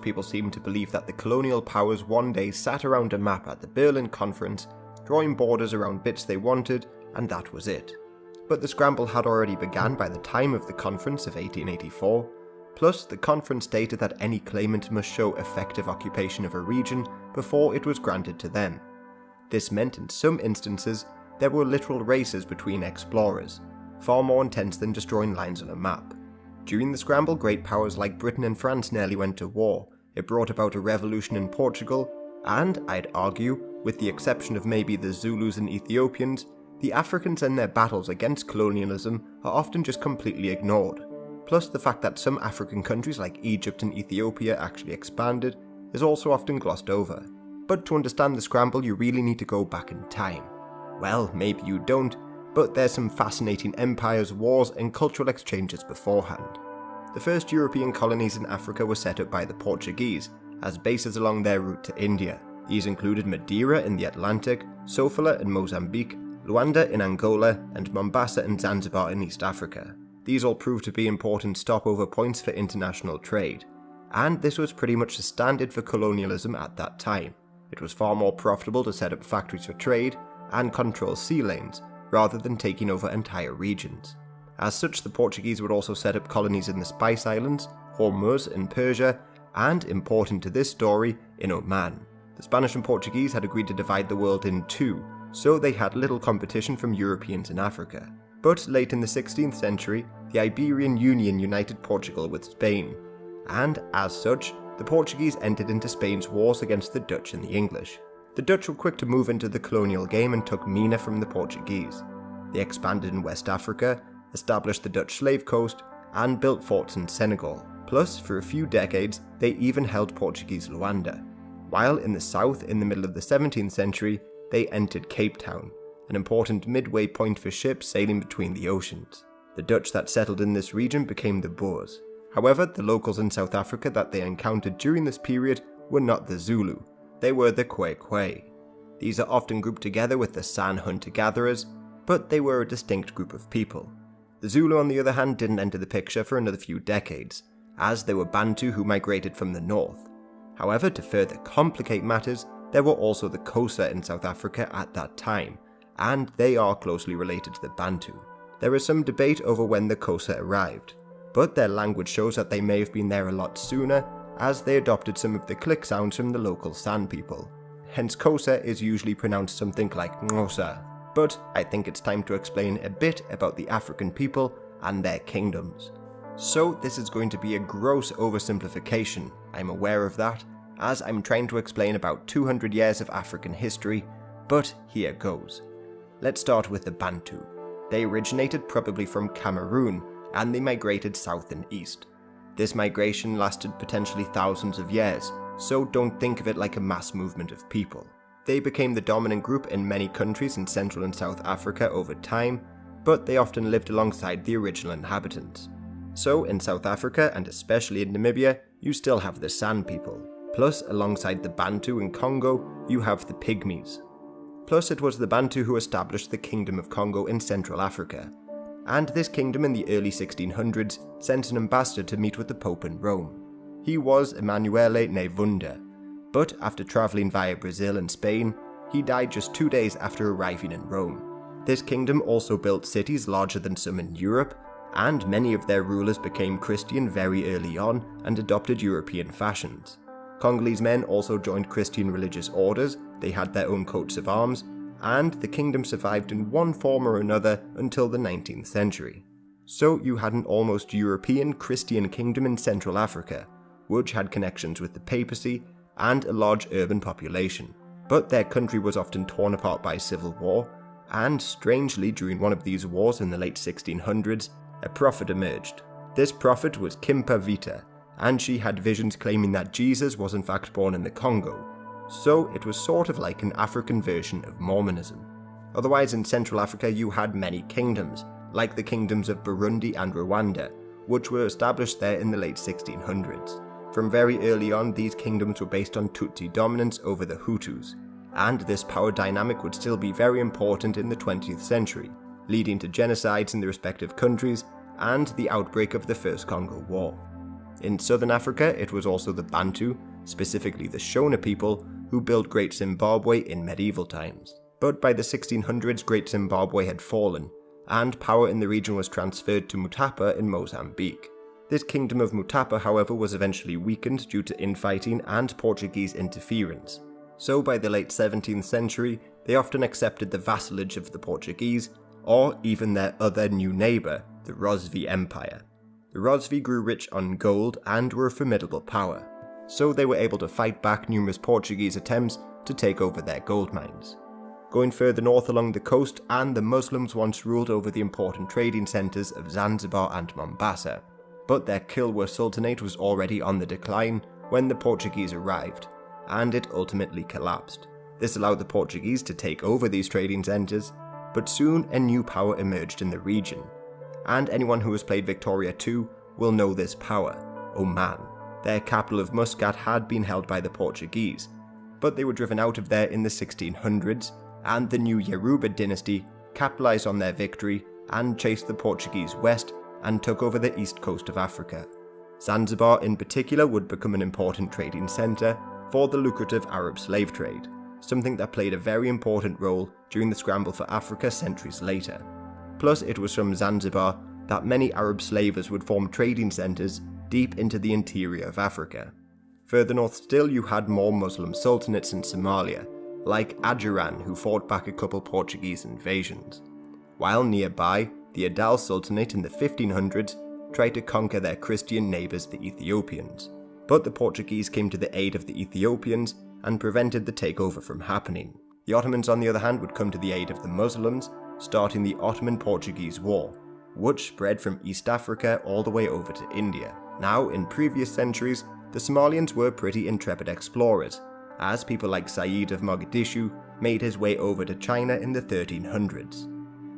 most people seem to believe that the colonial powers one day sat around a map at the Berlin Conference, drawing borders around bits they wanted, and that was it. But the scramble had already begun by the time of the conference of 1884, plus the conference stated that any claimant must show effective occupation of a region before it was granted to them. This meant in some instances there were literal races between explorers, far more intense than just drawing lines on a map. During the scramble, great powers like Britain and France nearly went to war. It brought about a revolution in Portugal, and, I'd argue, with the exception of maybe the Zulus and Ethiopians, the Africans and their battles against colonialism are often just completely ignored. Plus, the fact that some African countries like Egypt and Ethiopia actually expanded is also often glossed over. But to understand the scramble, you really need to go back in time. Well, maybe you don't, but there's some fascinating empires, wars, and cultural exchanges beforehand. The first European colonies in Africa were set up by the Portuguese, as bases along their route to India. These included Madeira in the Atlantic, Sofala in Mozambique, Luanda in Angola, and Mombasa and Zanzibar in East Africa. These all proved to be important stopover points for international trade, and this was pretty much the standard for colonialism at that time. It was far more profitable to set up factories for trade and control sea lanes, rather than taking over entire regions. As such, the Portuguese would also set up colonies in the Spice Islands, Hormuz in Persia, and, important to this story, in Oman. The Spanish and Portuguese had agreed to divide the world in two, so they had little competition from Europeans in Africa. But late in the 16th century, the Iberian Union united Portugal with Spain, and as such, the Portuguese entered into Spain's wars against the Dutch and the English. The Dutch were quick to move into the colonial game and took Mina from the Portuguese. They expanded in West Africa, established the Dutch slave coast, and built forts in Senegal. Plus, for a few decades, they even held Portuguese Luanda. While in the south, in the middle of the 17th century, they entered Cape Town, an important midway point for ships sailing between the oceans. The Dutch that settled in this region became the Boers. However, the locals in South Africa that they encountered during this period were not the Zulu. They were the Khoikhoi. These are often grouped together with the San hunter-gatherers, but they were a distinct group of people. The Zulu, on the other hand, didn't enter the picture for another few decades, as they were Bantu who migrated from the north. However, to further complicate matters, there were also the Xhosa in South Africa at that time, and they are closely related to the Bantu. There is some debate over when the Xhosa arrived, but their language shows that they may have been there a lot sooner, as they adopted some of the click sounds from the local San people. Hence Xhosa is usually pronounced something like Xhosa. But I think it's time to explain a bit about the African people and their kingdoms. So this is going to be a gross oversimplification, I'm aware of that, as I'm trying to explain about 200 years of African history, but here goes. Let's start with the Bantu. They originated probably from Cameroon, and they migrated south and east. This migration lasted potentially thousands of years, so don't think of it like a mass movement of people. They became the dominant group in many countries in Central and South Africa over time, but they often lived alongside the original inhabitants. So in South Africa, and especially in Namibia, you still have the San people. Plus, alongside the Bantu in Congo, you have the Pygmies. Plus, it was the Bantu who established the Kingdom of Congo in Central Africa. And this kingdom in the early 1600s sent an ambassador to meet with the Pope in Rome. He was Emanuele Nevunda, but after travelling via Brazil and Spain, he died just 2 days after arriving in Rome. This kingdom also built cities larger than some in Europe, and many of their rulers became Christian very early on and adopted European fashions. Congolese men also joined Christian religious orders, they had their own coats of arms, and the kingdom survived in one form or another until the 19th century. So you had an almost European Christian kingdom in Central Africa, which had connections with the papacy and a large urban population. But their country was often torn apart by civil war, and strangely during one of these wars in the late 1600s, a prophet emerged. This prophet was Kimpa Vita, and she had visions claiming that Jesus was in fact born in the Congo. So it was sort of like an African version of Mormonism. Otherwise in Central Africa you had many kingdoms, like the kingdoms of Burundi and Rwanda, which were established there in the late 1600s. From very early on, these kingdoms were based on Tutsi dominance over the Hutus, and this power dynamic would still be very important in the 20th century, leading to genocides in the respective countries and the outbreak of the First Congo War. In southern Africa, it was also the Bantu, specifically the Shona people, who built Great Zimbabwe in medieval times. But by the 1600s, Great Zimbabwe had fallen, and power in the region was transferred to Mutapa in Mozambique. This kingdom of Mutapa, however, was eventually weakened due to infighting and Portuguese interference. So by the late 17th century, they often accepted the vassalage of the Portuguese, or even their other new neighbour, the Rosvi Empire. The Rosvi grew rich on gold and were a formidable power, so they were able to fight back numerous Portuguese attempts to take over their gold mines. Going further north along the coast, and the Muslims once ruled over the important trading centres of Zanzibar and Mombasa, but their Kilwa Sultanate was already on the decline when the Portuguese arrived, and it ultimately collapsed. This allowed the Portuguese to take over these trading centres, but soon a new power emerged in the region, and anyone who has played Victoria 2 will know this power, Oman. Their capital of Muscat had been held by the Portuguese, but they were driven out of there in the 1600s, and the new Yoruba dynasty capitalised on their victory and chased the Portuguese west and took over the east coast of Africa. Zanzibar in particular would become an important trading centre for the lucrative Arab slave trade, something that played a very important role during the scramble for Africa centuries later. Plus, it was from Zanzibar that many Arab slavers would form trading centres deep into the interior of Africa. Further north still, you had more Muslim sultanates in Somalia, like Ajuran, who fought back a couple Portuguese invasions, while nearby, the Adal Sultanate in the 1500s tried to conquer their Christian neighbours the Ethiopians, but the Portuguese came to the aid of the Ethiopians and prevented the takeover from happening. The Ottomans, on the other hand, would come to the aid of the Muslims, starting the Ottoman-Portuguese War, which spread from East Africa all the way over to India. Now, in previous centuries, the Somalians were pretty intrepid explorers, as people like Said of Mogadishu made his way over to China in the 1300s.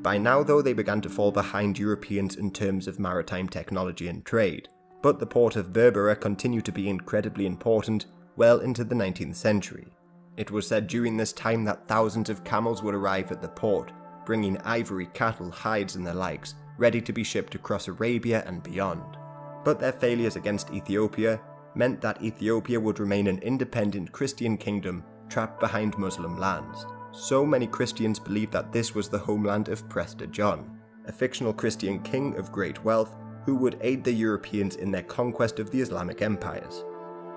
By now, though, they began to fall behind Europeans in terms of maritime technology and trade, but the port of Berbera continued to be incredibly important well into the 19th century. It was said during this time that thousands of camels would arrive at the port, bringing ivory, cattle, hides and the likes, ready to be shipped across Arabia and beyond. But their failures against Ethiopia meant that Ethiopia would remain an independent Christian kingdom trapped behind Muslim lands. So many Christians believed that this was the homeland of Prester John, a fictional Christian king of great wealth who would aid the Europeans in their conquest of the Islamic empires.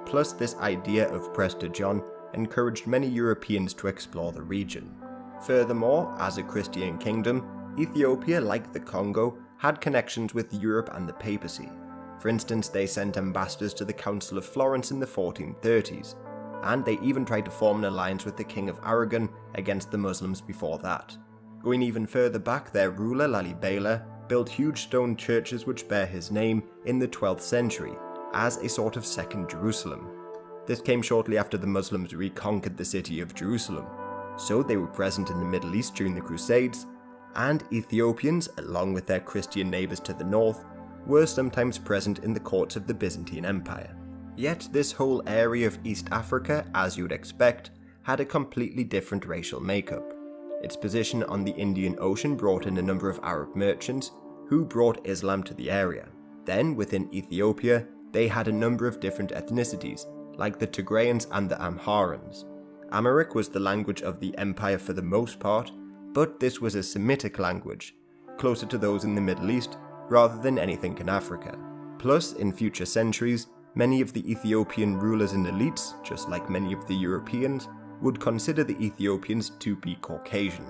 Plus, this idea of Prester John encouraged many Europeans to explore the region. Furthermore, as a Christian kingdom, Ethiopia, like the Congo, had connections with Europe and the papacy. For instance, they sent ambassadors to the Council of Florence in the 1430s, and they even tried to form an alliance with the King of Aragon against the Muslims before that. Going even further back, their ruler Lalibela built huge stone churches which bear his name in the 12th century, as a sort of second Jerusalem. This came shortly after the Muslims reconquered the city of Jerusalem, so they were present in the Middle East during the Crusades, and Ethiopians, along with their Christian neighbours to the north, were sometimes present in the courts of the Byzantine Empire. Yet this whole area of East Africa, as you would expect, had a completely different racial makeup. Its position on the Indian Ocean brought in a number of Arab merchants who brought Islam to the area. Then, within Ethiopia, they had a number of different ethnicities, like the Tigrayans and the Amharans. Amharic was the language of the empire for the most part, but this was a Semitic language, closer to those in the Middle East rather than anything in Africa. Plus, in future centuries, many of the Ethiopian rulers and elites, just like many of the Europeans, would consider the Ethiopians to be Caucasian.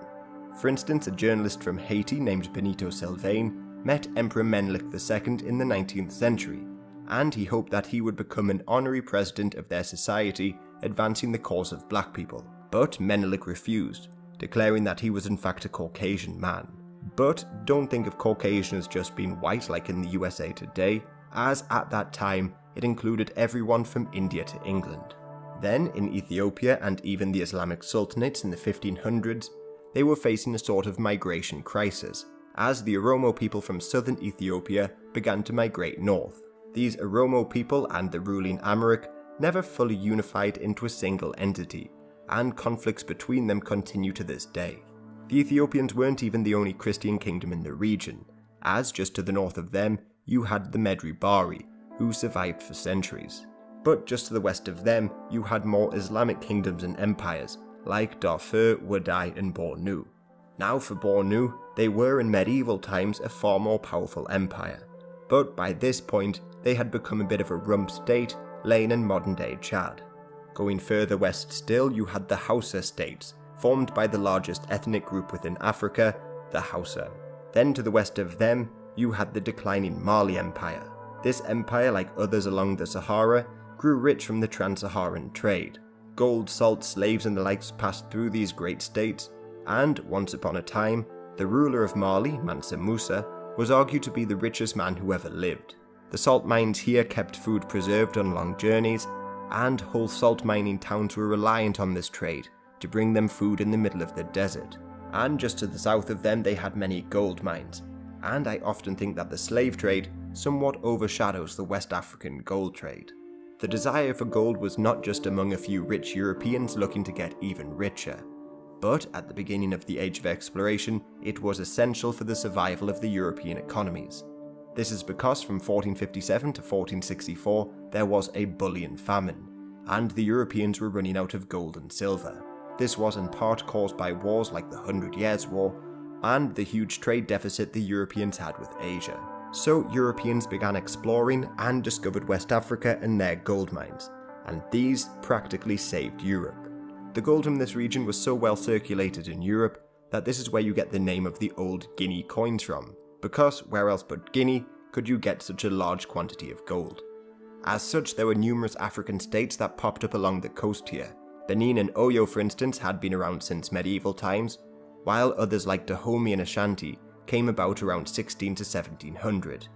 For instance, a journalist from Haiti named Benito Sylvain met Emperor Menelik II in the 19th century, and he hoped that he would become an honorary president of their society, advancing the cause of black people. But Menelik refused, declaring that he was in fact a Caucasian man. But don't think of Caucasian as just being white like in the USA today, as at that time it included everyone from India to England. Then, in Ethiopia and even the Islamic Sultanates in the 1500s, they were facing a sort of migration crisis, as the Oromo people from southern Ethiopia began to migrate north. These Oromo people and the ruling Amharic never fully unified into a single entity, and conflicts between them continue to this day. The Ethiopians weren't even the only Christian kingdom in the region, as just to the north of them, you had the Medri Bari, who survived for centuries. But just to the west of them, you had more Islamic kingdoms and empires, like Darfur, Wadai and Bornu. Now for Bornu, they were in medieval times a far more powerful empire, but by this point they had become a bit of a rump state, laying in modern-day Chad. Going further west still, you had the Hausa states, formed by the largest ethnic group within Africa, the Hausa. Then to the west of them, you had the declining Mali Empire. This empire, like others along the Sahara, grew rich from the trans-Saharan trade. Gold, salt, slaves and the likes passed through these great states, and once upon a time, the ruler of Mali, Mansa Musa, was argued to be the richest man who ever lived. The salt mines here kept food preserved on long journeys, and whole salt mining towns were reliant on this trade to bring them food in the middle of the desert. And just to the south of them they had many gold mines, and I often think that the slave trade somewhat overshadows the West African gold trade. The desire for gold was not just among a few rich Europeans looking to get even richer, but at the beginning of the Age of Exploration, it was essential for the survival of the European economies. This is because from 1457 to 1464 there was a bullion famine, and the Europeans were running out of gold and silver. This was in part caused by wars like the 100 Years' War, and the huge trade deficit the Europeans had with Asia. So Europeans began exploring and discovered West Africa and their gold mines, and these practically saved Europe. The gold from this region was so well circulated in Europe that this is where you get the name of the old Guinea coins from, because where else but Guinea could you get such a large quantity of gold? As such, there were numerous African states that popped up along the coast here. Benin and Oyo, for instance, had been around since medieval times, while others like Dahomey and Ashanti came about around 16 to 1700.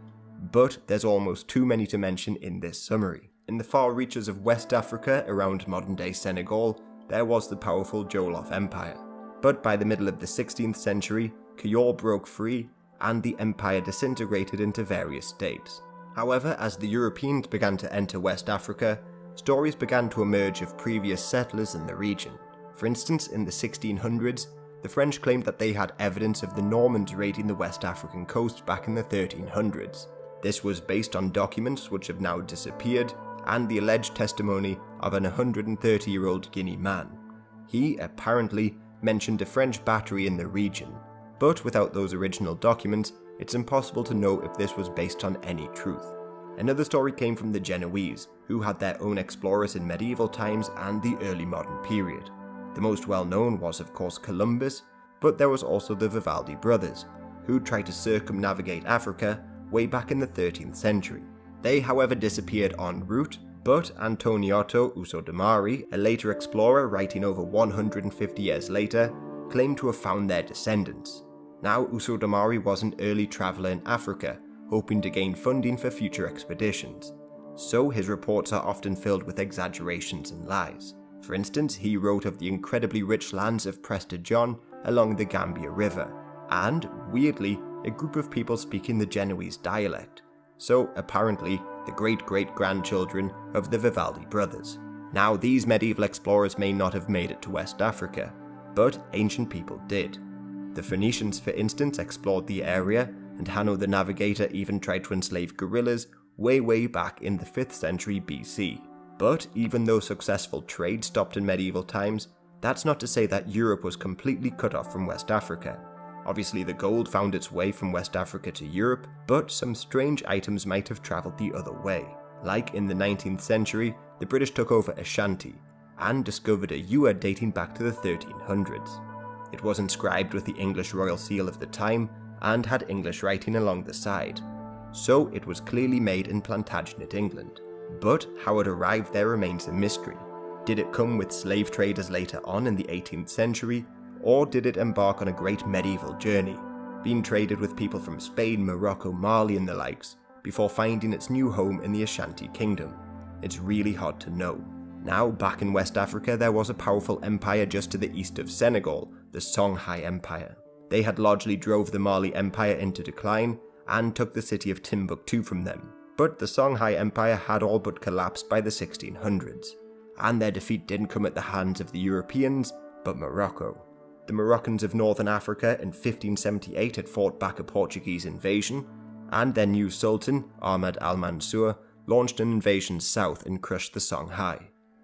But there's almost too many to mention in this summary. In the far reaches of West Africa around modern-day Senegal, there was the powerful Jolof Empire. But by the middle of the 16th century, Kayor broke free and the empire disintegrated into various states. However, as the Europeans began to enter West Africa, stories began to emerge of previous settlers in the region. For instance, in the 1600s, the French claimed that they had evidence of the Normans raiding the West African coast back in the 1300s. This was based on documents which have now disappeared and the alleged testimony of an 130-year-old Guinea man. He apparently mentioned a French battery in the region, but without those original documents, it's impossible to know if this was based on any truth. Another story came from the Genoese, who had their own explorers in medieval times and the early modern period. The most well-known was of course Columbus, but there was also the Vivaldi brothers, who tried to circumnavigate Africa way back in the 13th century. They however disappeared en route, but Antoniotto Usodomari, a later explorer writing over 150 years later, claimed to have found their descendants. Now Usodomari was an early traveller in Africa, hoping to gain funding for future expeditions, so his reports are often filled with exaggerations and lies. For instance, he wrote of the incredibly rich lands of Prester John along the Gambia River, and, weirdly, a group of people speaking the Genoese dialect, so apparently the great-great-grandchildren of the Vivaldi brothers. Now these medieval explorers may not have made it to West Africa, but ancient people did. The Phoenicians, for instance, explored the area, and Hanno the Navigator even tried to enslave gorillas way back in the 5th century BC. But even though successful trade stopped in medieval times, that's not to say that Europe was completely cut off from West Africa. Obviously the gold found its way from West Africa to Europe, but some strange items might have travelled the other way. Like in the 19th century, the British took over Ashanti, and discovered a ewer dating back to the 1300s. It was inscribed with the English royal seal of the time, and had English writing along the side, so it was clearly made in Plantagenet, England. But how it arrived there remains a mystery. Did it come with slave traders later on in the 18th century, or did it embark on a great medieval journey, being traded with people from Spain, Morocco, Mali and the likes, before finding its new home in the Ashanti Kingdom? It's really hard to know. Now, back in West Africa, there was a powerful empire just to the east of Senegal, the Songhai Empire. They had largely drove the Mali Empire into decline, and took the city of Timbuktu from them. But the Songhai Empire had all but collapsed by the 1600s, and their defeat didn't come at the hands of the Europeans, but Morocco. The Moroccans of northern Africa in 1578 had fought back a Portuguese invasion, and their new sultan, Ahmad al-Mansur, launched an invasion south and crushed the Songhai.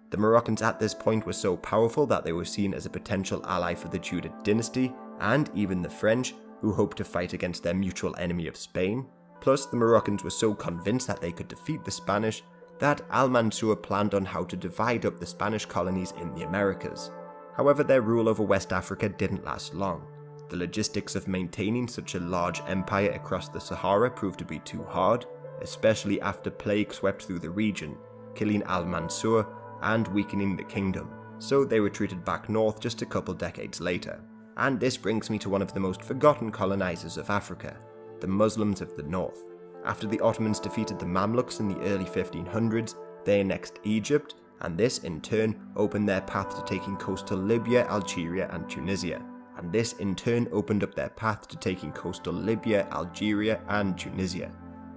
The Moroccans at this point were so powerful that they were seen as a potential ally for the Tudor dynasty, and even the French, who hoped to fight against their mutual enemy of Spain. Plus, the Moroccans were so convinced that they could defeat the Spanish that Al-Mansur planned on how to divide up the Spanish colonies in the Americas. However, their rule over West Africa didn't last long. The logistics of maintaining such a large empire across the Sahara proved to be too hard, especially after plague swept through the region, killing Al-Mansur and weakening the kingdom. So they retreated back north just a couple decades later. And this brings me to one of the most forgotten colonizers of Africa, the Muslims of the north. After the Ottomans defeated the Mamluks in the early 1500s, they annexed Egypt, and this in turn opened their path to taking coastal Libya, Algeria and Tunisia. And this in turn opened up their path to taking coastal Libya, Algeria and Tunisia.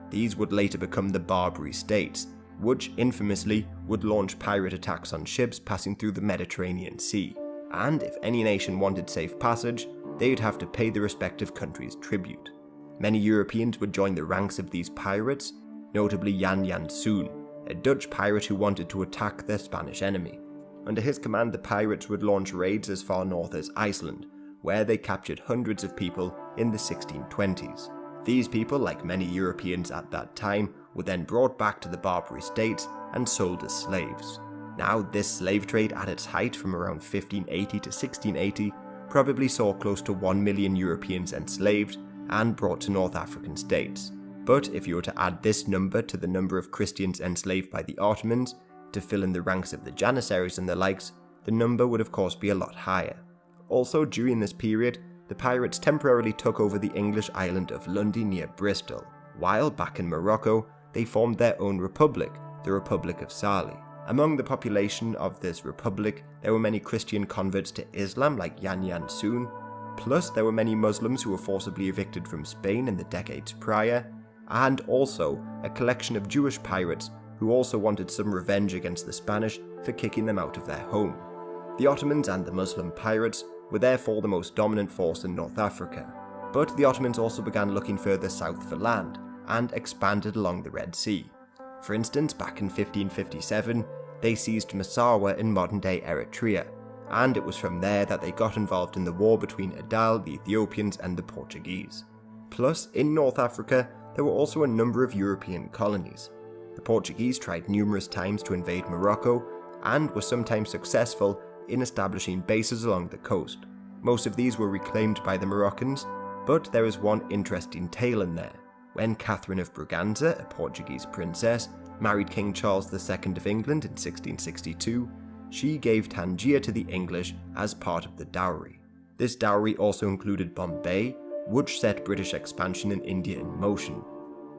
These would later become the Barbary States, which infamously would launch pirate attacks on ships passing through the Mediterranean Sea. And if any nation wanted safe passage, they'd have to pay the respective countries tribute. Many Europeans would join the ranks of these pirates, notably Jan Jansz, a Dutch pirate who wanted to attack their Spanish enemy. Under his command, the pirates would launch raids as far north as Iceland, where they captured hundreds of people in the 1620s. These people, like many Europeans at that time, were then brought back to the Barbary States and sold as slaves. Now, this slave trade at its height from around 1580 to 1680 probably saw close to 1 million Europeans enslaved and brought to North African states. But if you were to add this number to the number of Christians enslaved by the Ottomans to fill in the ranks of the Janissaries and the likes, the number would of course be a lot higher. Also, during this period, the pirates temporarily took over the English island of Lundy near Bristol, while back in Morocco, they formed their own republic, the Republic of Salih. Among the population of this republic, there were many Christian converts to Islam like Jan Jansz, plus there were many Muslims who were forcibly evicted from Spain in the decades prior, and also a collection of Jewish pirates who also wanted some revenge against the Spanish for kicking them out of their home. The Ottomans and the Muslim pirates were therefore the most dominant force in North Africa, but the Ottomans also began looking further south for land and expanded along the Red Sea. For instance, back in 1557, they seized Massawa in modern-day Eritrea, and it was from there that they got involved in the war between Adal, the Ethiopians and the Portuguese. Plus, in North Africa, there were also a number of European colonies. The Portuguese tried numerous times to invade Morocco, and were sometimes successful in establishing bases along the coast. Most of these were reclaimed by the Moroccans, but there is one interesting tale in there. When Catherine of Braganza, a Portuguese princess, married King Charles II of England in 1662, she gave Tangier to the English as part of the dowry. This dowry also included Bombay, which set British expansion in India in motion.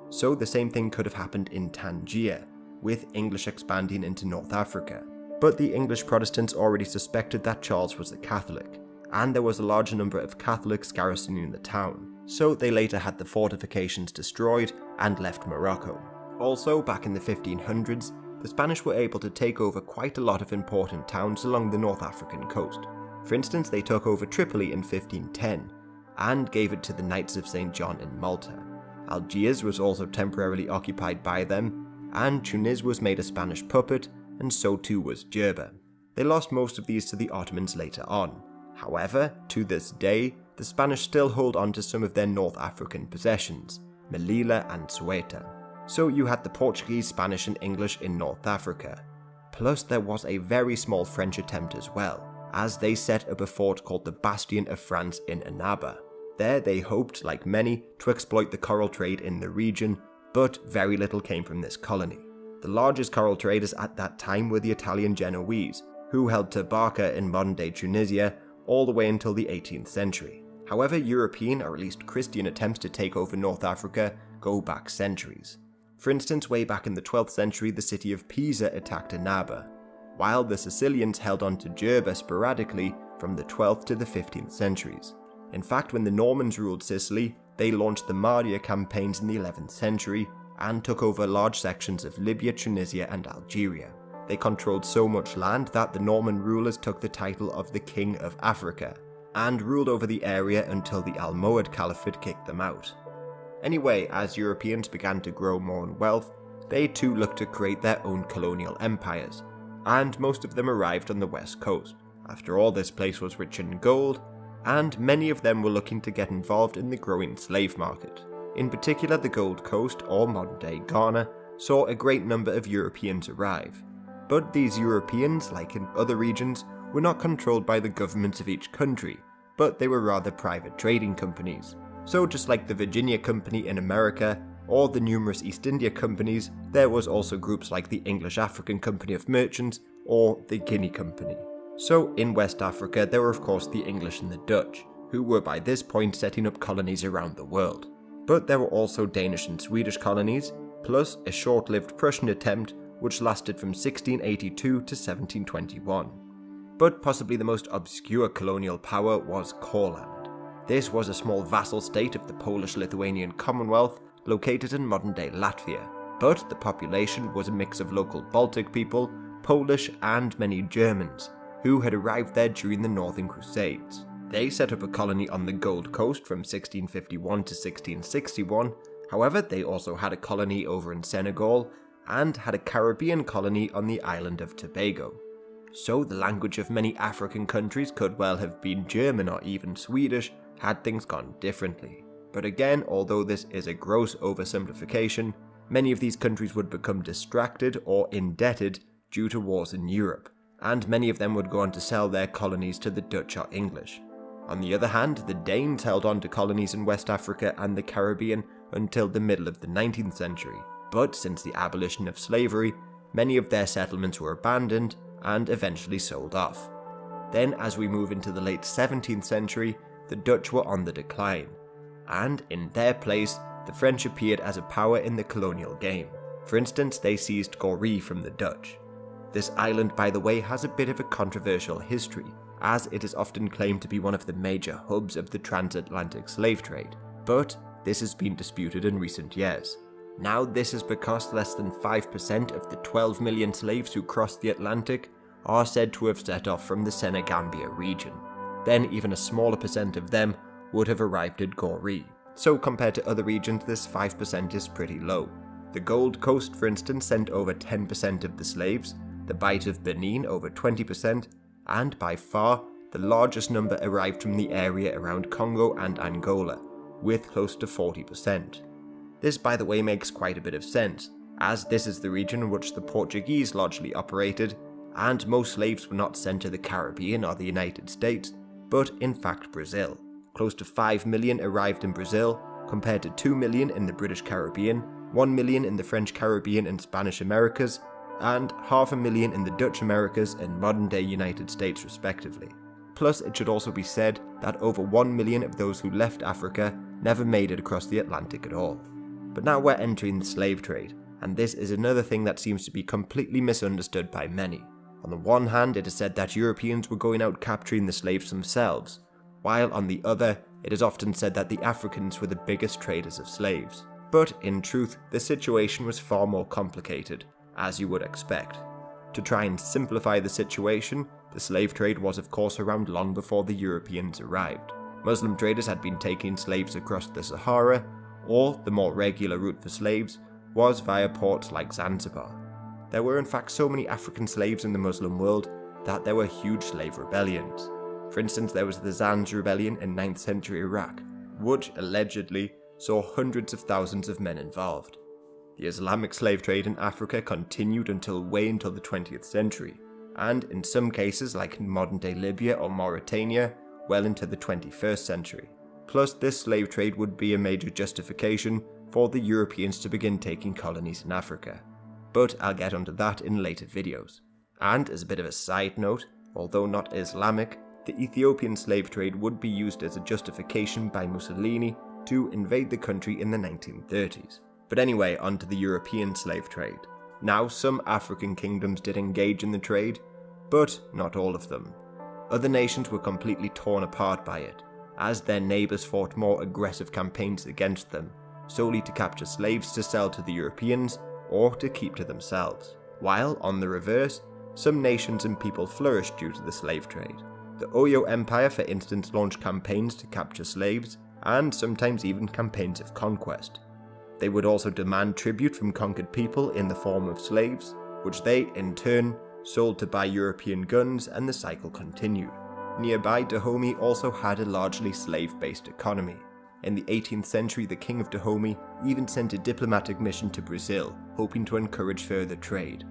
So the same thing could have happened in Tangier, with English expanding into North Africa. But the English Protestants already suspected that Charles was a Catholic, and there was a large number of Catholics garrisoning the town, so they later had the fortifications destroyed and left Morocco. Also, back in the 1500s, the Spanish were able to take over quite a lot of important towns along the North African coast. For instance, they took over Tripoli in 1510, and gave it to the Knights of St. John in Malta. Algiers was also temporarily occupied by them, and Tunis was made a Spanish puppet, and so too was Jerba. They lost most of these to the Ottomans later on. However, to this day, the Spanish still hold on to some of their North African possessions, Melilla and Ceuta. So you had the Portuguese, Spanish and English in North Africa. Plus there was a very small French attempt as well, as they set up a fort called the Bastion of France in Annaba. There they hoped, like many, to exploit the coral trade in the region, but very little came from this colony. The largest coral traders at that time were the Italian Genoese, who held Tabarka in modern-day Tunisia all the way until the 18th century. However, European, or at least Christian attempts to take over North Africa go back centuries. For instance, way back in the 12th century, the city of Pisa attacked Annaba, while the Sicilians held on to Jerba sporadically from the 12th to the 15th centuries. In fact, when the Normans ruled Sicily, they launched the Mahdia campaigns in the 11th century and took over large sections of Libya, Tunisia and Algeria. They controlled so much land that the Norman rulers took the title of the King of Africa, and ruled over the area until the Almohad Caliphate kicked them out. Anyway, as Europeans began to grow more in wealth, they too looked to create their own colonial empires, and most of them arrived on the west coast. After all, this place was rich in gold, and many of them were looking to get involved in the growing slave market. In particular, the Gold Coast, or modern-day Ghana, saw a great number of Europeans arrive. But these Europeans, like in other regions, were not controlled by the governments of each country, but they were rather private trading companies. So just like the Virginia Company in America, or the numerous East India Companies, there was also groups like the English African Company of Merchants, or the Guinea Company. So in West Africa there were of course the English and the Dutch, who were by this point setting up colonies around the world. But there were also Danish and Swedish colonies, plus a short-lived Prussian attempt which lasted from 1682 to 1721. But possibly the most obscure colonial power was Courland. This was a small vassal state of the Polish-Lithuanian Commonwealth located in modern-day Latvia, but the population was a mix of local Baltic people, Polish and many Germans, who had arrived there during the Northern Crusades. They set up a colony on the Gold Coast from 1651 to 1661, however they also had a colony over in Senegal, and had a Caribbean colony on the island of Tobago. So the language of many African countries could well have been German or even Swedish had things gone differently. But again, although this is a gross oversimplification, many of these countries would become distracted or indebted due to wars in Europe, and many of them would go on to sell their colonies to the Dutch or English. On the other hand, the Danes held on to colonies in West Africa and the Caribbean until the middle of the 19th century, but since the abolition of slavery, many of their settlements were abandoned and eventually sold off. Then as we move into the late 17th century, the Dutch were on the decline, and in their place, the French appeared as a power in the colonial game. For instance, they seized Goree from the Dutch. This island, by the way, has a bit of a controversial history, as it is often claimed to be one of the major hubs of the transatlantic slave trade, but this has been disputed in recent years. Now this is because less than 5% of the 12 million slaves who crossed the Atlantic are said to have set off from the Senegambia region. Then even a smaller percent of them would have arrived at Goree. So compared to other regions, this 5% is pretty low. The Gold Coast, for instance, sent over 10% of the slaves, the Bight of Benin over 20%, and by far the largest number arrived from the area around Congo and Angola, with close to 40%. This, by the way, makes quite a bit of sense, as this is the region in which the Portuguese largely operated, and most slaves were not sent to the Caribbean or the United States, but in fact Brazil. Close to 5 million arrived in Brazil, compared to 2 million in the British Caribbean, 1 million in the French Caribbean and Spanish Americas, and 500,000 in the Dutch Americas and modern-day United States respectively. Plus, it should also be said that over 1 million of those who left Africa never made it across the Atlantic at all. But now we're entering the slave trade, and this is another thing that seems to be completely misunderstood by many. On the one hand, it is said that Europeans were going out capturing the slaves themselves, while on the other, it is often said that the Africans were the biggest traders of slaves. But in truth, the situation was far more complicated, as you would expect. To try and simplify the situation, the slave trade was of course around long before the Europeans arrived. Muslim traders had been taking slaves across the Sahara, or the more regular route for slaves was via ports like Zanzibar. There were in fact so many African slaves in the Muslim world that there were huge slave rebellions. For instance, there was the Zanj rebellion in 9th century Iraq, which allegedly saw hundreds of thousands of men involved. The Islamic slave trade in Africa continued way until the 20th century, and in some cases like in modern-day Libya or Mauritania, well into the 21st century. Plus, this slave trade would be a major justification for the Europeans to begin taking colonies in Africa. But I'll get onto that in later videos. And as a bit of a side note, although not Islamic, the Ethiopian slave trade would be used as a justification by Mussolini to invade the country in the 1930s. But anyway, onto the European slave trade. Now, some African kingdoms did engage in the trade, but not all of them. Other nations were completely torn apart by it, as their neighbours fought more aggressive campaigns against them, solely to capture slaves to sell to the Europeans or to keep to themselves. While, on the reverse, some nations and people flourished due to the slave trade. The Oyo Empire, for instance, launched campaigns to capture slaves, and sometimes even campaigns of conquest. They would also demand tribute from conquered people in the form of slaves, which they, in turn, sold to buy European guns, and the cycle continued. Nearby, Dahomey also had a largely slave-based economy. In the 18th century, the King of Dahomey even sent a diplomatic mission to Brazil, hoping to encourage further trade.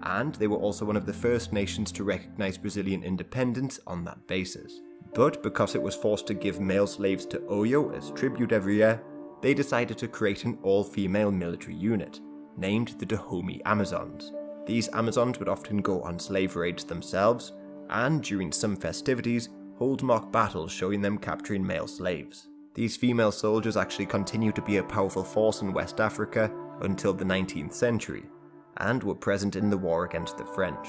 And they were also one of the first nations to recognize Brazilian independence on that basis. But because it was forced to give male slaves to Oyo as tribute every year, they decided to create an all-female military unit, named the Dahomey Amazons. These Amazons would often go on slave raids themselves, and during some festivities, hold mock battles showing them capturing male slaves. These female soldiers actually continued to be a powerful force in West Africa until the 19th century, and were present in the war against the French.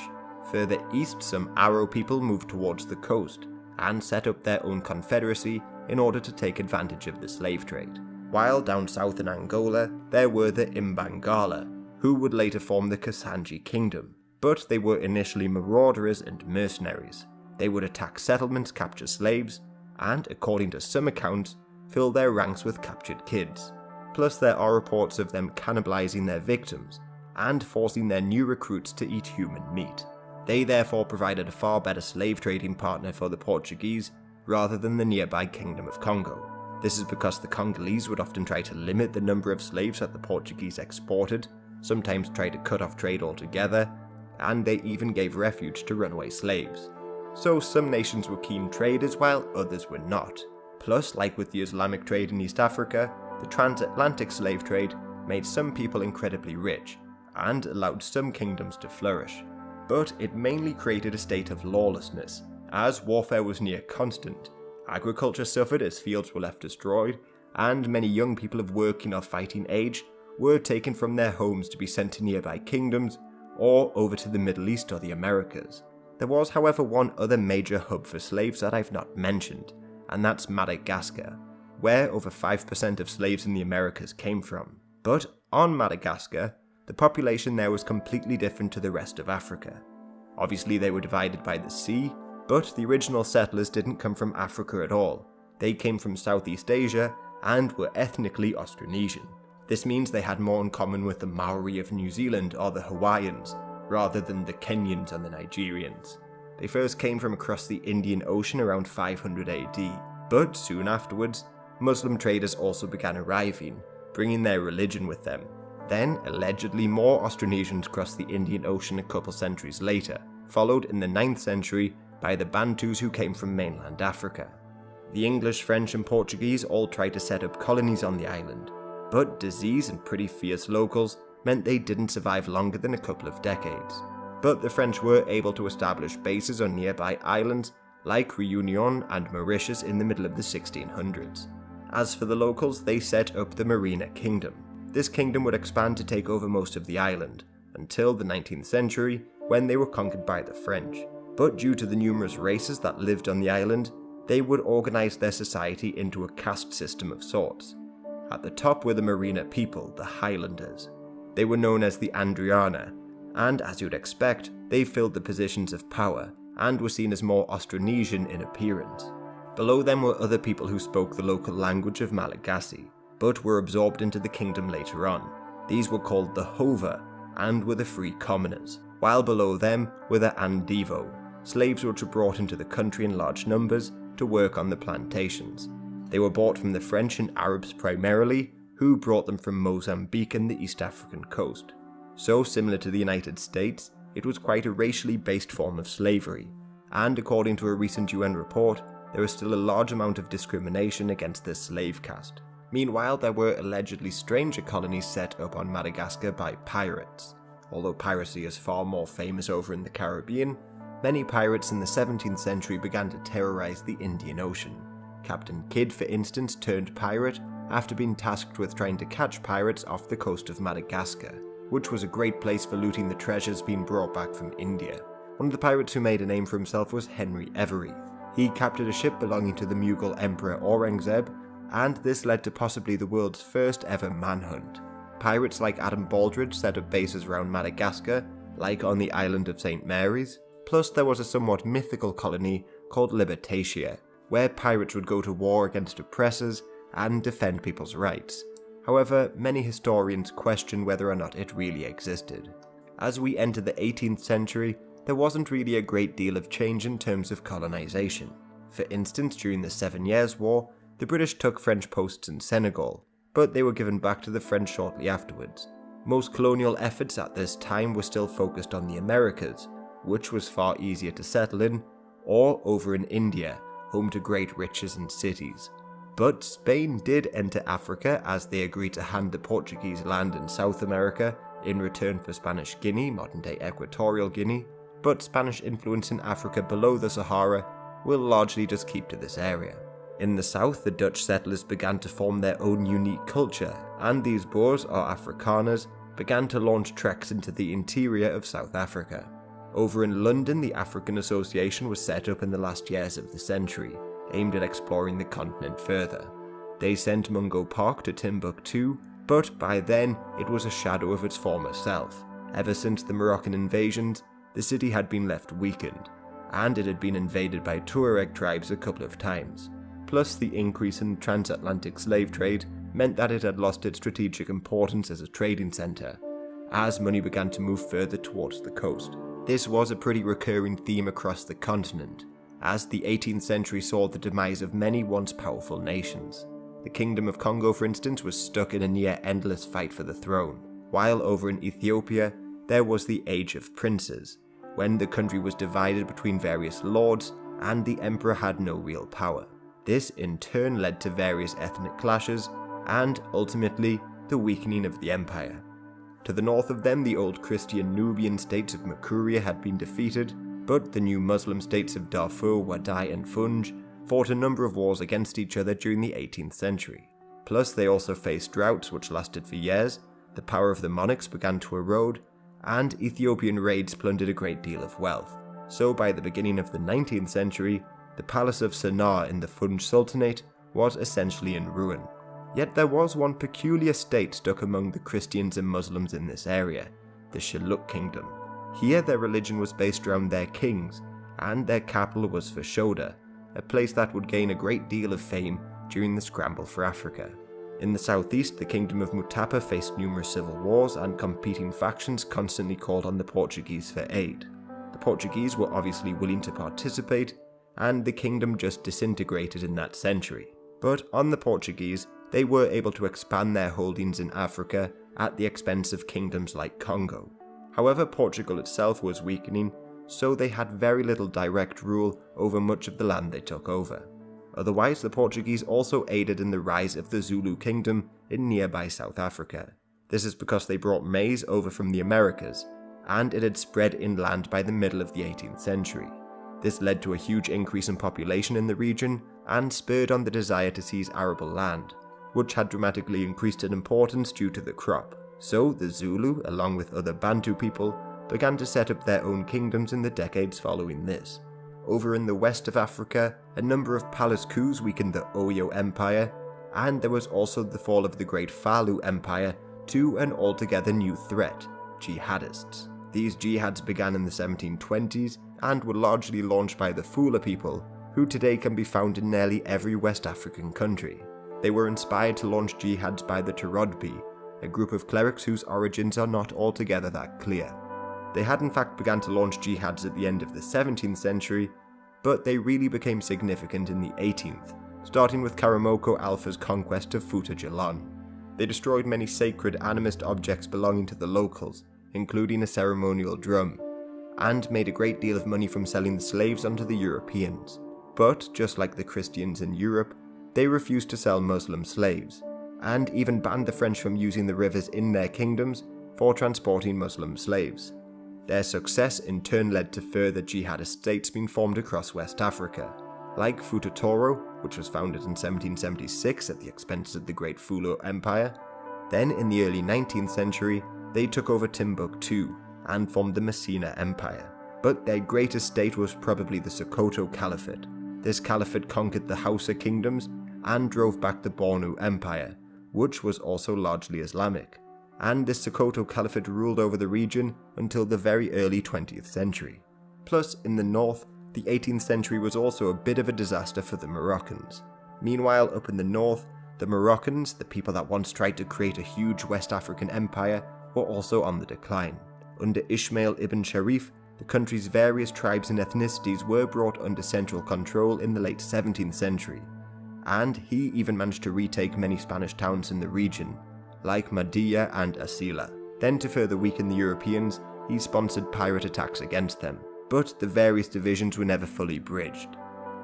Further east, some Aro people moved towards the coast, and set up their own confederacy in order to take advantage of the slave trade. While down south in Angola, there were the Imbangala, who would later form the Kasanji Kingdom, but they were initially marauders and mercenaries. They would attack settlements, capture slaves, and, according to some accounts, fill their ranks with captured kids. Plus there are reports of them cannibalizing their victims, and forcing their new recruits to eat human meat. They therefore provided a far better slave trading partner for the Portuguese, rather than the nearby Kingdom of Congo. This is because the Congolese would often try to limit the number of slaves that the Portuguese exported, sometimes try to cut off trade altogether, and they even gave refuge to runaway slaves. So some nations were keen traders while others were not. Plus, like with the Islamic trade in East Africa, the transatlantic slave trade made some people incredibly rich, and allowed some kingdoms to flourish. But it mainly created a state of lawlessness, as warfare was near constant. Agriculture suffered as fields were left destroyed, and many young people of working or fighting age were taken from their homes to be sent to nearby kingdoms, or over to the Middle East or the Americas. There was, however, one other major hub for slaves that I've not mentioned, and that's Madagascar, where over 5% of slaves in the Americas came from. But on Madagascar, the population there was completely different to the rest of Africa. Obviously they were divided by the sea, but the original settlers didn't come from Africa at all. They came from Southeast Asia and were ethnically Austronesian. This means they had more in common with the Maori of New Zealand or the Hawaiians, rather than the Kenyans and the Nigerians. They first came from across the Indian Ocean around 500 AD, but soon afterwards, Muslim traders also began arriving, bringing their religion with them. Then, allegedly, more Austronesians crossed the Indian Ocean a couple centuries later, followed in the 9th century by the Bantus who came from mainland Africa. The English, French and Portuguese all tried to set up colonies on the island, but disease and pretty fierce locals meant they didn't survive longer than a couple of decades. But the French were able to establish bases on nearby islands like Réunion and Mauritius in the middle of the 1600s. As for the locals, they set up the Merina Kingdom. This kingdom would expand to take over most of the island, until the 19th century, when they were conquered by the French. But due to the numerous races that lived on the island, they would organize their society into a caste system of sorts. At the top were the Merina people, the Highlanders. They were known as the Andriana, and as you'd expect, they filled the positions of power, and were seen as more Austronesian in appearance. Below them were other people who spoke the local language of Malagasy, but were absorbed into the kingdom later on. These were called the Hova, and were the free commoners, while below them were the Andivo, slaves which were brought into the country in large numbers to work on the plantations. They were bought from the French and Arabs primarily, who brought them from Mozambique and the East African coast. So similar to the United States, it was quite a racially based form of slavery, and according to a recent UN report, there was still a large amount of discrimination against the slave caste. Meanwhile, there were allegedly stranger colonies set up on Madagascar by pirates. Although piracy is far more famous over in the Caribbean, many pirates in the 17th century began to terrorize the Indian Ocean. Captain Kidd, for instance, turned pirate after being tasked with trying to catch pirates off the coast of Madagascar, which was a great place for looting the treasures being brought back from India. One of the pirates who made a name for himself was Henry Every. He captured a ship belonging to the Mughal Emperor Aurangzeb, and this led to possibly the world's first ever manhunt. Pirates like Adam Baldridge set up bases around Madagascar, like on the island of St. Mary's, plus there was a somewhat mythical colony called Libertatia, where pirates would go to war against oppressors and defend people's rights. However, many historians question whether or not it really existed. As we enter the 18th century, there wasn't really a great deal of change in terms of colonization. For instance, during the 7 Years' War, the British took French posts in Senegal, but they were given back to the French shortly afterwards. Most colonial efforts at this time were still focused on the Americas, which was far easier to settle in, or over in India, home to great riches and cities. But Spain did enter Africa as they agreed to hand the Portuguese land in South America in return for Spanish Guinea, modern-day Equatorial Guinea, but Spanish influence in Africa below the Sahara will largely just keep to this area. In the south, the Dutch settlers began to form their own unique culture, and these Boers, or Afrikaners, began to launch treks into the interior of South Africa. Over in London, the African Association was set up in the last years of the century, aimed at exploring the continent further. They sent Mungo Park to Timbuktu, but by then it was a shadow of its former self. Ever since the Moroccan invasions, the city had been left weakened, and it had been invaded by Tuareg tribes a couple of times. Plus, the increase in transatlantic slave trade meant that it had lost its strategic importance as a trading centre, as money began to move further towards the coast. This was a pretty recurring theme across the continent, as the 18th century saw the demise of many once powerful nations. The Kingdom of Congo, for instance, was stuck in a near-endless fight for the throne, while over in Ethiopia, there was the Age of Princes, when the country was divided between various lords and the emperor had no real power. This in turn led to various ethnic clashes and, ultimately, the weakening of the empire. To the north of them, the old Christian Nubian states of Makuria had been defeated, but the new Muslim states of Darfur, Wadai and Funj fought a number of wars against each other during the 18th century. Plus, they also faced droughts which lasted for years, the power of the monarchs began to erode, and Ethiopian raids plundered a great deal of wealth. So by the beginning of the 19th century, the palace of Sennar in the Funj Sultanate was essentially in ruin. Yet there was one peculiar state stuck among the Christians and Muslims in this area, the Shilluk Kingdom. Here their religion was based around their kings, and their capital was Fashoda, a place that would gain a great deal of fame during the scramble for Africa. In the southeast, the Kingdom of Mutapa faced numerous civil wars, and competing factions constantly called on the Portuguese for aid. The Portuguese were obviously willing to participate, and the kingdom just disintegrated in that century. But on the Portuguese, they were able to expand their holdings in Africa at the expense of kingdoms like Congo. However, Portugal itself was weakening, so they had very little direct rule over much of the land they took over. Otherwise, the Portuguese also aided in the rise of the Zulu kingdom in nearby South Africa. This is because they brought maize over from the Americas, and it had spread inland by the middle of the 18th century. This led to a huge increase in population in the region and spurred on the desire to seize arable land, which had dramatically increased in importance due to the crop. So the Zulu, along with other Bantu people, began to set up their own kingdoms in the decades following this. Over in the west of Africa, a number of palace coups weakened the Oyo Empire, and there was also the fall of the Great Falu Empire to an altogether new threat, jihadists. These jihads began in the 1720s and were largely launched by the Fula people, who today can be found in nearly every West African country. They were inspired to launch jihads by the Turodbi, a group of clerics whose origins are not altogether that clear. They had in fact begun to launch jihads at the end of the 17th century, but they really became significant in the 18th, starting with Karamoko Alpha's conquest of Futa Jalon. They destroyed many sacred animist objects belonging to the locals, including a ceremonial drum, and made a great deal of money from selling the slaves onto the Europeans. But, just like the Christians in Europe, they refused to sell Muslim slaves, and even banned the French from using the rivers in their kingdoms for transporting Muslim slaves. Their success in turn led to further jihadist states being formed across West Africa, like Futa Toro, which was founded in 1776 at the expense of the Great Fulu Empire. Then in the early 19th century, they took over Timbuktu and formed the Messina Empire. But their greatest state was probably the Sokoto Caliphate. This caliphate conquered the Hausa kingdoms and drove back the Bornu Empire, which was also largely Islamic. And this Sokoto Caliphate ruled over the region until the very early 20th century. Plus, in the north, the 18th century was also a bit of a disaster for the Moroccans. Meanwhile, up in the north, The Moroccans, the people that once tried to create a huge West African empire, were also on the decline. Under Ismail ibn Sharif, the country's various tribes and ethnicities were brought under central control in the late 17th century, and he even managed to retake many Spanish towns in the region, like Madia and Asila. Then, to further weaken the Europeans, he sponsored pirate attacks against them, but the various divisions were never fully bridged.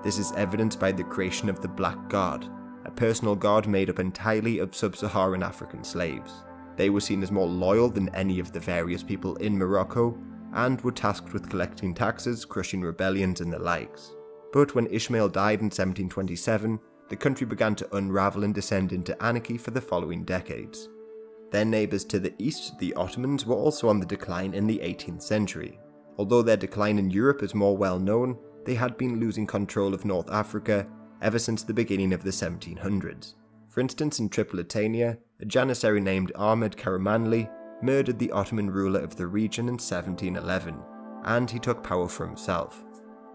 This is evidenced by the creation of the Black Guard, a personal guard made up entirely of sub-Saharan African slaves. They were seen as more loyal than any of the various people in Morocco, and were tasked with collecting taxes, crushing rebellions and the likes. But when Ismail died in 1727, the country began to unravel and descend into anarchy for the following decades. Their neighbours to the east, the Ottomans, were also on the decline in the 18th century. Although their decline in Europe is more well known, they had been losing control of North Africa ever since the beginning of the 1700s. For instance, in Tripolitania, a janissary named Ahmed Karamanli murdered the Ottoman ruler of the region in 1711, and he took power for himself.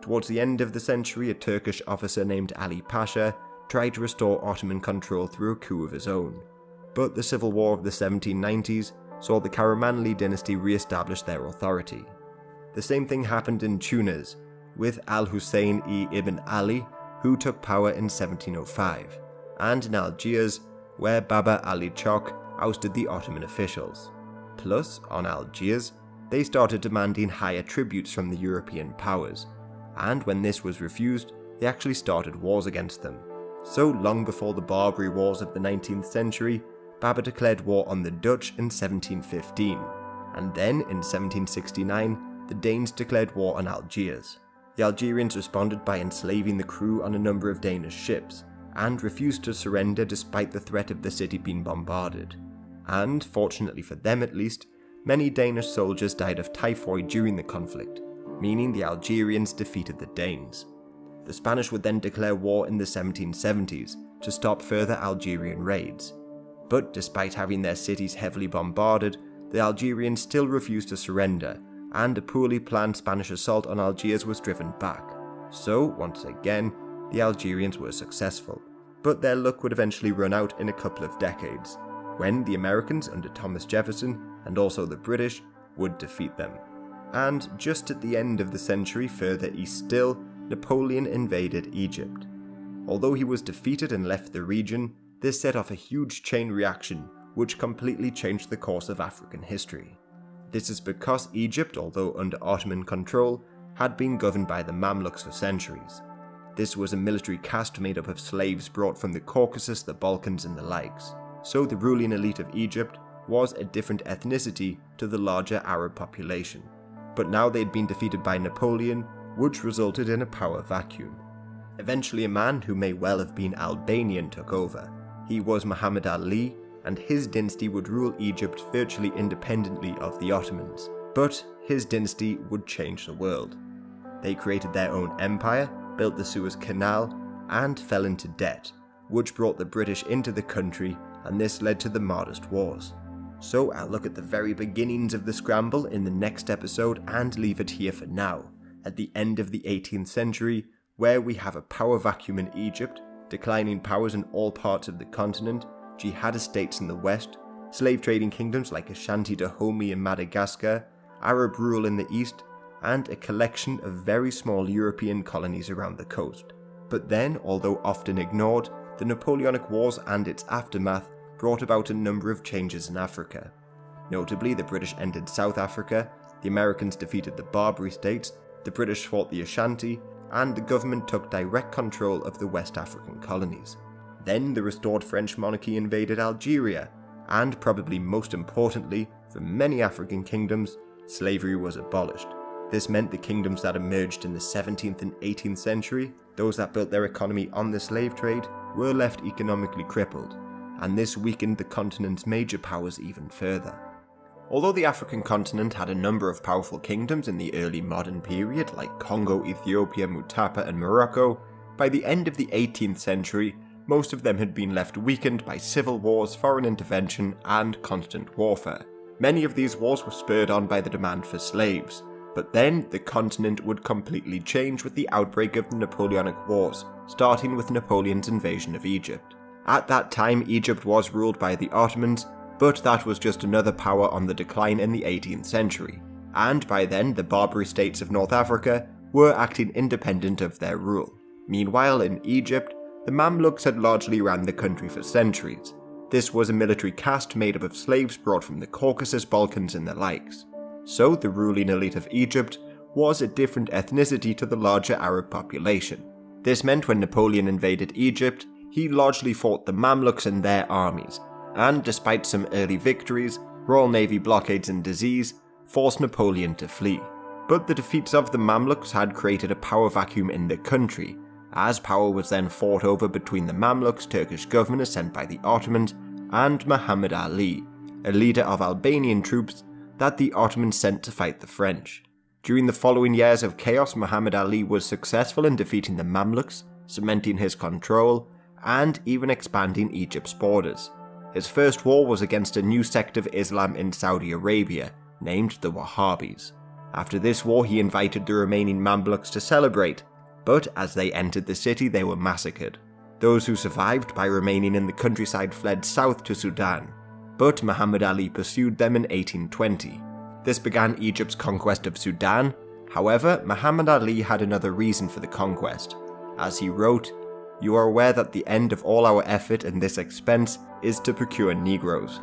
Towards the end of the century, a Turkish officer named Ali Pasha tried to restore Ottoman control through a coup of his own, but the civil war of the 1790s saw the Karamanli dynasty re-establish their authority. The same thing happened in Tunis, with Al-Hussein-ibn Ali, who took power in 1705, and in Algiers, where Baba Ali Chok ousted the Ottoman officials. Plus, on Algiers, they started demanding higher tributes from the European powers, and when this was refused, they actually started wars against them. So long before the Barbary Wars of the 19th century, Baba declared war on the Dutch in 1715, and then in 1769, the Danes declared war on Algiers. The Algerians responded by enslaving the crew on a number of Danish ships, and refused to surrender despite the threat of the city being bombarded. And, fortunately for them at least, many Danish soldiers died of typhoid during the conflict, meaning the Algerians defeated the Danes. The Spanish would then declare war in the 1770s to stop further Algerian raids. But despite having their cities heavily bombarded, the Algerians still refused to surrender, and a poorly planned Spanish assault on Algiers was driven back. So, once again, the Algerians were successful. But their luck would eventually run out in a couple of decades, when the Americans under Thomas Jefferson, and also the British, would defeat them. And just at the end of the century, further east still, Napoleon invaded Egypt. Although he was defeated and left the region, this set off a huge chain reaction which completely changed the course of African history. This is because Egypt, although under Ottoman control, had been governed by the Mamluks for centuries. This was a military caste made up of slaves brought from the Caucasus, the Balkans and the likes. So the ruling elite of Egypt was a different ethnicity to the larger Arab population. But now they had been defeated by Napoleon, which resulted in a power vacuum. Eventually a man who may well have been Albanian took over. He was Muhammad Ali, and his dynasty would rule Egypt virtually independently of the Ottomans. But his dynasty would change the world. They created their own empire, built the Suez Canal, and fell into debt, which brought the British into the country, and this led to the Mahdist Wars. So I'll look at the very beginnings of the scramble in the next episode and leave it here for now, at the end of the 18th century, where we have a power vacuum in Egypt, declining powers in all parts of the continent, jihadist states in the west, slave trading kingdoms like Ashanti Dahomey in Madagascar, Arab rule in the east, and a collection of very small European colonies around the coast. But then, although often ignored, the Napoleonic Wars and its aftermath brought about a number of changes in Africa. Notably, the British entered South Africa, the Americans defeated the Barbary states, the British fought the Ashanti, and the government took direct control of the West African colonies. Then the restored French monarchy invaded Algeria, and probably most importantly, for many African kingdoms, slavery was abolished. This meant the kingdoms that emerged in the 17th and 18th century, those that built their economy on the slave trade, were left economically crippled, and this weakened the continent's major powers even further. Although the African continent had a number of powerful kingdoms in the early modern period like Congo, Ethiopia, Mutapa and Morocco, by the end of the 18th century, most of them had been left weakened by civil wars, foreign intervention and constant warfare. Many of these wars were spurred on by the demand for slaves, but then the continent would completely change with the outbreak of the Napoleonic Wars, starting with Napoleon's invasion of Egypt. At that time, Egypt was ruled by the Ottomans, but that was just another power on the decline in the 18th century, and by then the Barbary states of North Africa were acting independent of their rule. Meanwhile, in Egypt, the Mamluks had largely ran the country for centuries. This was a military caste made up of slaves brought from the Caucasus, Balkans and the likes. So the ruling elite of Egypt was a different ethnicity to the larger Arab population. This meant when Napoleon invaded Egypt, he largely fought the Mamluks and their armies, and despite some early victories, Royal Navy blockades and disease forced Napoleon to flee. But the defeats of the Mamluks had created a power vacuum in the country, as power was then fought over between the Mamluks, Turkish governor sent by the Ottomans, and Muhammad Ali, a leader of Albanian troops that the Ottomans sent to fight the French. During the following years of chaos, Muhammad Ali was successful in defeating the Mamluks, cementing his control, and even expanding Egypt's borders. His first war was against a new sect of Islam in Saudi Arabia, named the Wahhabis. After this war, he invited the remaining Mamluks to celebrate, but as they entered the city, they were massacred. Those who survived by remaining in the countryside fled south to Sudan, but Muhammad Ali pursued them in 1820. This began Egypt's conquest of Sudan. However, Muhammad Ali had another reason for the conquest. As he wrote, "You are aware that the end of all our effort and this expense is to procure Negroes."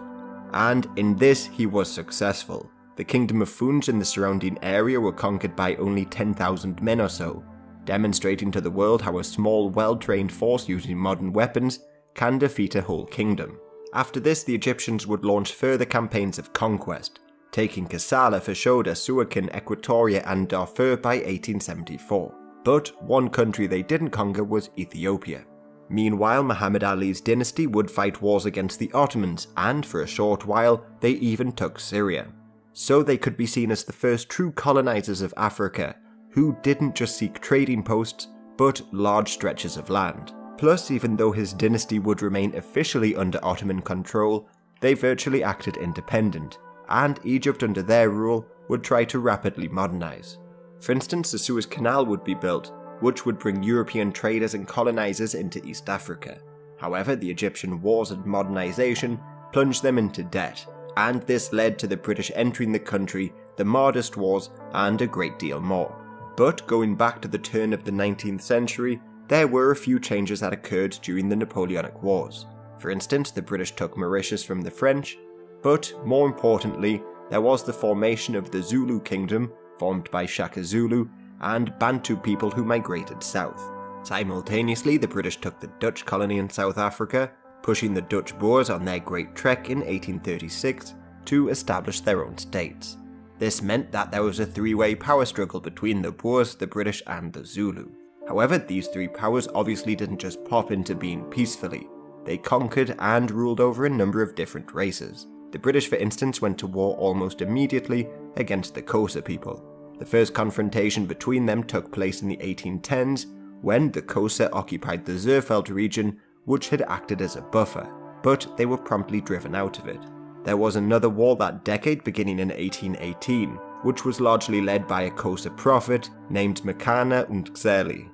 And in this he was successful. The kingdom of Funj and the surrounding area were conquered by only 10,000 men or so, demonstrating to the world how a small, well-trained force using modern weapons can defeat a whole kingdom. After this, the Egyptians would launch further campaigns of conquest, taking Kassala, Fashoda, Suakin, Equatoria and Darfur by 1874. But one country they didn't conquer was Ethiopia. Meanwhile, Muhammad Ali's dynasty would fight wars against the Ottomans, and for a short while, they even took Syria. So they could be seen as the first true colonizers of Africa, who didn't just seek trading posts, but large stretches of land. Plus, even though his dynasty would remain officially under Ottoman control, they virtually acted independent, and Egypt under their rule would try to rapidly modernize. For instance, the Suez Canal would be built, which would bring European traders and colonizers into East Africa. However, the Egyptian wars and modernization plunged them into debt, and this led to the British entering the country, the Mahdist Wars, and a great deal more. But going back to the turn of the 19th century, there were a few changes that occurred during the Napoleonic Wars. For instance, the British took Mauritius from the French, but more importantly, there was the formation of the Zulu Kingdom, formed by Shaka Zulu, and Bantu people who migrated south. Simultaneously, the British took the Dutch colony in South Africa, pushing the Dutch Boers on their Great Trek in 1836 to establish their own states. This meant that there was a three-way power struggle between the Boers, the British and the Zulu. However, these three powers obviously didn't just pop into being peacefully. They conquered and ruled over a number of different races. The British, for instance, went to war almost immediately against the Xhosa people. The first confrontation between them took place in the 1810s, when the Xhosa occupied the Zerveld region, which had acted as a buffer, but they were promptly driven out of it. There was another war that decade beginning in 1818, which was largely led by a Xhosa prophet named Mekana Umxele.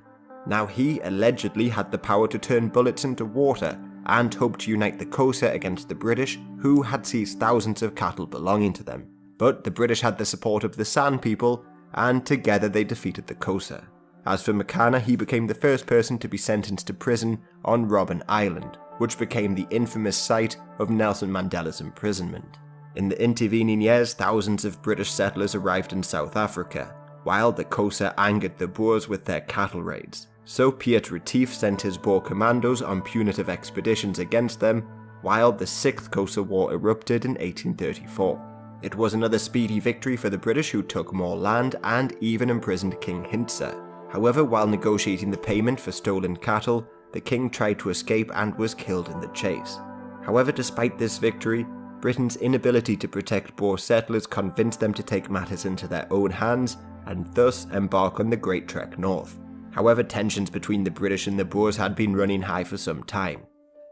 Now he allegedly had the power to turn bullets into water and hoped to unite the Xhosa against the British, who had seized thousands of cattle belonging to them. But the British had the support of the San people, and together they defeated the Xhosa. As for Mekana, he became the first person to be sentenced to prison on Robben Island, which became the infamous site of Nelson Mandela's imprisonment. In the intervening years, thousands of British settlers arrived in South Africa, while the Xhosa angered the Boers with their cattle raids. So Piet Retief sent his Boer commandos on punitive expeditions against them, while the Sixth Xhosa War erupted in 1834. It was another speedy victory for the British, who took more land and even imprisoned King Hintsa. However, while negotiating the payment for stolen cattle, the king tried to escape and was killed in the chase. However, despite this victory, Britain's inability to protect Boer settlers convinced them to take matters into their own hands and thus embark on the Great Trek north. However, tensions between the British and the Boers had been running high for some time.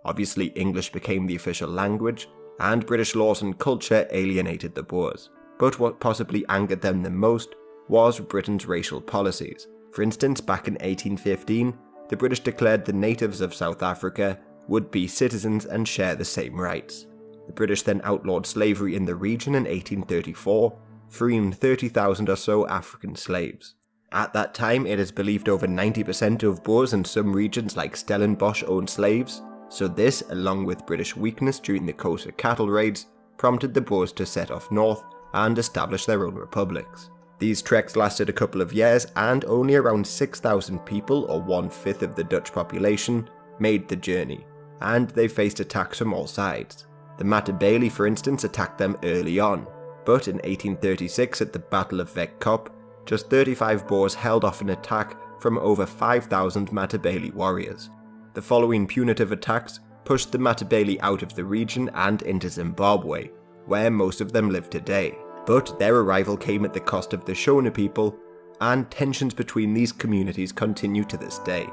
Obviously, English became the official language, and British laws and culture alienated the Boers. But what possibly angered them the most was Britain's racial policies. For instance, back in 1815, the British declared the natives of South Africa would be citizens and share the same rights. The British then outlawed slavery in the region in 1834, freeing 30,000 or so African slaves. At that time, it is believed over 90% of Boers in some regions like Stellenbosch owned slaves, so this, along with British weakness during the Xhosa cattle raids, prompted the Boers to set off north and establish their own republics. These treks lasted a couple of years, and only around 6,000 people, or 1/5 of the Dutch population, made the journey, and they faced attacks from all sides. The Matabele, for instance, attacked them early on, but in 1836 at the Battle of Wegkop, just 35 Boers held off an attack from over 5,000 Matabele warriors. The following punitive attacks pushed the Matabele out of the region and into Zimbabwe, where most of them live today. But their arrival came at the cost of the Shona people, and tensions between these communities continue to this day.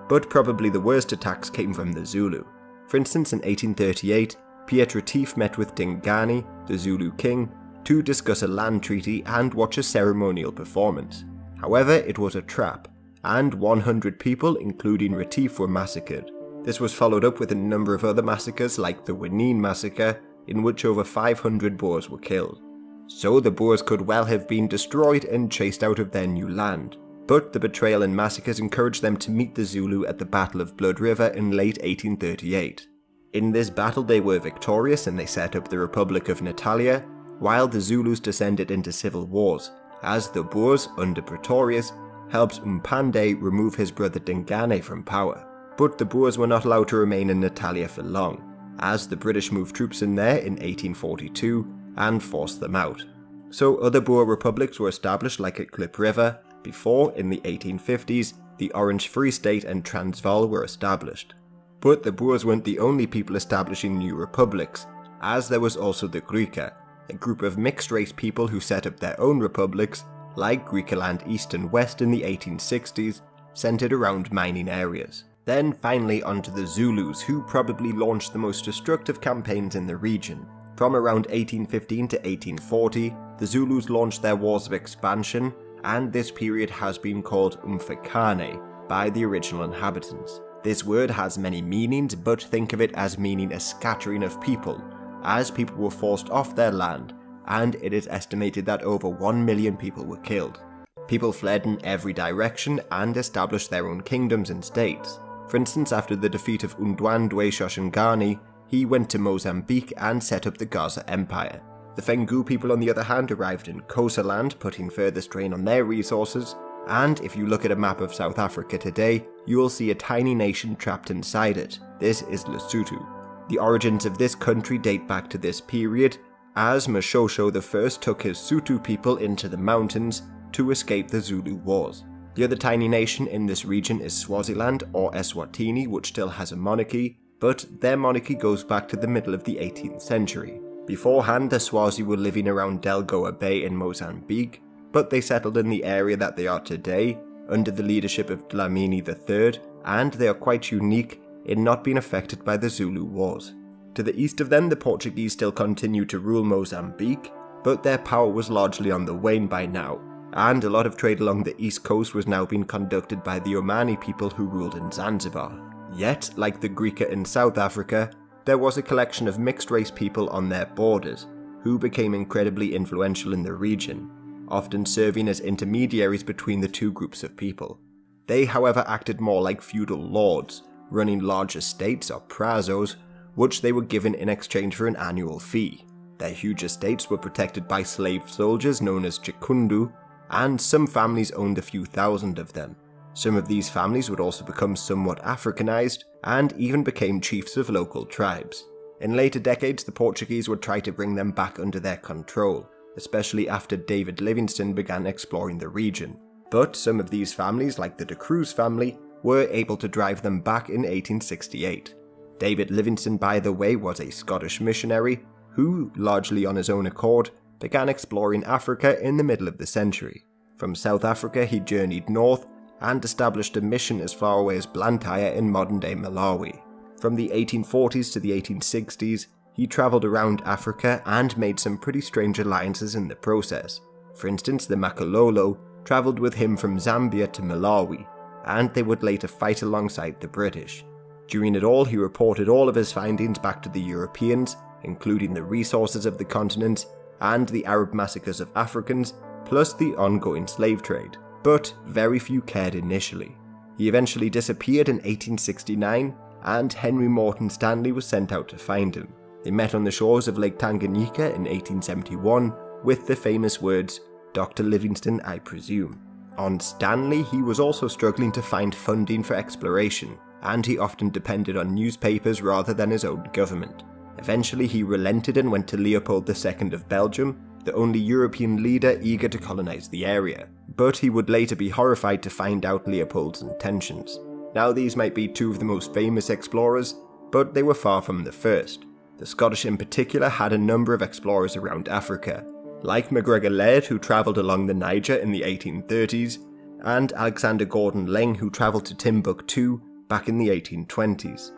But probably the worst attacks came from the Zulu. For instance, in 1838, Piet Retief met with Dingane, the Zulu king, to discuss a land treaty and watch a ceremonial performance. However, it was a trap, and 100 people, including Retief, were massacred. This was followed up with a number of other massacres like the Winene massacre, in which over 500 Boers were killed. So the Boers could well have been destroyed and chased out of their new land. But the betrayal and massacres encouraged them to meet the Zulu at the Battle of Blood River in late 1838. In this battle they were victorious and they set up the Republic of Natalia, while the Zulus descended into civil wars, as the Boers, under Pretorius, helped Mpande remove his brother Dingane from power. But the Boers were not allowed to remain in Natalia for long, as the British moved troops in there in 1842 and forced them out. So other Boer republics were established like at Klip River. Before, in the 1850s, the Orange Free State and Transvaal were established. But the Boers weren't the only people establishing new republics, as there was also the Griqua, a group of mixed-race people who set up their own republics, like Griqualand East and West in the 1860s, centered around mining areas. Then finally onto the Zulus, who probably launched the most destructive campaigns in the region. From around 1815 to 1840, the Zulus launched their wars of expansion, and this period has been called Umfekane by the original inhabitants. This word has many meanings, but think of it as meaning a scattering of people, as people were forced off their land, and it is estimated that over 1 million people were killed. People fled in every direction and established their own kingdoms and states. For instance, after the defeat of Undwandwe Shoshangani, he went to Mozambique and set up the Gaza Empire. The Fengu people on the other hand arrived in Xhosa land, putting further strain on their resources, and if you look at a map of South Africa today, you will see a tiny nation trapped inside it. This is Lesotho. The origins of this country date back to this period, as Moshoeshoe I took his Sotho people into the mountains to escape the Zulu wars. The other tiny nation in this region is Swaziland, or Eswatini, which still has a monarchy, but their monarchy goes back to the middle of the 18th century. Beforehand, the Swazi were living around Delgoa Bay in Mozambique, but they settled in the area that they are today, under the leadership of Dlamini III, and they are quite unique in not being affected by the Zulu wars. To the east of them, the Portuguese still continue to rule Mozambique, but their power was largely on the wane by now, and a lot of trade along the east coast was now being conducted by the Omani people who ruled in Zanzibar. Yet, like the Griqua in South Africa, there was a collection of mixed-race people on their borders, who became incredibly influential in the region, often serving as intermediaries between the two groups of people. They, however, acted more like feudal lords, running large estates or prazos, which they were given in exchange for an annual fee. Their huge estates were protected by slave soldiers known as Chikundu, and some families owned a few thousand of them. Some of these families would also become somewhat Africanized, and even became chiefs of local tribes. In later decades, the Portuguese would try to bring them back under their control, especially after David Livingstone began exploring the region. But some of these families, like the De Cruz family, were able to drive them back in 1868. David Livingstone, by the way, was a Scottish missionary who, largely on his own accord, began exploring Africa in the middle of the century. From South Africa he journeyed north and established a mission as far away as Blantyre in modern-day Malawi. From the 1840s to the 1860s, he travelled around Africa and made some pretty strange alliances in the process. For instance, the Makololo travelled with him from Zambia to Malawi, and they would later fight alongside the British. During it all, he reported all of his findings back to the Europeans, including the resources of the continent and the Arab massacres of Africans, plus the ongoing slave trade. But very few cared initially. He eventually disappeared in 1869, and Henry Morton Stanley was sent out to find him. They met on the shores of Lake Tanganyika in 1871 with the famous words, "Dr. Livingstone, I presume." On Stanley, he was also struggling to find funding for exploration, and he often depended on newspapers rather than his own government. Eventually he relented and went to Leopold II of Belgium, the only European leader eager to colonize the area, but he would later be horrified to find out Leopold's intentions. Now these might be two of the most famous explorers, but they were far from the first. The Scottish in particular had a number of explorers around Africa, like MacGregor Laird, who travelled along the Niger in the 1830s, and Alexander Gordon Laing, who travelled to Timbuktu back in the 1820s.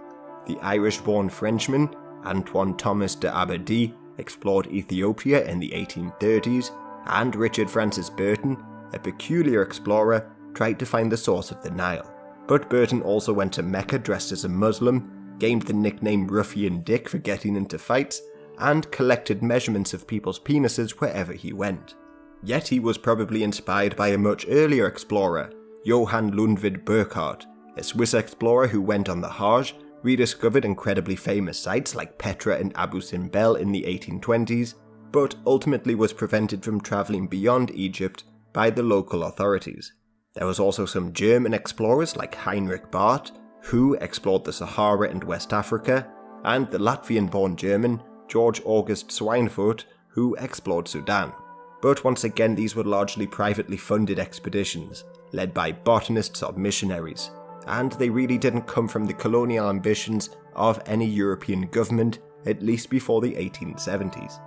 The Irish-born Frenchman, Antoine Thomas de Abadie, explored Ethiopia in the 1830s, and Richard Francis Burton, a peculiar explorer, tried to find the source of the Nile. But Burton also went to Mecca dressed as a Muslim, gained the nickname Ruffian Dick for getting into fights, and collected measurements of people's penises wherever he went. Yet he was probably inspired by a much earlier explorer, Johann Ludwig Burckhardt, a Swiss explorer who went on the Hajj, rediscovered incredibly famous sites like Petra and Abu Simbel in the 1820s, but ultimately was prevented from travelling beyond Egypt by the local authorities. There was also some German explorers like Heinrich Barth, who explored the Sahara and West Africa, and the Latvian-born German, George August Schweinfurt, who explored Sudan. But once again, these were largely privately funded expeditions, led by botanists or missionaries, and they really didn't come from the colonial ambitions of any European government, at least before the 1870s.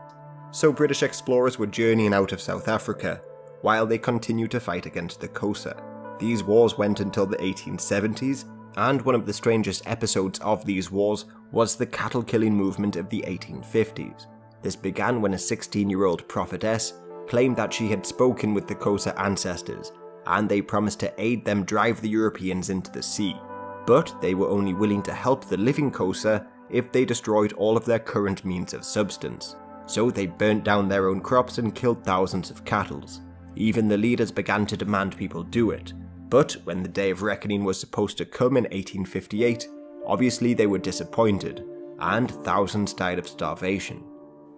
So British explorers were journeying out of South Africa, while they continued to fight against the Xhosa. These wars went until the 1870s, and one of the strangest episodes of these wars was the cattle-killing movement of the 1850s. This began when a 16-year-old prophetess claimed that she had spoken with the Xhosa ancestors, and they promised to aid them drive the Europeans into the sea. But they were only willing to help the living Xhosa if they destroyed all of their current means of substance. So they burnt down their own crops and killed thousands of cattle. Even the leaders began to demand people do it. But when the day of reckoning was supposed to come in 1858, obviously they were disappointed, and thousands died of starvation.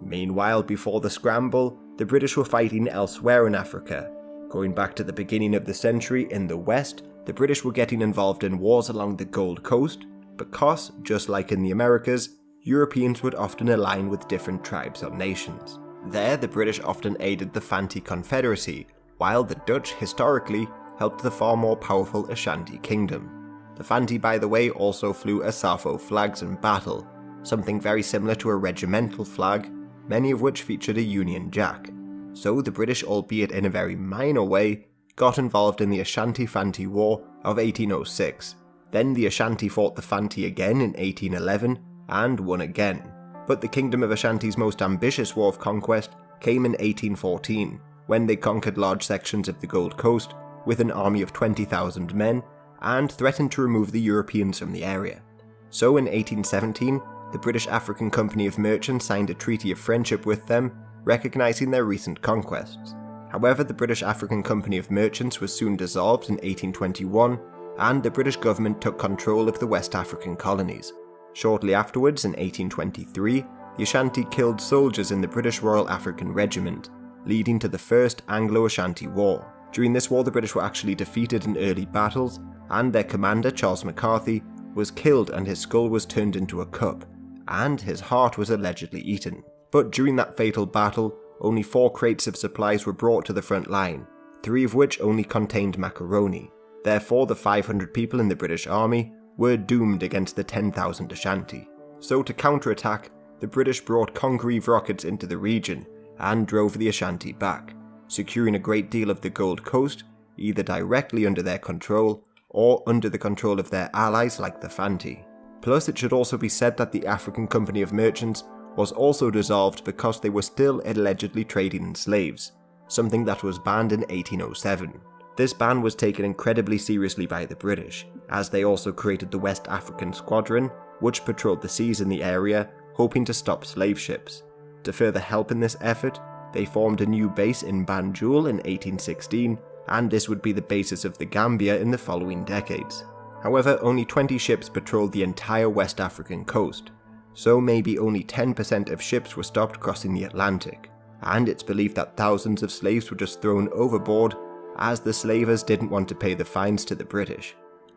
Meanwhile, before the scramble, the British were fighting elsewhere in Africa. Going back to the beginning of the century in the West, the British were getting involved in wars along the Gold Coast, because, just like in the Americas, Europeans would often align with different tribes or nations. There, the British often aided the Fanti Confederacy, while the Dutch, historically, helped the far more powerful Ashanti Kingdom. The Fanti, by the way, also flew Asafo flags in battle, something very similar to a regimental flag, many of which featured a Union Jack. So the British, albeit in a very minor way, got involved in the Ashanti-Fanti War of 1806. Then the Ashanti fought the Fanti again in 1811, and won again. But the Kingdom of Ashanti's most ambitious war of conquest came in 1814, when they conquered large sections of the Gold Coast with an army of 20,000 men, and threatened to remove the Europeans from the area. So in 1817, the British African Company of Merchants signed a treaty of friendship with them, recognising their recent conquests. However, the British African Company of Merchants was soon dissolved in 1821, and the British government took control of the West African colonies. Shortly afterwards, in 1823, the Ashanti killed soldiers in the British Royal African Regiment, leading to the First Anglo-Ashanti War. During this war, the British were actually defeated in early battles, and their commander, Charles McCarthy, was killed and his skull was turned into a cup, and his heart was allegedly eaten. But during that fatal battle, only 4 crates of supplies were brought to the front line, 3 of which only contained macaroni. Therefore, the 500 people in the British Army were doomed against the 10,000 Ashanti. So to counterattack, the British brought Congreve rockets into the region and drove the Ashanti back, securing a great deal of the Gold Coast, either directly under their control or under the control of their allies like the Fanti. Plus, it should also be said that the African Company of Merchants was also dissolved because they were still allegedly trading in slaves, something that was banned in 1807. This ban was taken incredibly seriously by the British, as they also created the West African Squadron, which patrolled the seas in the area, hoping to stop slave ships. To further help in this effort, they formed a new base in Banjul in 1816, and this would be the basis of the Gambia in the following decades. However, only 20 ships patrolled the entire West African coast, so maybe only 10% of ships were stopped crossing the Atlantic, and it's believed that thousands of slaves were just thrown overboard as the slavers didn't want to pay the fines to the British.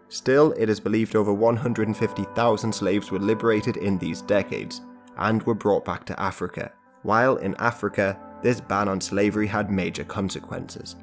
Still, it is believed over 150,000 slaves were liberated in these decades, and were brought back to Africa, while in Africa, this ban on slavery had major consequences.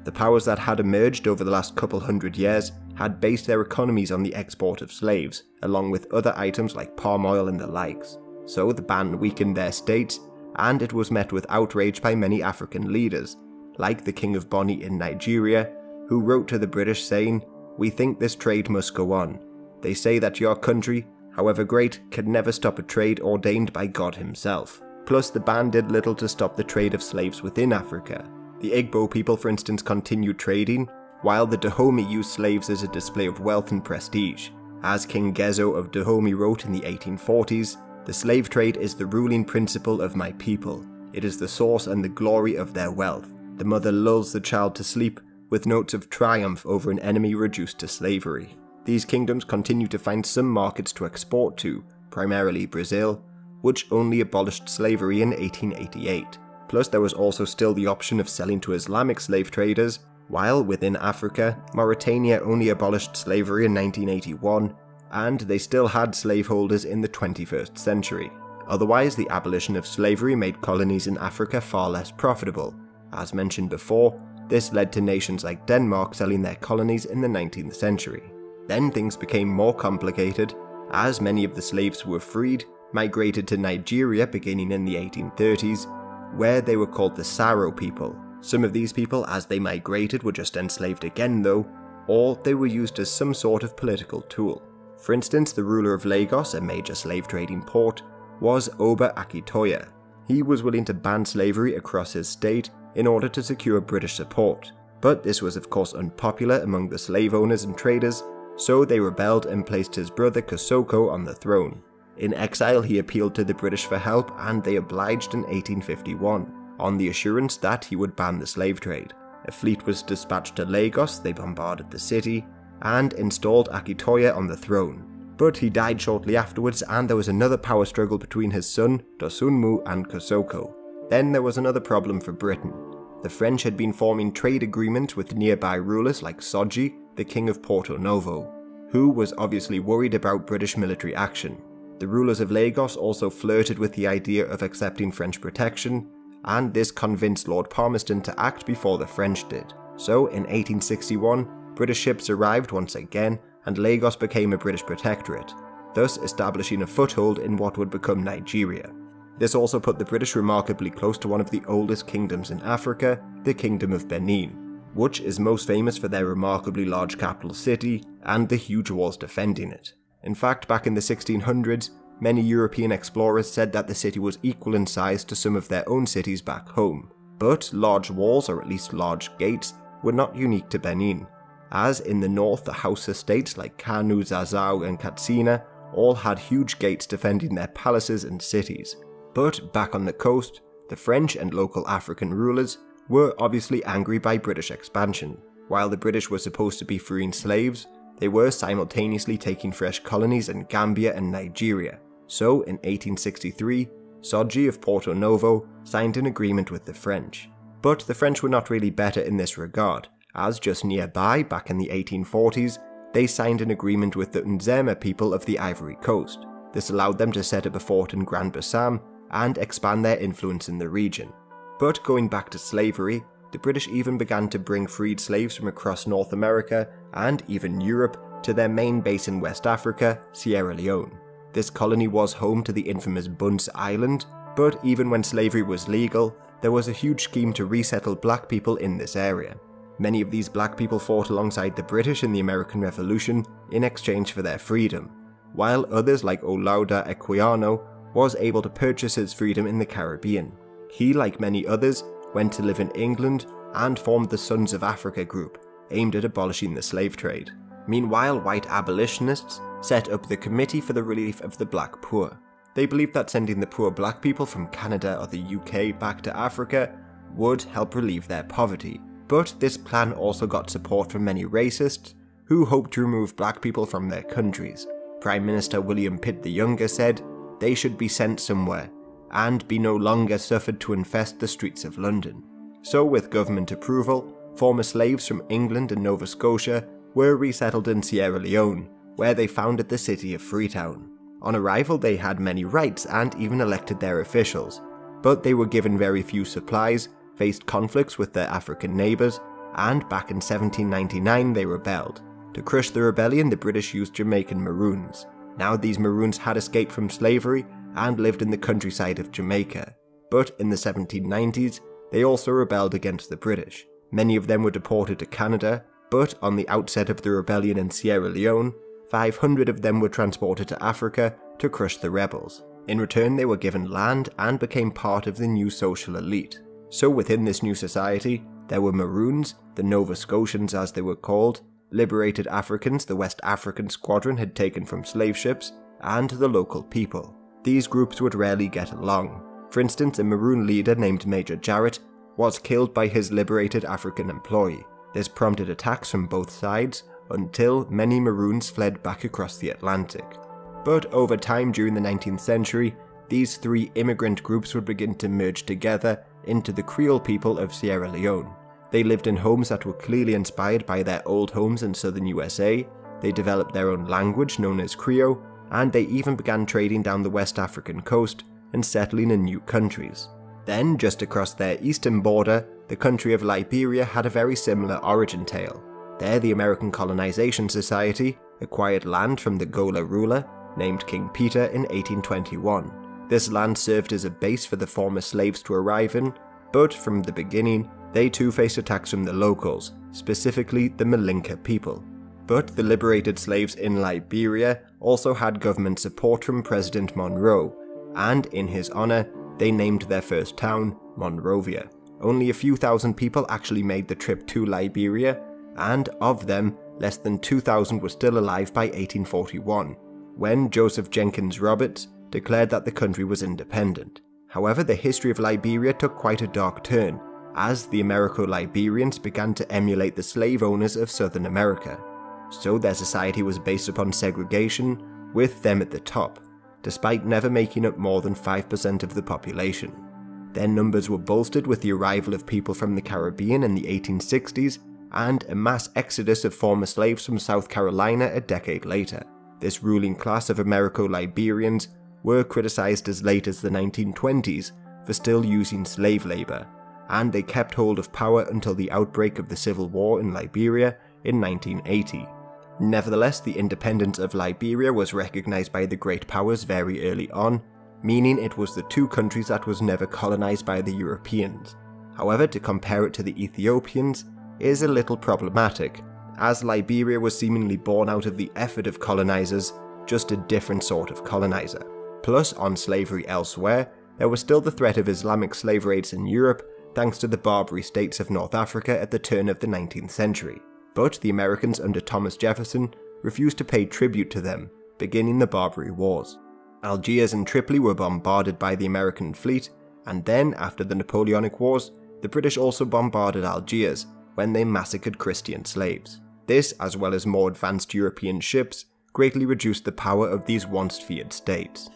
The powers that had emerged over the last couple hundred years had based their economies on the export of slaves, along with other items like palm oil and the likes. So the ban weakened their states, and it was met with outrage by many African leaders, like the King of Bonny in Nigeria, who wrote to the British saying, "We think this trade must go on. They say that your country, however great, can never stop a trade ordained by God himself." Plus, the ban did little to stop the trade of slaves within Africa. The Igbo people, for instance, continued trading, while the Dahomey used slaves as a display of wealth and prestige. As King Gezo of Dahomey wrote in the 1840s, "The slave trade is the ruling principle of my people. It is the source and the glory of their wealth. The mother lulls the child to sleep with notes of triumph over an enemy reduced to slavery." These kingdoms continue to find some markets to export to, primarily Brazil, which only abolished slavery in 1888. Plus, there was also still the option of selling to Islamic slave traders, while within Africa, Mauritania only abolished slavery in 1981, and they still had slaveholders in the 21st century. Otherwise, the abolition of slavery made colonies in Africa far less profitable. As mentioned before, this led to nations like Denmark selling their colonies in the 19th century. Then things became more complicated, as many of the slaves who were freed migrated to Nigeria beginning in the 1830s, where they were called the Saro people. Some of these people, as they migrated, were just enslaved again though, or they were used as some sort of political tool. For instance, the ruler of Lagos, a major slave trading port, was Oba Akitoye. He was willing to ban slavery across his state in order to secure British support, but this was of course unpopular among the slave owners and traders, so they rebelled and placed his brother Kosoko on the throne. In exile, he appealed to the British for help, and they obliged in 1851, on the assurance that he would ban the slave trade. A fleet was dispatched to Lagos, they bombarded the city, and installed Akitoye on the throne. But he died shortly afterwards, and there was another power struggle between his son, Dosunmu, and Kosoko. Then there was another problem for Britain. The French had been forming trade agreements with nearby rulers like Soji, the king of Porto Novo, who was obviously worried about British military action. The rulers of Lagos also flirted with the idea of accepting French protection, and this convinced Lord Palmerston to act before the French did. So in 1861, British ships arrived once again, and Lagos became a British protectorate, thus establishing a foothold in what would become Nigeria. This also put the British remarkably close to one of the oldest kingdoms in Africa, the Kingdom of Benin, which is most famous for their remarkably large capital city and the huge walls defending it. In fact, back in the 1600s, many European explorers said that the city was equal in size to some of their own cities back home. But large walls, or at least large gates, were not unique to Benin, as in the north the Hausa states like Kanu, Zazau and Katsina all had huge gates defending their palaces and cities. But back on the coast, the French and local African rulers were obviously angry by British expansion. While the British were supposed to be freeing slaves, they were simultaneously taking fresh colonies in Gambia and Nigeria. So in 1863, Soji of Porto Novo signed an agreement with the French. But the French were not really better in this regard, as just nearby, back in the 1840s, they signed an agreement with the Nzema people of the Ivory Coast. This allowed them to set up a fort in Grand Bassam and expand their influence in the region. But going back to slavery, the British even began to bring freed slaves from across North America and even Europe to their main base in West Africa, Sierra Leone. This colony was home to the infamous Bunce Island, but even when slavery was legal, there was a huge scheme to resettle black people in this area. Many of these black people fought alongside the British in the American Revolution in exchange for their freedom, while others like Olaudah Equiano was able to purchase his freedom in the Caribbean. He, like many others, went to live in England and formed the Sons of Africa group, aimed at abolishing the slave trade. Meanwhile, white abolitionists set up the Committee for the Relief of the Black Poor. They believed that sending the poor black people from Canada or the UK back to Africa would help relieve their poverty. But this plan also got support from many racists who hoped to remove black people from their countries. Prime Minister William Pitt the Younger said they should be sent somewhere and be no longer suffered to infest the streets of London. So, with government approval, former slaves from England and Nova Scotia were resettled in Sierra Leone, where they founded the city of Freetown. On arrival, they had many rights and even elected their officials, but they were given very few supplies, faced conflicts with their African neighbours, and back in 1799 they rebelled. To crush the rebellion, the British used Jamaican Maroons. Now these Maroons had escaped from slavery and lived in the countryside of Jamaica, but in the 1790s they also rebelled against the British. Many of them were deported to Canada, but on the outset of the rebellion in Sierra Leone, 500 of them were transported to Africa to crush the rebels. In return, they were given land and became part of the new social elite. So within this new society, there were Maroons, the Nova Scotians as they were called, liberated Africans the West African Squadron had taken from slave ships, and the local people. These groups would rarely get along. For instance, a Maroon leader named Major Jarrett was killed by his liberated African employee. This prompted attacks from both sides until many Maroons fled back across the Atlantic. But over time during the 19th century, these three immigrant groups would begin to merge together into the Creole people of Sierra Leone. They lived in homes that were clearly inspired by their old homes in southern USA, they developed their own language known as Creole, and they even began trading down the West African coast and settling in new countries. Then, just across their eastern border, the country of Liberia had a very similar origin tale. There, the American Colonization Society acquired land from the Gola ruler, named King Peter, in 1821. This land served as a base for the former slaves to arrive in, but from the beginning, they too faced attacks from the locals, specifically the Malinka people. But the liberated slaves in Liberia also had government support from President Monroe, and in his honor, they named their first town Monrovia. Only a few thousand people actually made the trip to Liberia, and of them, less than 2,000 were still alive by 1841, when Joseph Jenkins Roberts declared that the country was independent. However, the history of Liberia took quite a dark turn, as the Americo-Liberians began to emulate the slave owners of Southern America. So their society was based upon segregation, with them at the top, despite never making up more than 5% of the population. Their numbers were bolstered with the arrival of people from the Caribbean in the 1860s, and a mass exodus of former slaves from South Carolina a decade later. This ruling class of Americo-Liberians were criticized as late as the 1920s for still using slave labor, and they kept hold of power until the outbreak of the Civil War in Liberia in 1980. Nevertheless, the independence of Liberia was recognized by the great powers very early on, meaning it was the two countries that was never colonized by the Europeans. However, to compare it to the Ethiopians is a little problematic, as Liberia was seemingly born out of the effort of colonizers, just a different sort of colonizer. Plus, on slavery elsewhere, there was still the threat of Islamic slave raids in Europe thanks to the Barbary states of North Africa at the turn of the 19th century. But the Americans under Thomas Jefferson refused to pay tribute to them, beginning the Barbary Wars. Algiers and Tripoli were bombarded by the American fleet, and then, after the Napoleonic Wars, the British also bombarded Algiers when they massacred Christian slaves. This, as well as more advanced European ships, greatly reduced the power of these once feared states.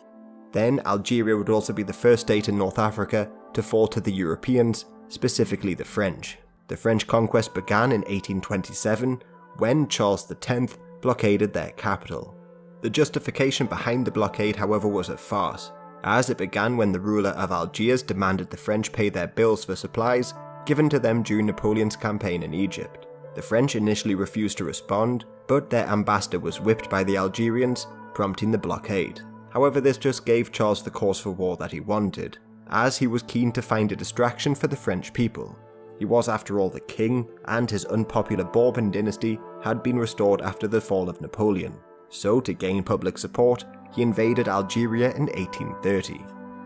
Then, Algeria would also be the first state in North Africa to fall to the Europeans, specifically the French. The French conquest began in 1827 when Charles X blockaded their capital. The justification behind the blockade, however, was a farce, as it began when the ruler of Algiers demanded the French pay their bills for supplies given to them during Napoleon's campaign in Egypt. The French initially refused to respond, but their ambassador was whipped by the Algerians, prompting the blockade. However, this just gave Charles the cause for war that he wanted, as he was keen to find a distraction for the French people. He was, after all, the king, and his unpopular Bourbon dynasty had been restored after the fall of Napoleon. So, to gain public support, he invaded Algeria in 1830.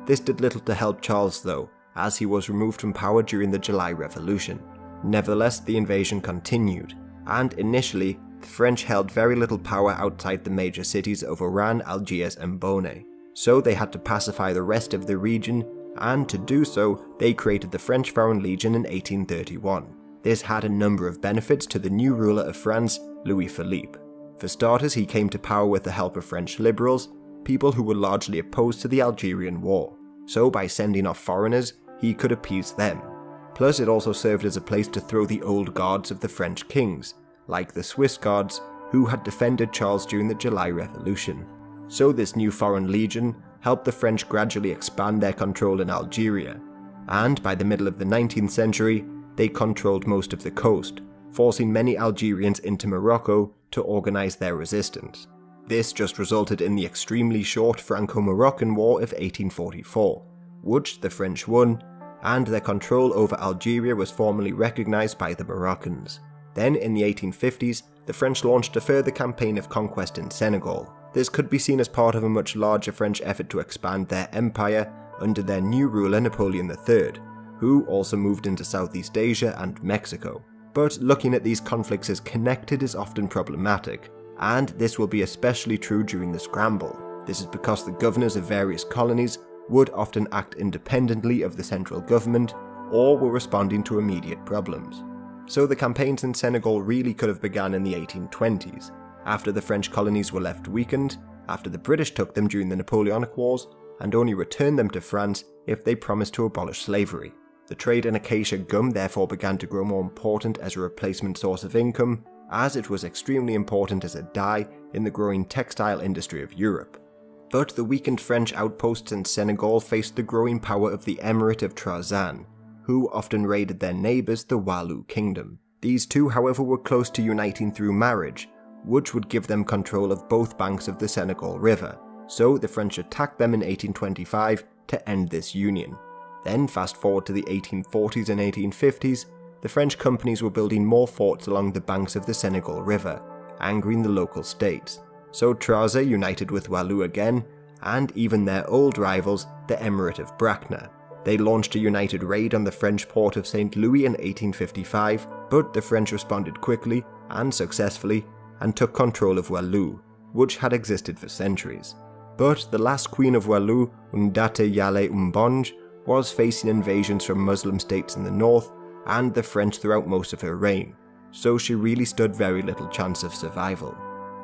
This did little to help Charles though, as he was removed from power during the July Revolution. Nevertheless, the invasion continued, and initially, the French held very little power outside the major cities of Oran, Algiers and Bonney, so they had to pacify the rest of the region, and to do so, they created the French Foreign Legion in 1831. This had a number of benefits to the new ruler of France, Louis Philippe. For starters, he came to power with the help of French liberals, people who were largely opposed to the Algerian War, so by sending off foreigners, he could appease them. Plus, it also served as a place to throw the old guards of the French kings, like the Swiss Guards, who had defended Charles during the July Revolution. So this new Foreign Legion helped the French gradually expand their control in Algeria, and by the middle of the 19th century, they controlled most of the coast, forcing many Algerians into Morocco to organize their resistance. This just resulted in the extremely short Franco-Moroccan War of 1844, which the French won, and their control over Algeria was formally recognized by the Moroccans. Then, in the 1850s, the French launched a further campaign of conquest in Senegal. This could be seen as part of a much larger French effort to expand their empire under their new ruler Napoleon III, who also moved into Southeast Asia and Mexico. But looking at these conflicts as connected is often problematic, and this will be especially true during the Scramble. This is because the governors of various colonies would often act independently of the central government, or were responding to immediate problems. So the campaigns in Senegal really could have begun in the 1820s, after the French colonies were left weakened, after the British took them during the Napoleonic Wars, and only returned them to France if they promised to abolish slavery. The trade in acacia gum therefore began to grow more important as a replacement source of income, as it was extremely important as a dye in the growing textile industry of Europe. But the weakened French outposts in Senegal faced the growing power of the Emirate of Trarza, who often raided their neighbours, the Walu Kingdom. These two, however, were close to uniting through marriage, which would give them control of both banks of the Senegal River, so the French attacked them in 1825 to end this union. Then, fast forward to the 1840s and 1850s, the French companies were building more forts along the banks of the Senegal River, angering the local states. So Trarza united with Walu again, and even their old rivals, the Emirate of Brakna. They launched a united raid on the French port of St. Louis in 1855, but the French responded quickly and successfully and took control of Walu, which had existed for centuries. But the last queen of Walu, Ndate Yale Mbonj, was facing invasions from Muslim states in the north and the French throughout most of her reign, so she really stood very little chance of survival.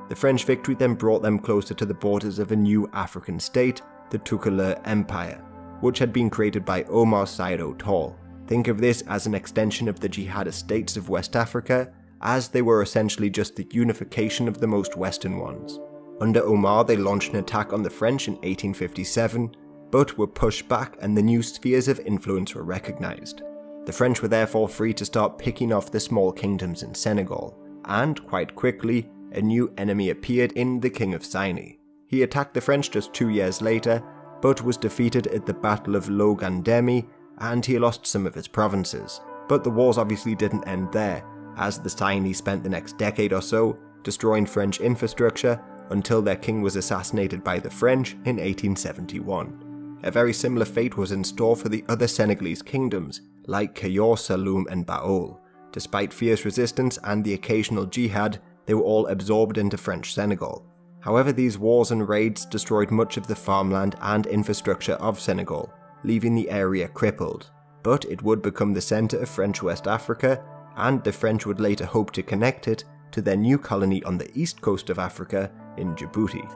The French victory then brought them closer to the borders of a new African state, the Tukulur Empire, which had been created by Omar Said Tall. Think of this as an extension of the jihadist states of West Africa, as they were essentially just the unification of the most western ones. Under Omar, they launched an attack on the French in 1857, but were pushed back and the new spheres of influence were recognized. The French were therefore free to start picking off the small kingdoms in Senegal, and quite quickly, a new enemy appeared in the King of Sinai. He attacked the French just 2 years later, but was defeated at the Battle of Logandemi, and he lost some of his provinces. But the wars obviously didn't end there, as the Sinai spent the next decade or so destroying French infrastructure until their king was assassinated by the French in 1871. A very similar fate was in store for the other Senegalese kingdoms, like Kayor, Saloum and Baol. Despite fierce resistance and the occasional jihad, they were all absorbed into French Senegal. However, these wars and raids destroyed much of the farmland and infrastructure of Senegal, leaving the area crippled. But it would become the centre of French West Africa, and the French would later hope to connect it to their new colony on the east coast of Africa in Djibouti.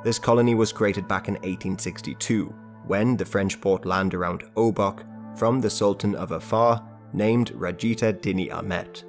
This colony was created back in 1862, when the French bought land around Obok from the Sultan of Afar named Rajita Dini Ahmet.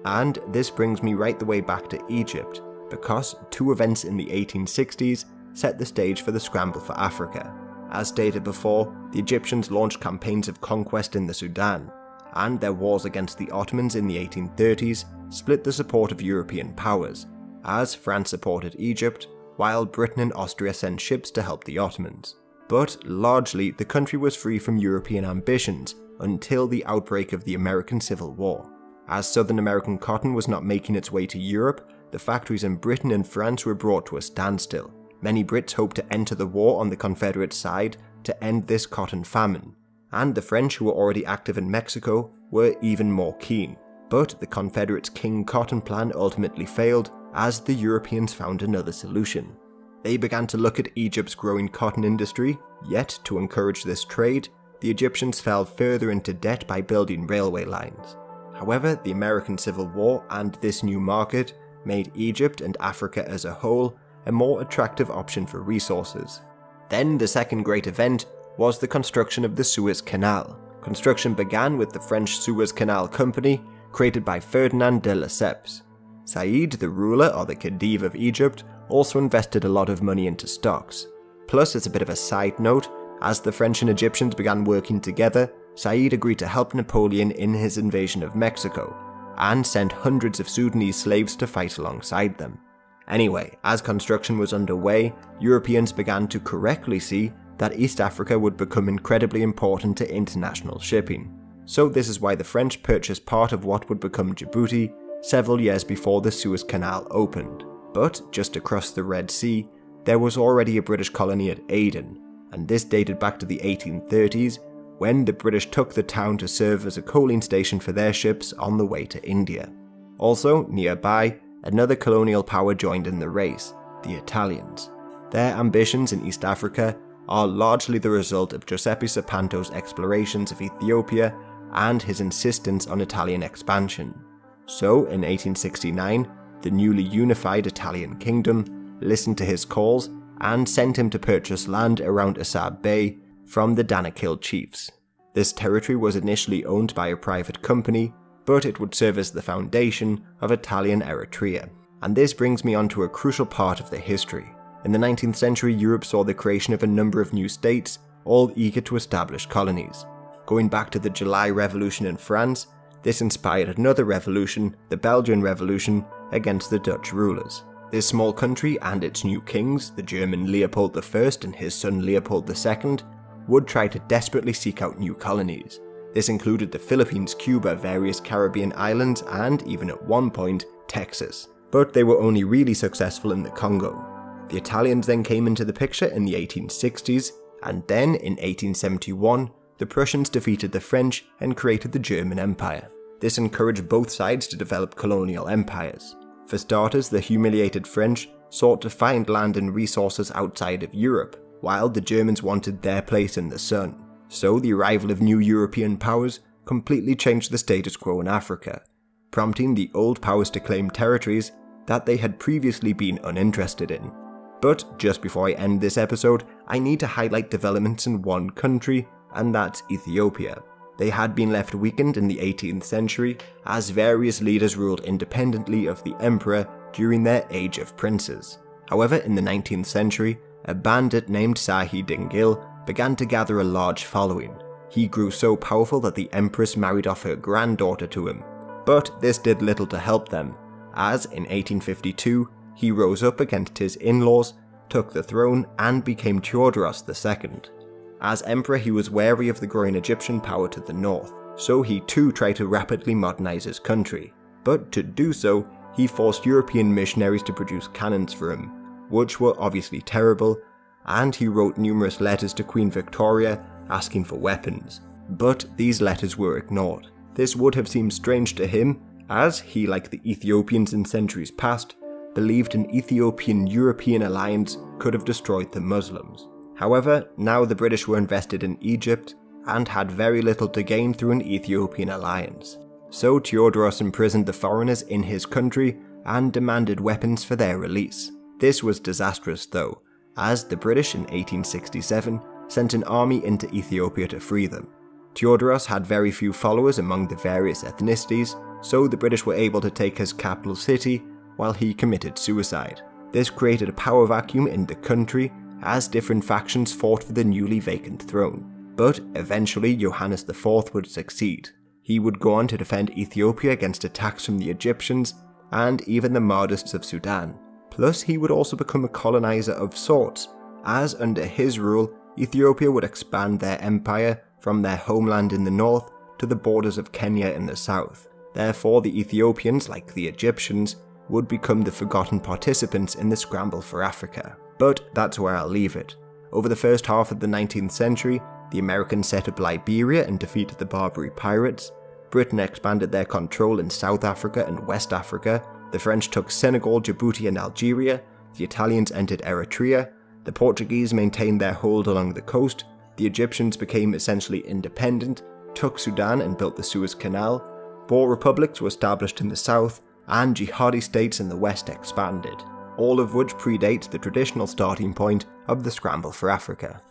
And this brings me right the way back to Egypt, because two events in the 1860s set the stage for the scramble for Africa. As stated before, the Egyptians launched campaigns of conquest in the Sudan, and their wars against the Ottomans in the 1830s split the support of European powers, as France supported Egypt, while Britain and Austria sent ships to help the Ottomans. But largely, the country was free from European ambitions until the outbreak of the American Civil War. As Southern American cotton was not making its way to Europe, the factories in Britain and France were brought to a standstill. Many Brits hoped to enter the war on the Confederate side to end this cotton famine, and the French, who were already active in Mexico, were even more keen. But the Confederates' King Cotton Plan ultimately failed, as the Europeans found another solution. They began to look at Egypt's growing cotton industry, yet to encourage this trade, the Egyptians fell further into debt by building railway lines. However, the American Civil War and this new market made Egypt and Africa as a whole a more attractive option for resources. Then the second great event was the construction of the Suez Canal. Construction began with the French Suez Canal Company, created by Ferdinand de Lesseps. Said, the ruler or the Khedive of Egypt, also invested a lot of money into stocks. Plus, as a bit of a side note, as the French and Egyptians began working together, Said agreed to help Napoleon in his invasion of Mexico, and sent hundreds of Sudanese slaves to fight alongside them. Anyway, as construction was underway, Europeans began to correctly see that East Africa would become incredibly important to international shipping. So this is why the French purchased part of what would become Djibouti several years before the Suez Canal opened. But just across the Red Sea, there was already a British colony at Aden, and this dated back to the 1830s, when the British took the town to serve as a coaling station for their ships on the way to India. Also, nearby, another colonial power joined in the race, the Italians. Their ambitions in East Africa are largely the result of Giuseppe Sapanto's explorations of Ethiopia and his insistence on Italian expansion. So, in 1869, the newly unified Italian kingdom listened to his calls and sent him to purchase land around Asab Bay from the Danakil chiefs. This territory was initially owned by a private company, but it would serve as the foundation of Italian Eritrea. And this brings me on to a crucial part of the history. In the 19th century, Europe saw the creation of a number of new states, all eager to establish colonies. Going back to the July Revolution in France, this inspired another revolution, the Belgian Revolution, against the Dutch rulers. This small country and its new kings, the German Leopold I and his son Leopold II, would try to desperately seek out new colonies. This included the Philippines, Cuba, various Caribbean islands, and even at one point, Texas. But they were only really successful in the Congo. The Italians then came into the picture in the 1860s, and then in 1871, the Prussians defeated the French and created the German Empire. This encouraged both sides to develop colonial empires. For starters, the humiliated French sought to find land and resources outside of Europe, while the Germans wanted their place in the sun. So the arrival of new European powers completely changed the status quo in Africa, prompting the old powers to claim territories that they had previously been uninterested in. But just before I end this episode, I need to highlight developments in one country, and that's Ethiopia. They had been left weakened in the 18th century as various leaders ruled independently of the emperor during their age of princes. However, in the 19th century, a bandit named Sahi Dingil began to gather a large following. He grew so powerful that the empress married off her granddaughter to him. But this did little to help them, as in 1852, he rose up against his in-laws, took the throne, and became Theodoros II. As emperor, he was wary of the growing Egyptian power to the north, so he too tried to rapidly modernize his country. But to do so, he forced European missionaries to produce cannons for him, which were obviously terrible, and he wrote numerous letters to Queen Victoria asking for weapons. But these letters were ignored. This would have seemed strange to him, as he, like the Ethiopians in centuries past, believed an Ethiopian-European alliance could have destroyed the Muslims. However, now the British were invested in Egypt and had very little to gain through an Ethiopian alliance. So Theodoros imprisoned the foreigners in his country and demanded weapons for their release. This was disastrous though, as the British in 1867 sent an army into Ethiopia to free them. Theodoros had very few followers among the various ethnicities, so the British were able to take his capital city while he committed suicide. This created a power vacuum in the country as different factions fought for the newly vacant throne. But eventually Johannes IV would succeed. He would go on to defend Ethiopia against attacks from the Egyptians and even the Mahdists of Sudan. Plus, he would also become a colonizer of sorts, as under his rule, Ethiopia would expand their empire from their homeland in the north to the borders of Kenya in the south. Therefore, the Ethiopians, like the Egyptians, would become the forgotten participants in the scramble for Africa. But that's where I'll leave it. Over the first half of the 19th century, the Americans set up Liberia and defeated the Barbary pirates. Britain expanded their control in South Africa and West Africa, the French took Senegal, Djibouti and Algeria, the Italians entered Eritrea, the Portuguese maintained their hold along the coast, the Egyptians became essentially independent, took Sudan and built the Suez Canal, Boer republics were established in the south, and jihadi states in the west expanded, all of which predate the traditional starting point of the scramble for Africa.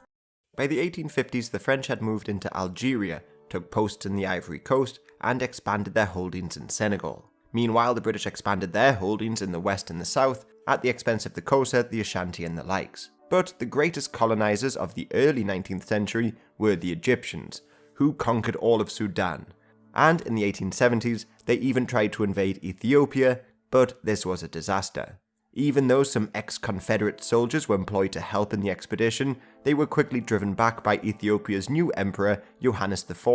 By the 1850s, the French had moved into Algeria, took posts in the Ivory Coast, and expanded their holdings in Senegal. Meanwhile, the British expanded their holdings in the west and the south, at the expense of the Xhosa, the Ashanti and the likes. But the greatest colonizers of the early 19th century were the Egyptians, who conquered all of Sudan. And in the 1870s, they even tried to invade Ethiopia, but this was a disaster. Even though some ex-Confederate soldiers were employed to help in the expedition, they were quickly driven back by Ethiopia's new emperor, Johannes IV,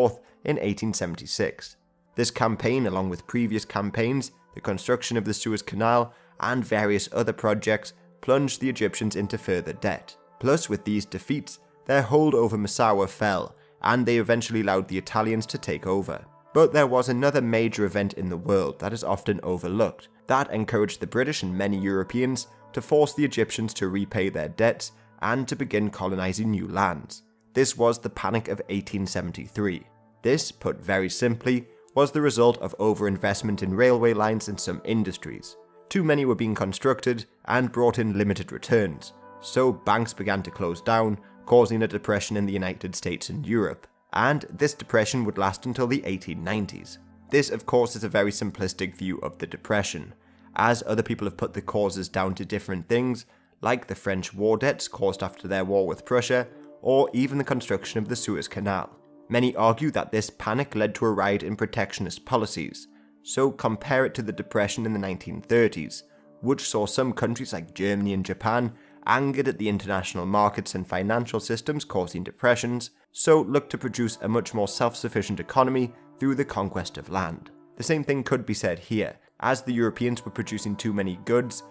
in 1876. This campaign, along with previous campaigns, the construction of the Suez Canal, and various other projects, plunged the Egyptians into further debt. Plus, with these defeats, their hold over Massawa fell, and they eventually allowed the Italians to take over. But there was another major event in the world that is often overlooked, that encouraged the British and many Europeans to force the Egyptians to repay their debts and to begin colonizing new lands. This was the Panic of 1873. This, put very simply, was the result of overinvestment in railway lines and some industries. Too many were being constructed and brought in limited returns, so banks began to close down, causing a depression in the United States and Europe, and this depression would last until the 1890s. This, of course, is a very simplistic view of the depression, as other people have put the causes down to different things, like the French war debts caused after their war with Prussia, or even the construction of the Suez Canal. Many argue that this panic led to a rise in protectionist policies, so compare it to the Depression in the 1930s, which saw some countries like Germany and Japan angered at the international markets and financial systems causing depressions, so looked to produce a much more self-sufficient economy through the conquest of land. The same thing could be said here, as the Europeans were producing too many goods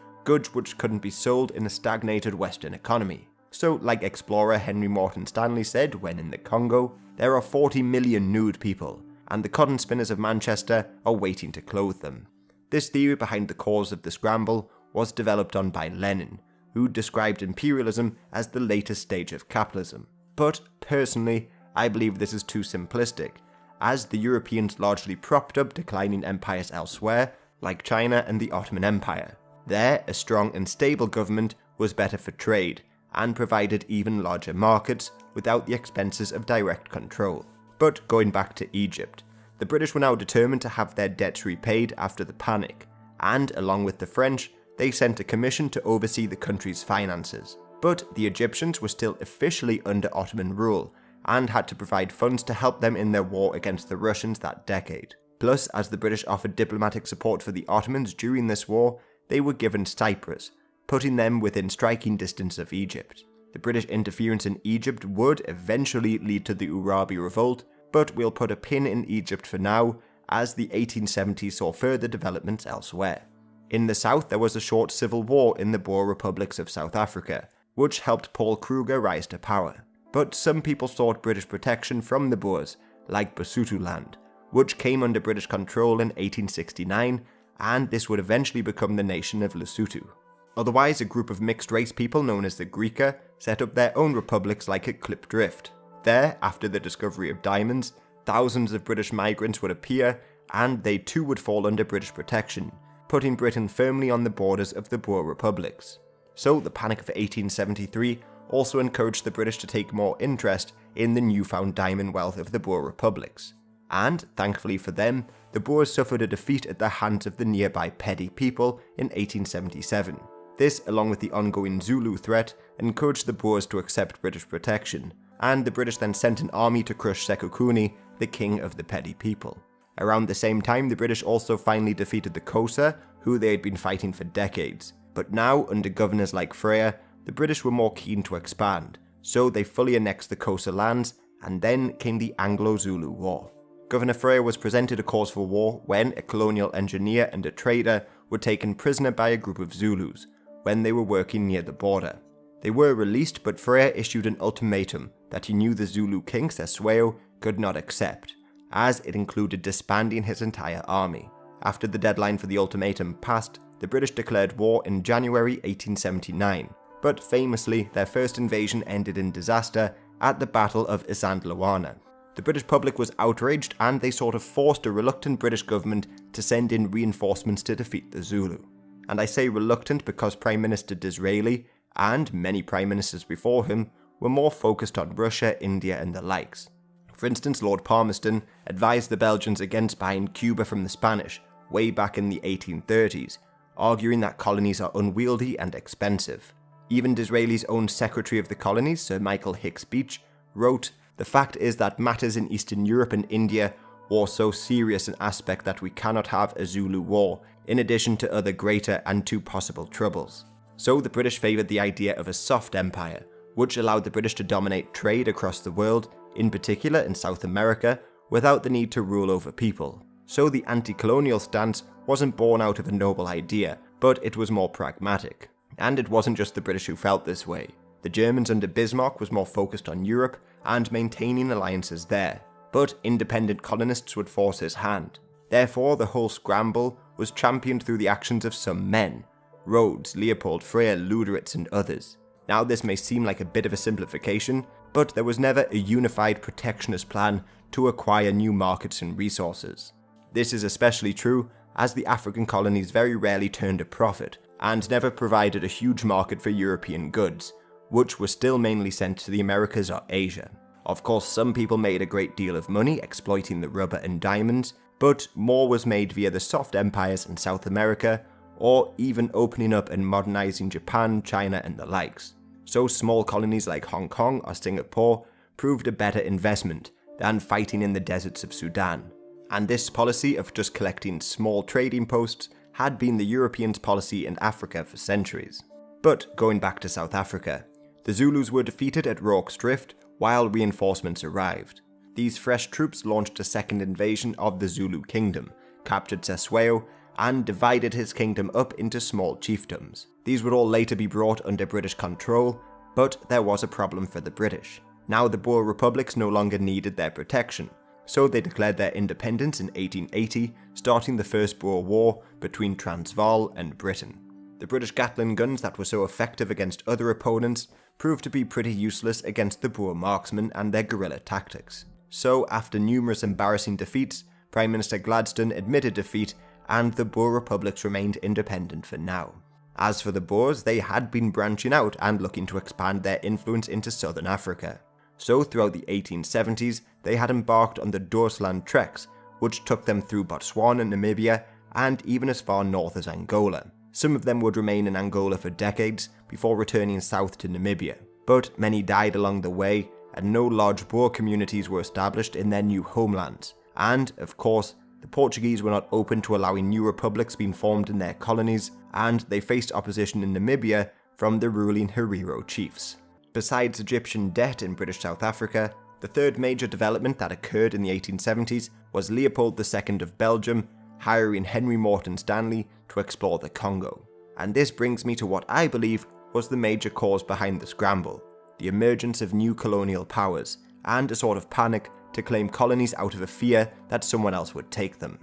which couldn't be sold in a stagnated Western economy. So, like explorer Henry Morton Stanley said when in the Congo, there are 40 million nude people, and the cotton spinners of Manchester are waiting to clothe them. This theory behind the cause of the scramble was developed on by Lenin, who described imperialism as the latest stage of capitalism. But personally, I believe this is too simplistic, as the Europeans largely propped up declining empires elsewhere, like China and the Ottoman Empire. There, a strong and stable government was better for trade, and provided even larger markets without the expenses of direct control. But going back to Egypt, the British were now determined to have their debts repaid after the panic, and along with the French, they sent a commission to oversee the country's finances. But the Egyptians were still officially under Ottoman rule, and had to provide funds to help them in their war against the Russians that decade. Plus, as the British offered diplomatic support for the Ottomans during this war, they were given Cyprus, putting them within striking distance of Egypt. The British interference in Egypt would eventually lead to the Urabi Revolt, but we'll put a pin in Egypt for now, as the 1870s saw further developments elsewhere. In the south, there was a short civil war in the Boer republics of South Africa, which helped Paul Kruger rise to power. But some people sought British protection from the Boers, like Basutoland, which came under British control in 1869, and this would eventually become the nation of Lesotho. Otherwise, a group of mixed-race people known as the Griqua set up their own republics like at Klipdrift. There, after the discovery of diamonds, thousands of British migrants would appear, and they too would fall under British protection, putting Britain firmly on the borders of the Boer republics. So the Panic of 1873 also encouraged the British to take more interest in the newfound diamond wealth of the Boer republics. And, thankfully for them, the Boers suffered a defeat at the hands of the nearby Pedi people in 1877. This, along with the ongoing Zulu threat, encouraged the Boers to accept British protection, and the British then sent an army to crush Sekukuni, the king of the Pedi people. Around the same time, the British also finally defeated the Xhosa, who they had been fighting for decades. But now, under governors like Frere, the British were more keen to expand, so they fully annexed the Xhosa lands, and then came the Anglo-Zulu War. Governor Frere was presented a cause for war when a colonial engineer and a trader were taken prisoner by a group of Zulus, when they were working near the border. They were released, but Frere issued an ultimatum that he knew the Zulu king, Cetshwayo, could not accept, as it included disbanding his entire army. After the deadline for the ultimatum passed, the British declared war in January 1879, but famously their first invasion ended in disaster at the Battle of Isandlwana. The British public was outraged and they sort of forced a reluctant British government to send in reinforcements to defeat the Zulu. And I say reluctant because Prime Minister Disraeli, and many prime ministers before him, were more focused on Russia, India and the likes. For instance, Lord Palmerston advised the Belgians against buying Cuba from the Spanish way back in the 1830s, arguing that colonies are unwieldy and expensive. Even Disraeli's own Secretary of the Colonies, Sir Michael Hicks Beach, wrote, "The fact is that matters in Eastern Europe and India were so serious an aspect that we cannot have a Zulu war, in addition to other greater and too possible troubles." So the British favoured the idea of a soft empire, which allowed the British to dominate trade across the world, in particular in South America, without the need to rule over people. So the anti-colonial stance wasn't born out of a noble idea, but it was more pragmatic. And it wasn't just the British who felt this way. The Germans under Bismarck was more focused on Europe and maintaining alliances there, but independent colonists would force his hand. Therefore, the whole scramble was championed through the actions of some men: Rhodes, Leopold, Freyr, Lüderitz and others. Now this may seem like a bit of a simplification, but there was never a unified protectionist plan to acquire new markets and resources. This is especially true as the African colonies very rarely turned a profit and never provided a huge market for European goods, which were still mainly sent to the Americas or Asia. Of course, some people made a great deal of money exploiting the rubber and diamonds, but more was made via the soft empires in South America, or even opening up and modernizing Japan, China and the likes. So small colonies like Hong Kong or Singapore proved a better investment than fighting in the deserts of Sudan. And this policy of just collecting small trading posts had been the Europeans' policy in Africa for centuries. But going back to South Africa, the Zulus were defeated at Rorke's Drift while reinforcements arrived. These fresh troops launched a second invasion of the Zulu kingdom, captured Cesweo, and divided his kingdom up into small chiefdoms. These would all later be brought under British control, but there was a problem for the British. Now the Boer republics no longer needed their protection, so they declared their independence in 1880, starting the First Boer War between Transvaal and Britain. The British Gatling guns that were so effective against other opponents proved to be pretty useless against the Boer marksmen and their guerrilla tactics. So after numerous embarrassing defeats, Prime Minister Gladstone admitted defeat and the Boer republics remained independent for now. As for the Boers, they had been branching out and looking to expand their influence into southern Africa. So throughout the 1870s, they had embarked on the Doorsland Treks, which took them through Botswana, Namibia, and even as far north as Angola. Some of them would remain in Angola for decades before returning south to Namibia, but many died along the way and no large Boer communities were established in their new homelands. And, of course, the Portuguese were not open to allowing new republics being formed in their colonies, and they faced opposition in Namibia from the ruling Herero chiefs. Besides Egyptian debt in British South Africa, the third major development that occurred in the 1870s was Leopold II of Belgium hiring Henry Morton Stanley to explore the Congo. And this brings me to what I believe was the major cause behind the scramble: the emergence of new colonial powers, and a sort of panic to claim colonies out of a fear that someone else would take them.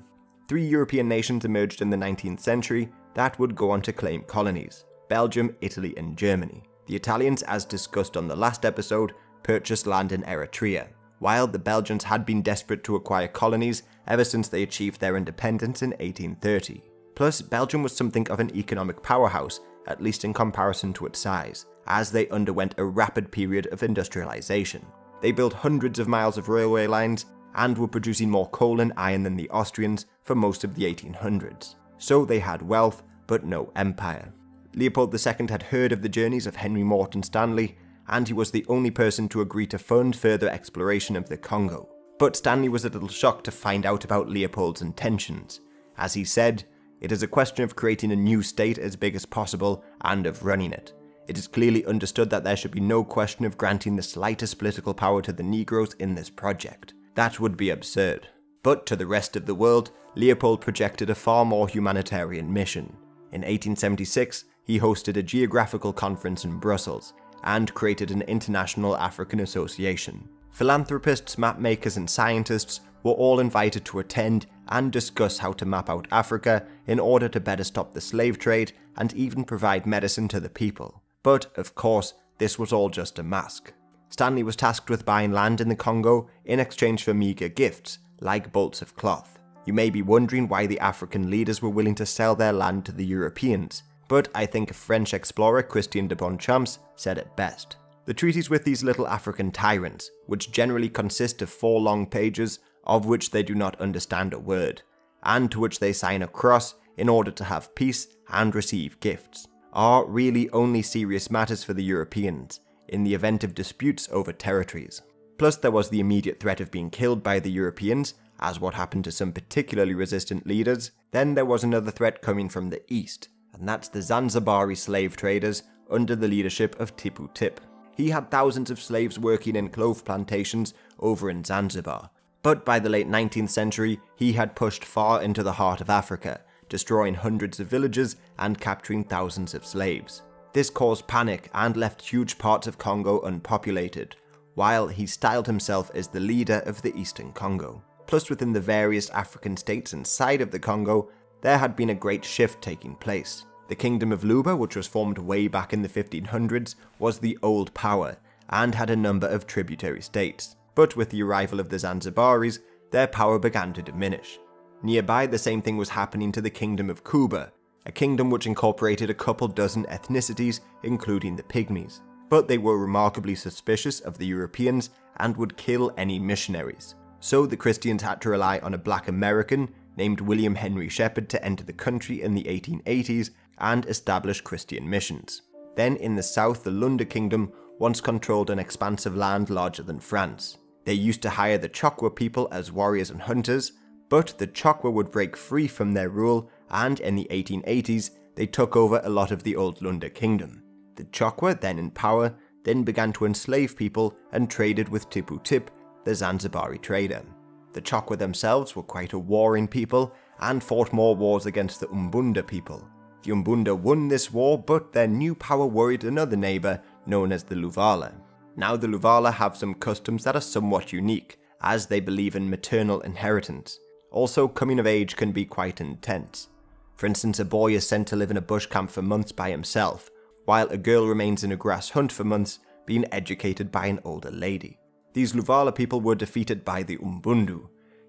3 European nations emerged in the 19th century that would go on to claim colonies: Belgium, Italy and Germany. The Italians, as discussed on the last episode, purchased land in Eritrea, while the Belgians had been desperate to acquire colonies ever since they achieved their independence in 1830. Plus, Belgium was something of an economic powerhouse, at least in comparison to its size, as they underwent a rapid period of industrialization. They built hundreds of miles of railway lines and were producing more coal and iron than the Austrians for most of the 1800s. So they had wealth, but no empire. Leopold II had heard of the journeys of Henry Morton Stanley, and he was the only person to agree to fund further exploration of the Congo. But Stanley was a little shocked to find out about Leopold's intentions. As he said, "It is a question of creating a new state as big as possible and of running it. It is clearly understood that there should be no question of granting the slightest political power to the Negroes in this project. That would be absurd." But to the rest of the world, Leopold projected a far more humanitarian mission. In 1876, he hosted a geographical conference in Brussels and created an International African Association. Philanthropists, mapmakers and scientists were all invited to attend and discuss how to map out Africa in order to better stop the slave trade and even provide medicine to the people. But, of course, this was all just a mask. Stanley was tasked with buying land in the Congo in exchange for meagre gifts, like bolts of cloth. You may be wondering why the African leaders were willing to sell their land to the Europeans, but I think French explorer Christian de Bonchamps said it best. The treaties with these little African tyrants, which generally consist of 4 long pages, of which they do not understand a word, and to which they sign a cross in order to have peace and receive gifts, are really only serious matters for the Europeans, in the event of disputes over territories. Plus there was the immediate threat of being killed by the Europeans, as what happened to some particularly resistant leaders. Then there was another threat coming from the east, and that's the Zanzibari slave traders under the leadership of Tipu Tip. He had thousands of slaves working in clove plantations over in Zanzibar, but by the late 19th century he had pushed far into the heart of Africa, destroying hundreds of villages and capturing thousands of slaves. This caused panic and left huge parts of Congo unpopulated, while he styled himself as the leader of the Eastern Congo. Plus within the various African states inside of the Congo, there had been a great shift taking place. The Kingdom of Luba, which was formed way back in the 1500s, was the old power, and had a number of tributary states. But with the arrival of the Zanzibaris, their power began to diminish. Nearby, the same thing was happening to the Kingdom of Kuba, a kingdom which incorporated a couple dozen ethnicities, including the Pygmies. But they were remarkably suspicious of the Europeans and would kill any missionaries. So the Christians had to rely on a black American named William Henry Shepherd to enter the country in the 1880s and establish Christian missions. Then in the south, the Lunda Kingdom once controlled an expanse of land larger than France. They used to hire the Chokwe people as warriors and hunters, but the Chokwe would break free from their rule, and in the 1880s they took over a lot of the old Lunda Kingdom. The Chokwe, then in power, then began to enslave people and traded with Tipu Tip, the Zanzibari trader. The Chokwe themselves were quite a warring people and fought more wars against the Umbunda people. The Umbunda won this war, but their new power worried another neighbour known as the Luvala. Now the Luvala have some customs that are somewhat unique, as they believe in maternal inheritance. Also, coming of age can be quite intense. For instance, a boy is sent to live in a bush camp for months by himself, while a girl remains in a grass hunt for months, being educated by an older lady. These Luvala people were defeated by the Umbundu.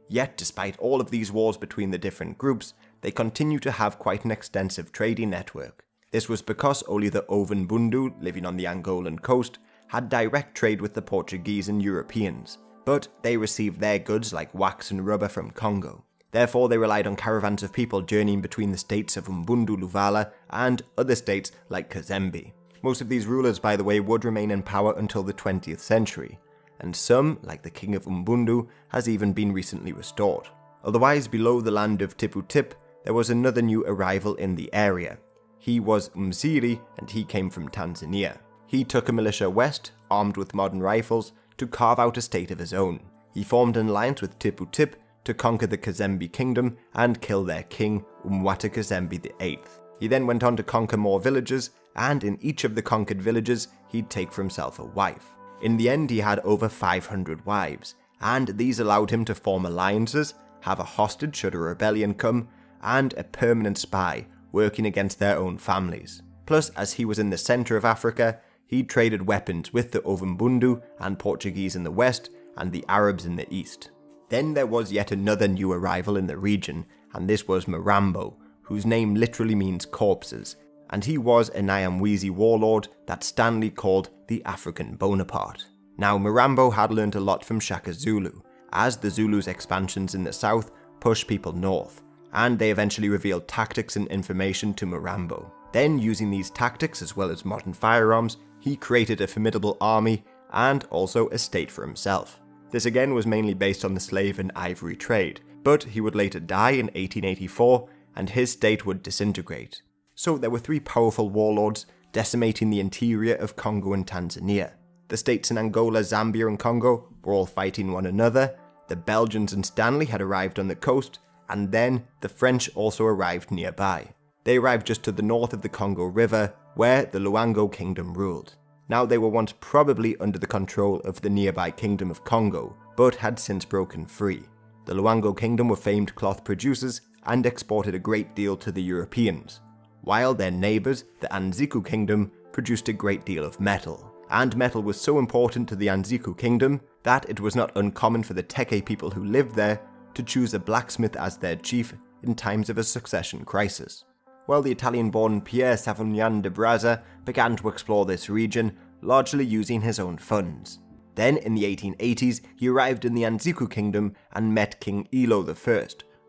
Yet, despite all of these wars between the different groups, they continue to have quite an extensive trading network. This was because only the Ovenbundu, living on the Angolan coast, had direct trade with the Portuguese and Europeans, but they received their goods like wax and rubber from Congo. Therefore, they relied on caravans of people journeying between the states of Umbundu Luvala and other states like Kazembe. Most of these rulers, by the way, would remain in power until the 20th century, and some, like the King of Umbundu, has even been recently restored. Otherwise, below the land of Tipu Tip, there was another new arrival in the area. He was Mziri, and he came from Tanzania. He took a militia west, armed with modern rifles, to carve out a state of his own. He formed an alliance with Tipu Tip to conquer the Kazembe kingdom and kill their king, Umwata Kazembe VIII. He then went on to conquer more villages, and in each of the conquered villages, he'd take for himself a wife. In the end, he had over 500 wives, and these allowed him to form alliances, have a hostage should a rebellion come, and a permanent spy working against their own families. Plus, as he was in the centre of Africa, he traded weapons with the Ovenbundu and Portuguese in the west and the Arabs in the east. Then there was yet another new arrival in the region, and this was Mirambo, whose name literally means corpses, and he was a Nyamwezi warlord that Stanley called the African Bonaparte. Now Mirambo had learned a lot from Shaka Zulu, as the Zulus' expansions in the south pushed people north, and they eventually revealed tactics and information to Mirambo. Then, using these tactics as well as modern firearms, he created a formidable army and also a state for himself. This again was mainly based on the slave and ivory trade, but he would later die in 1884 and his state would disintegrate. So there were 3 powerful warlords decimating the interior of Congo and Tanzania. The states in Angola, Zambia and Congo were all fighting one another, the Belgians and Stanley had arrived on the coast, and then the French also arrived nearby. They arrived just to the north of the Congo River, where the Luango Kingdom ruled. Now they were once probably under the control of the nearby Kingdom of Congo, but had since broken free. The Luango Kingdom were famed cloth producers and exported a great deal to the Europeans, while their neighbours, the Anziku Kingdom, produced a great deal of metal. And metal was so important to the Anziku Kingdom that it was not uncommon for the Teke people who lived there to choose a blacksmith as their chief in times of a succession crisis. Well, the Italian-born Pier Savonian de Brazza began to explore this region, largely using his own funds. Then, in the 1880s, he arrived in the Anziku Kingdom and met King Ilo I,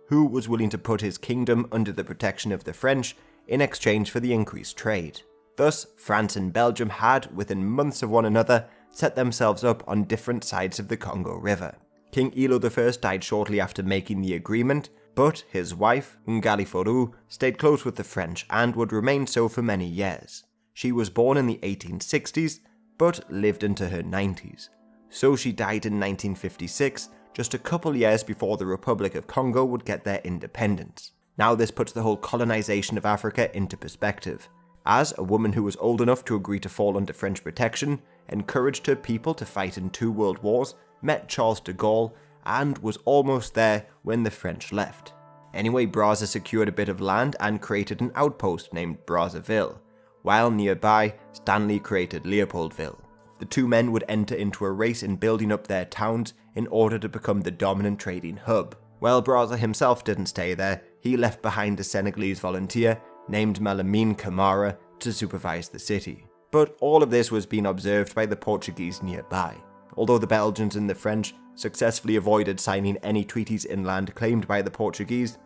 who was willing to put his kingdom under the protection of the French in exchange for the increased trade. Thus, France and Belgium had, within months of one another, set themselves up on different sides of the Congo River. King Ilo I died shortly after making the agreement, but his wife, Ngaliforu, stayed close with the French and would remain so for many years. She was born in the 1860s, but lived into her 90s. So she died in 1956, just a couple years before the Republic of Congo would get their independence. Now this puts the whole colonization of Africa into perspective, as a woman who was old enough to agree to fall under French protection, encouraged her people to fight in 2 world wars, met Charles de Gaulle, and was almost there when the French left. Anyway, Brazza secured a bit of land and created an outpost named Brazzaville, while nearby, Stanley created Leopoldville. The two men would enter into a race in building up their towns in order to become the dominant trading hub. While Brazza himself didn't stay there, he left behind a Senegalese volunteer named Malamine Camara to supervise the city. But all of this was being observed by the Portuguese nearby. Although the Belgians and the French successfully avoided signing any treaties inland claimed by the Portuguese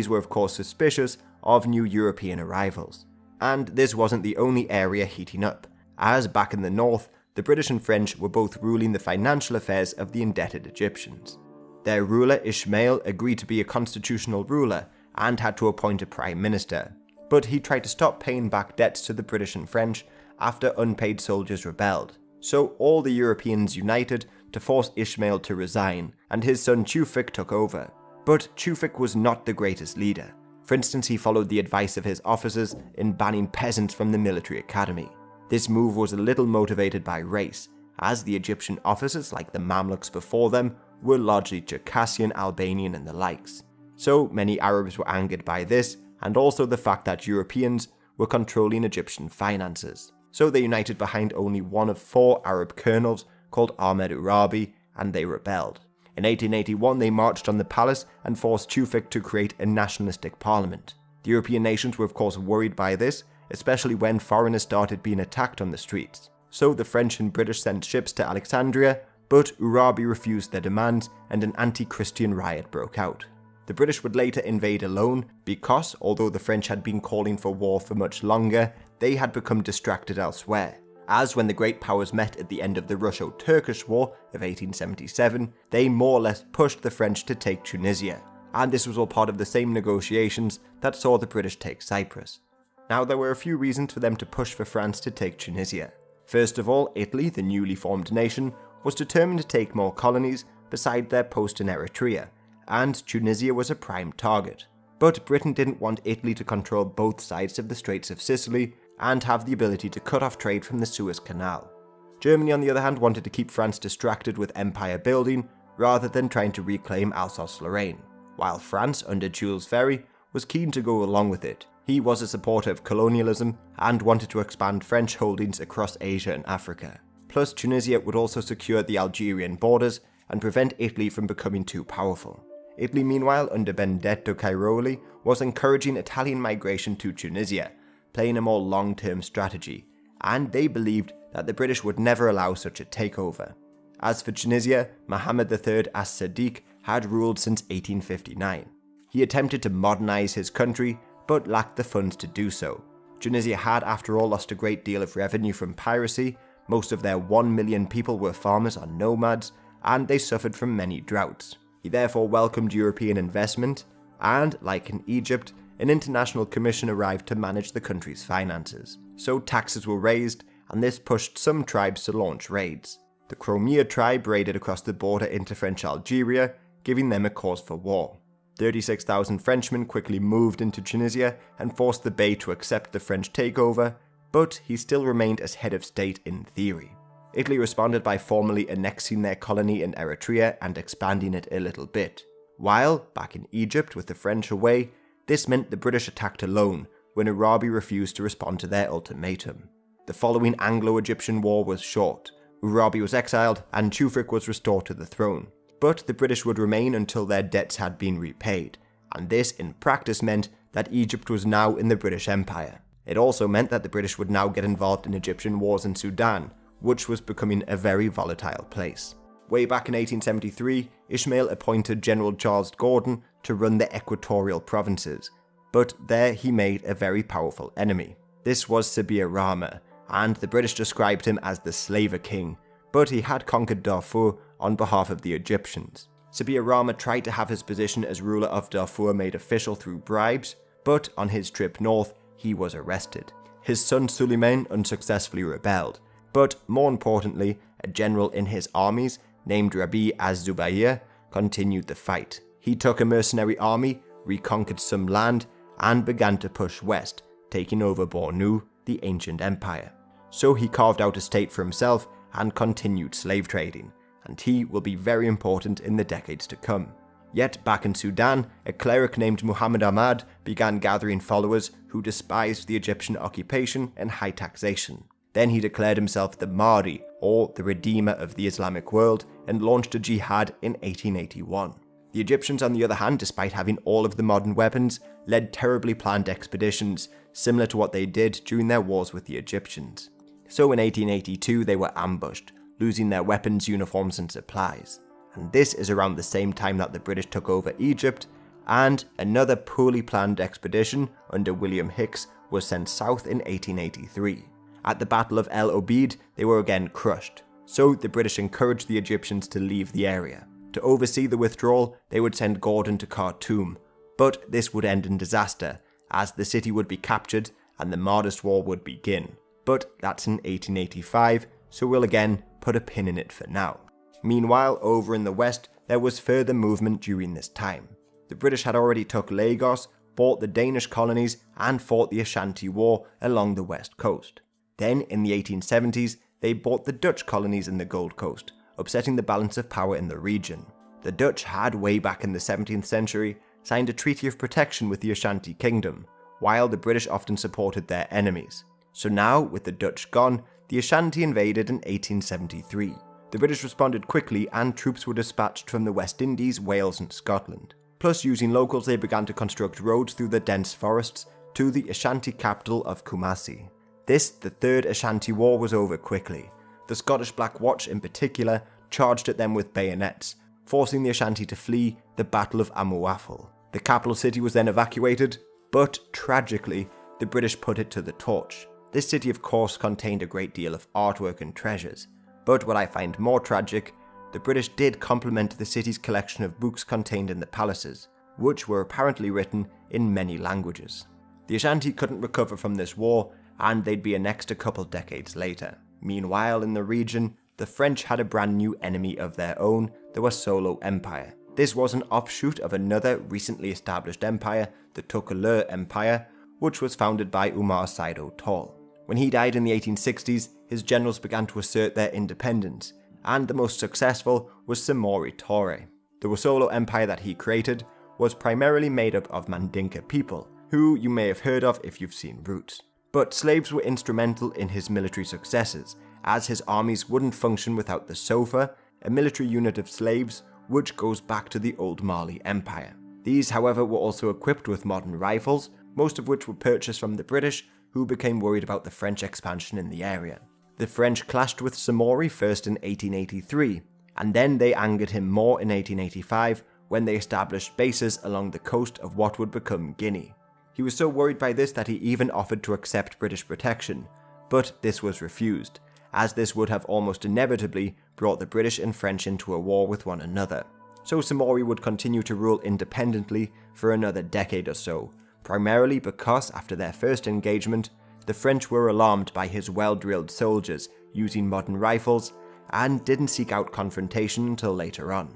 were of course suspicious of new European arrivals. And this wasn't the only area heating up, as back in the north, the British and French were both ruling the financial affairs of the indebted Egyptians. Their ruler Ismail agreed to be a constitutional ruler and had to appoint a prime minister, but he tried to stop paying back debts to the British and French after unpaid soldiers rebelled. So all the Europeans united to force Ismail to resign, and his son Tewfik took over. But Tewfik was not the greatest leader. For instance, he followed the advice of his officers in banning peasants from the military academy. This move was a little motivated by race, as the Egyptian officers, like the Mamluks before them, were largely Circassian, Albanian and the likes. So many Arabs were angered by this, and also the fact that Europeans were controlling Egyptian finances. So they united behind only one of 4 Arab colonels called Ahmed Urabi, and they rebelled. In 1881 they marched on the palace and forced Tewfik to create a nationalistic parliament. The European nations were of course worried by this, especially when foreigners started being attacked on the streets. So the French and British sent ships to Alexandria, but Urabi refused their demands and an anti-Christian riot broke out. The British would later invade alone because, although the French had been calling for war for much longer, they had become distracted elsewhere. As when the great powers met at the end of the Russo-Turkish War of 1877, they more or less pushed the French to take Tunisia, and this was all part of the same negotiations that saw the British take Cyprus. Now there were a few reasons for them to push for France to take Tunisia. First of all, Italy, the newly formed nation, was determined to take more colonies beside their post in Eritrea, and Tunisia was a prime target. But Britain didn't want Italy to control both sides of the Straits of Sicily and have the ability to cut off trade from the Suez Canal. Germany, on the other hand, wanted to keep France distracted with empire building rather than trying to reclaim Alsace-Lorraine, while France, under Jules Ferry, was keen to go along with it. He was a supporter of colonialism and wanted to expand French holdings across Asia and Africa. Plus, Tunisia would also secure the Algerian borders and prevent Italy from becoming too powerful. Italy, meanwhile, under Benedetto Cairoli, was encouraging Italian migration to Tunisia, playing a more long-term strategy, and they believed that the British would never allow such a takeover. As for Tunisia, Mohammed III as-Sadiq had ruled since 1859. He attempted to modernize his country, but lacked the funds to do so. Tunisia had, after all, lost a great deal of revenue from piracy. Most of their 1 million people were farmers or nomads, and they suffered from many droughts. He therefore welcomed European investment, and, like in Egypt, an international commission arrived to manage the country's finances. So taxes were raised, and this pushed some tribes to launch raids. The Chromia tribe raided across the border into French Algeria, giving them a cause for war. 36,000 Frenchmen quickly moved into Tunisia and forced the Bey to accept the French takeover, but he still remained as head of state in theory. Italy responded by formally annexing their colony in Eritrea and expanding it a little bit. While, back in Egypt with the French away, this meant the British attacked alone when Urabi refused to respond to their ultimatum. The following Anglo-Egyptian war was short. Urabi was exiled and Tewfik was restored to the throne, but the British would remain until their debts had been repaid, and this in practice meant that Egypt was now in the British Empire. It also meant that the British would now get involved in Egyptian wars in Sudan, which was becoming a very volatile place. Way back in 1873, Ismail appointed General Charles Gordon to run the equatorial provinces, but there he made a very powerful enemy. This was Sabir Rama, and the British described him as the Slaver King, but he had conquered Darfur on behalf of the Egyptians. Sabir Rama tried to have his position as ruler of Darfur made official through bribes, but on his trip north, he was arrested. His son Suleiman unsuccessfully rebelled, but more importantly, a general in his armies named Rabi az-Zubayr continued the fight. He took a mercenary army, reconquered some land, and began to push west, taking over Bornu, the ancient empire. So he carved out a state for himself and continued slave trading, and he will be very important in the decades to come. Yet back in Sudan, a cleric named Muhammad Ahmad began gathering followers who despised the Egyptian occupation and high taxation. Then he declared himself the Mahdi, or the Redeemer of the Islamic world, and launched a jihad in 1881. The Egyptians, on the other hand, despite having all of the modern weapons, led terribly planned expeditions, similar to what they did during their wars with the Egyptians. So in 1882 they were ambushed, losing their weapons, uniforms and supplies. And this is around the same time that the British took over Egypt, and another poorly planned expedition under William Hicks was sent south in 1883. At the Battle of El Obeid, they were again crushed, so the British encouraged the Egyptians to leave the area. To oversee the withdrawal, they would send Gordon to Khartoum, but this would end in disaster, as the city would be captured and the Mahdist War would begin. But that's in 1885, so we'll again put a pin in it for now. Meanwhile, over in the west, there was further movement during this time. The British had already took Lagos, bought the Danish colonies, and fought the Ashanti War along the west coast. Then, in the 1870s, they bought the Dutch colonies in the Gold Coast, upsetting the balance of power in the region. The Dutch had, way back in the 17th century, signed a treaty of protection with the Ashanti Kingdom, while the British often supported their enemies. So now, with the Dutch gone, the Ashanti invaded in 1873. The British responded quickly and troops were dispatched from the West Indies, Wales and Scotland. Plus, using locals, they began to construct roads through the dense forests to the Ashanti capital of Kumasi. This, the Third Ashanti War, was over quickly. The Scottish Black Watch in particular charged at them with bayonets, forcing the Ashanti to flee the Battle of Amuaful. The capital city was then evacuated, but tragically, the British put it to the torch. This city of course contained a great deal of artwork and treasures, but what I find more tragic, the British did compliment the city's collection of books contained in the palaces, which were apparently written in many languages. The Ashanti couldn't recover from this war, and they'd be annexed a couple decades later. Meanwhile, in the region, the French had a brand new enemy of their own, the Wasolo Empire. This was an offshoot of another recently established empire, the Tokolur Empire, which was founded by Umar Saido Tall. When he died in the 1860s, his generals began to assert their independence, and the most successful was Samori Toure. The Wasolo Empire that he created was primarily made up of Mandinka people, who you may have heard of if you've seen Roots. But slaves were instrumental in his military successes, as his armies wouldn't function without the Sofa, a military unit of slaves which goes back to the old Mali Empire. These, however, were also equipped with modern rifles, most of which were purchased from the British, who became worried about the French expansion in the area. The French clashed with Samori first in 1883, and then they angered him more in 1885 when they established bases along the coast of what would become Guinea. He was so worried by this that he even offered to accept British protection, but this was refused, as this would have almost inevitably brought the British and French into a war with one another. So Samori would continue to rule independently for another decade or so, primarily because after their first engagement, the French were alarmed by his well-drilled soldiers using modern rifles and didn't seek out confrontation until later on.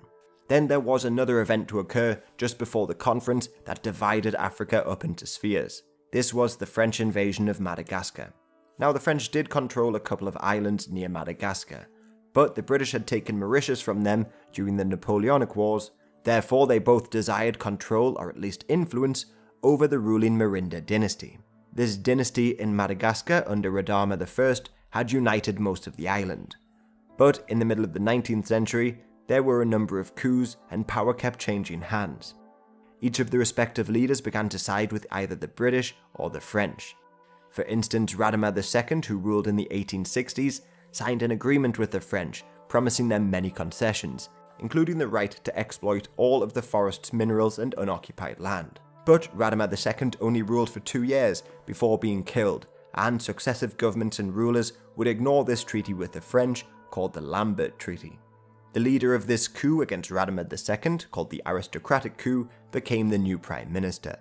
Then there was another event to occur just before the conference that divided Africa up into spheres. This was the French invasion of Madagascar. Now, the French did control a couple of islands near Madagascar, but the British had taken Mauritius from them during the Napoleonic Wars, therefore they both desired control, or at least influence, over the ruling Marinda dynasty. This dynasty in Madagascar under Radama I had united most of the island. But in the middle of the 19th century, there were a number of coups and power kept changing hands. Each of the respective leaders began to side with either the British or the French. For instance, Radama II, who ruled in the 1860s, signed an agreement with the French, promising them many concessions, including the right to exploit all of the forest's minerals and unoccupied land. But Radama II only ruled for 2 years before being killed, and successive governments and rulers would ignore this treaty with the French, called the Lambert Treaty. The leader of this coup against Radama II, called the aristocratic coup, became the new prime minister.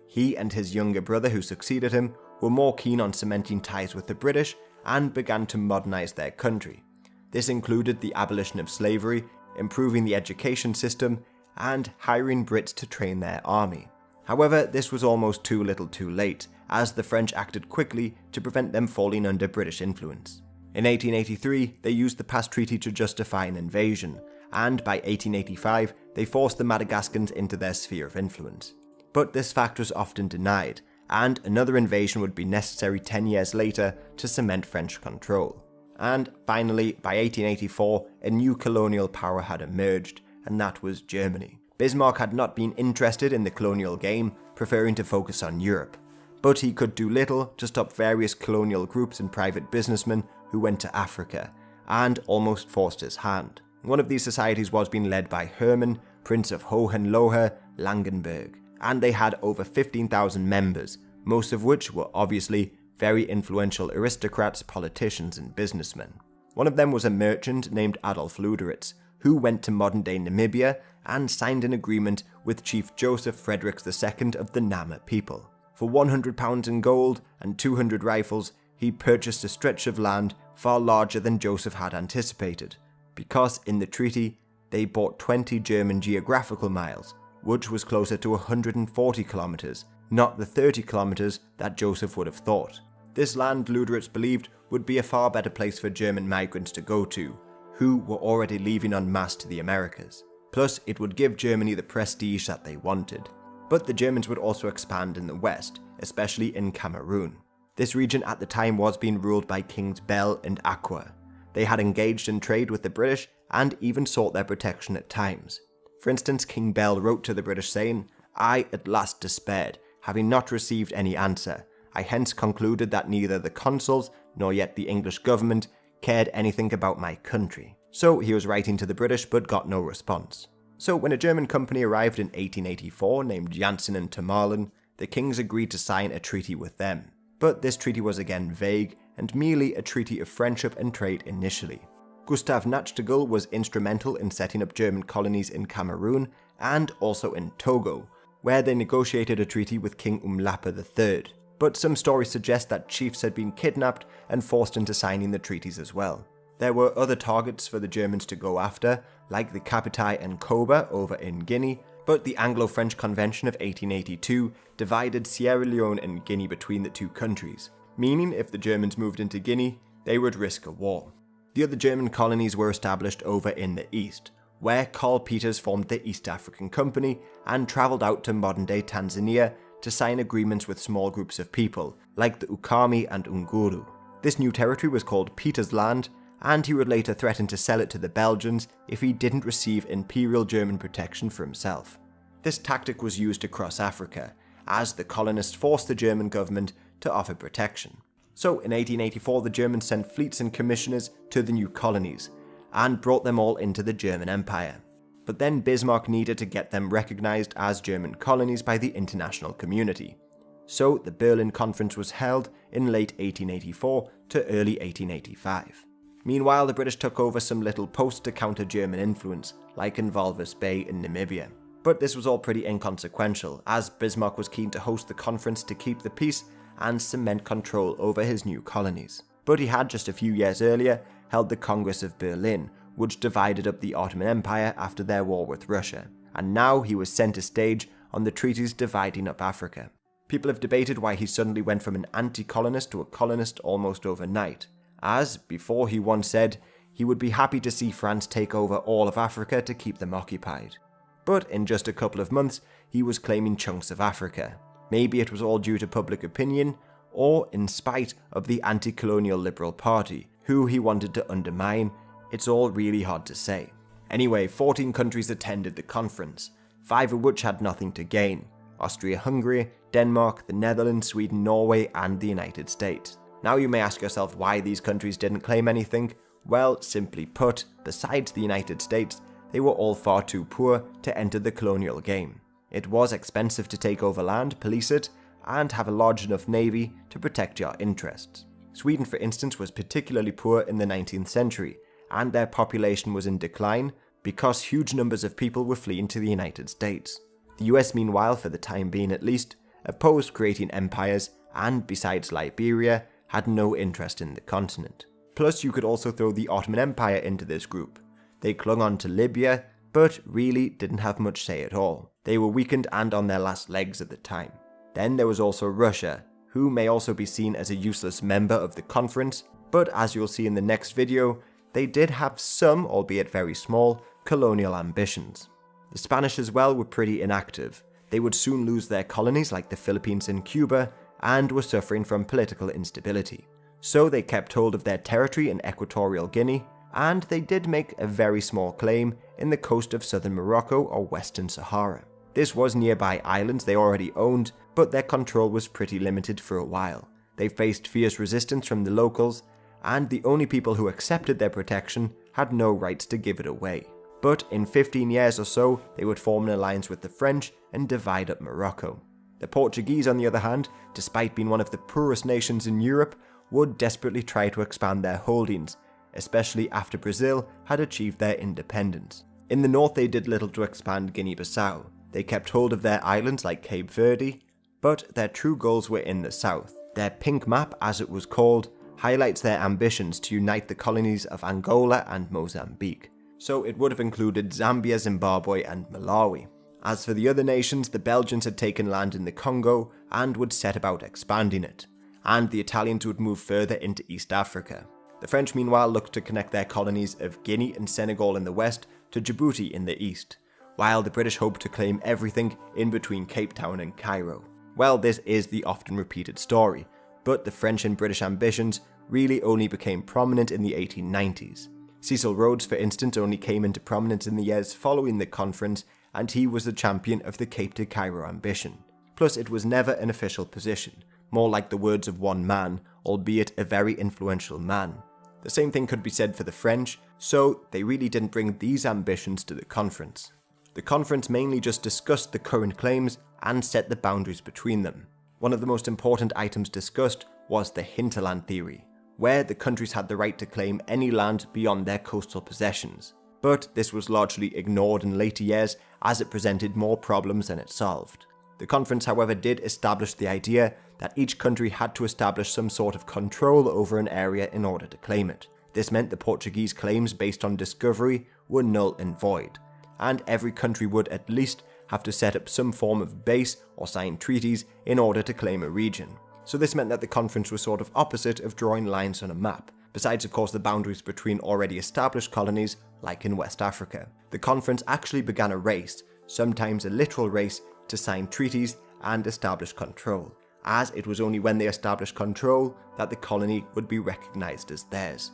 He and his younger brother who succeeded him were more keen on cementing ties with the British and began to modernize their country. This included the abolition of slavery, improving the education system, and hiring Brits to train their army. However, this was almost too little too late, as the French acted quickly to prevent them falling under British influence. In 1883, they used the past treaty to justify an invasion, and by 1885, they forced the Madagascans into their sphere of influence. But this fact was often denied, and another invasion would be necessary 10 years later to cement French control. And finally, by 1884, a new colonial power had emerged, and that was Germany. Bismarck had not been interested in the colonial game, preferring to focus on Europe. But he could do little to stop various colonial groups and private businessmen who went to Africa, and almost forced his hand. One of these societies was being led by Hermann, Prince of Hohenlohe-Langenburg, and they had over 15,000 members, most of which were obviously very influential aristocrats, politicians, and businessmen. One of them was a merchant named Adolf Luderitz, who went to modern-day Namibia and signed an agreement with Chief Joseph Fredericks II of the Nama people. For £100 in gold and 200 rifles, he purchased a stretch of land far larger than Joseph had anticipated, because in the treaty, they bought 20 German geographical miles, which was closer to 140 kilometers, not the 30 kilometers that Joseph would have thought. This land, Luderitz believed, would be a far better place for German migrants to go to, who were already leaving en masse to the Americas. Plus, it would give Germany the prestige that they wanted. But the Germans would also expand in the west, especially in Cameroon. This region at the time was being ruled by Kings Bel and Akwa. They had engaged in trade with the British and even sought their protection at times. For instance, King Bel wrote to the British saying, "I at last despaired, having not received any answer. I hence concluded that neither the consuls nor yet the English government cared anything about my country." So he was writing to the British but got no response. So when a German company arrived in 1884 named Janssen and Tomarlin, the kings agreed to sign a treaty with them. But this treaty was again vague and merely a treaty of friendship and trade initially. Gustav Nachtigal was instrumental in setting up German colonies in Cameroon and also in Togo, where they negotiated a treaty with King Umlapa III. But some stories suggest that chiefs had been kidnapped and forced into signing the treaties as well. There were other targets for the Germans to go after, like the Kapitai and Koba over in Guinea, but the Anglo-French Convention of 1882 divided Sierra Leone and Guinea between the two countries, meaning if the Germans moved into Guinea, they would risk a war. The other German colonies were established over in the east, where Karl Peters formed the East African Company and travelled out to modern-day Tanzania to sign agreements with small groups of people, like the Ukami and Unguru. This new territory was called Peter's Land, and he would later threaten to sell it to the Belgians if he didn't receive Imperial German protection for himself. This tactic was used across Africa, as the colonists forced the German government to offer protection. So in 1884 the Germans sent fleets and commissioners to the new colonies, and brought them all into the German Empire. But then Bismarck needed to get them recognized as German colonies by the international community. So the Berlin Conference was held in late 1884 to early 1885. Meanwhile, the British took over some little posts to counter German influence, like in Walvis Bay in Namibia. But this was all pretty inconsequential, as Bismarck was keen to host the conference to keep the peace and cement control over his new colonies. But he had just a few years earlier held the Congress of Berlin, which divided up the Ottoman Empire after their war with Russia, and now he was center stage on the treaties dividing up Africa. People have debated why he suddenly went from an anti-colonist to a colonist almost overnight, as, before, he once said he would be happy to see France take over all of Africa to keep them occupied. But in just a couple of months, he was claiming chunks of Africa. Maybe it was all due to public opinion, or in spite of the anti-colonial Liberal Party, who he wanted to undermine. It's all really hard to say. Anyway, 14 countries attended the conference, 5 of which had nothing to gain: Austria-Hungary, Denmark, the Netherlands, Sweden, Norway, and the United States. Now you may ask yourself why these countries didn't claim anything. Well, simply put, besides the United States, they were all far too poor to enter the colonial game. It was expensive to take over land, police it, and have a large enough navy to protect your interests. Sweden, for instance, was particularly poor in the 19th century, and their population was in decline because huge numbers of people were fleeing to the United States. The US, meanwhile, for the time being at least, opposed creating empires, and besides Liberia, had no interest in the continent. Plus, you could also throw the Ottoman Empire into this group. They clung on to Libya, but really didn't have much say at all. They were weakened and on their last legs at the time. Then there was also Russia, who may also be seen as a useless member of the conference, but as you'll see in the next video, they did have some, albeit very small, colonial ambitions. The Spanish as well were pretty inactive. They would soon lose their colonies like the Philippines and Cuba, and were suffering from political instability. So they kept hold of their territory in Equatorial Guinea, and they did make a very small claim in the coast of southern Morocco or Western Sahara. This was nearby islands they already owned, but their control was pretty limited for a while. They faced fierce resistance from the locals, and the only people who accepted their protection had no rights to give it away. But in 15 years or so, they would form an alliance with the French and divide up Morocco. The Portuguese, on the other hand, despite being one of the poorest nations in Europe, would desperately try to expand their holdings, especially after Brazil had achieved their independence. In the north, they did little to expand Guinea-Bissau. They kept hold of their islands like Cape Verde, but their true goals were in the south. Their pink map, as it was called, highlights their ambitions to unite the colonies of Angola and Mozambique. So it would have included Zambia, Zimbabwe, and Malawi. As for the other nations, the Belgians had taken land in the Congo and would set about expanding it, and the Italians would move further into East Africa. The French, meanwhile, looked to connect their colonies of Guinea and Senegal in the west to Djibouti in the east, while the British hoped to claim everything in between Cape Town and Cairo. Well, this is the often repeated story, but the French and British ambitions really only became prominent in the 1890s. Cecil Rhodes, for instance, only came into prominence in the years following the conference, and he was the champion of the Cape to Cairo ambition. Plus, it was never an official position, more like the words of one man, albeit a very influential man. The same thing could be said for the French, so they really didn't bring these ambitions to the conference. The conference mainly just discussed the current claims and set the boundaries between them. One of the most important items discussed was the hinterland theory, where the countries had the right to claim any land beyond their coastal possessions. But this was largely ignored in later years as it presented more problems than it solved. The conference, however, did establish the idea that each country had to establish some sort of control over an area in order to claim it. This meant the Portuguese claims based on discovery were null and void, and every country would at least have to set up some form of base or sign treaties in order to claim a region. So this meant that the conference was sort of opposite of drawing lines on a map, besides of course the boundaries between already established colonies like in West Africa. The conference actually began a race, sometimes a literal race, to sign treaties and establish control, as it was only when they established control that the colony would be recognized as theirs.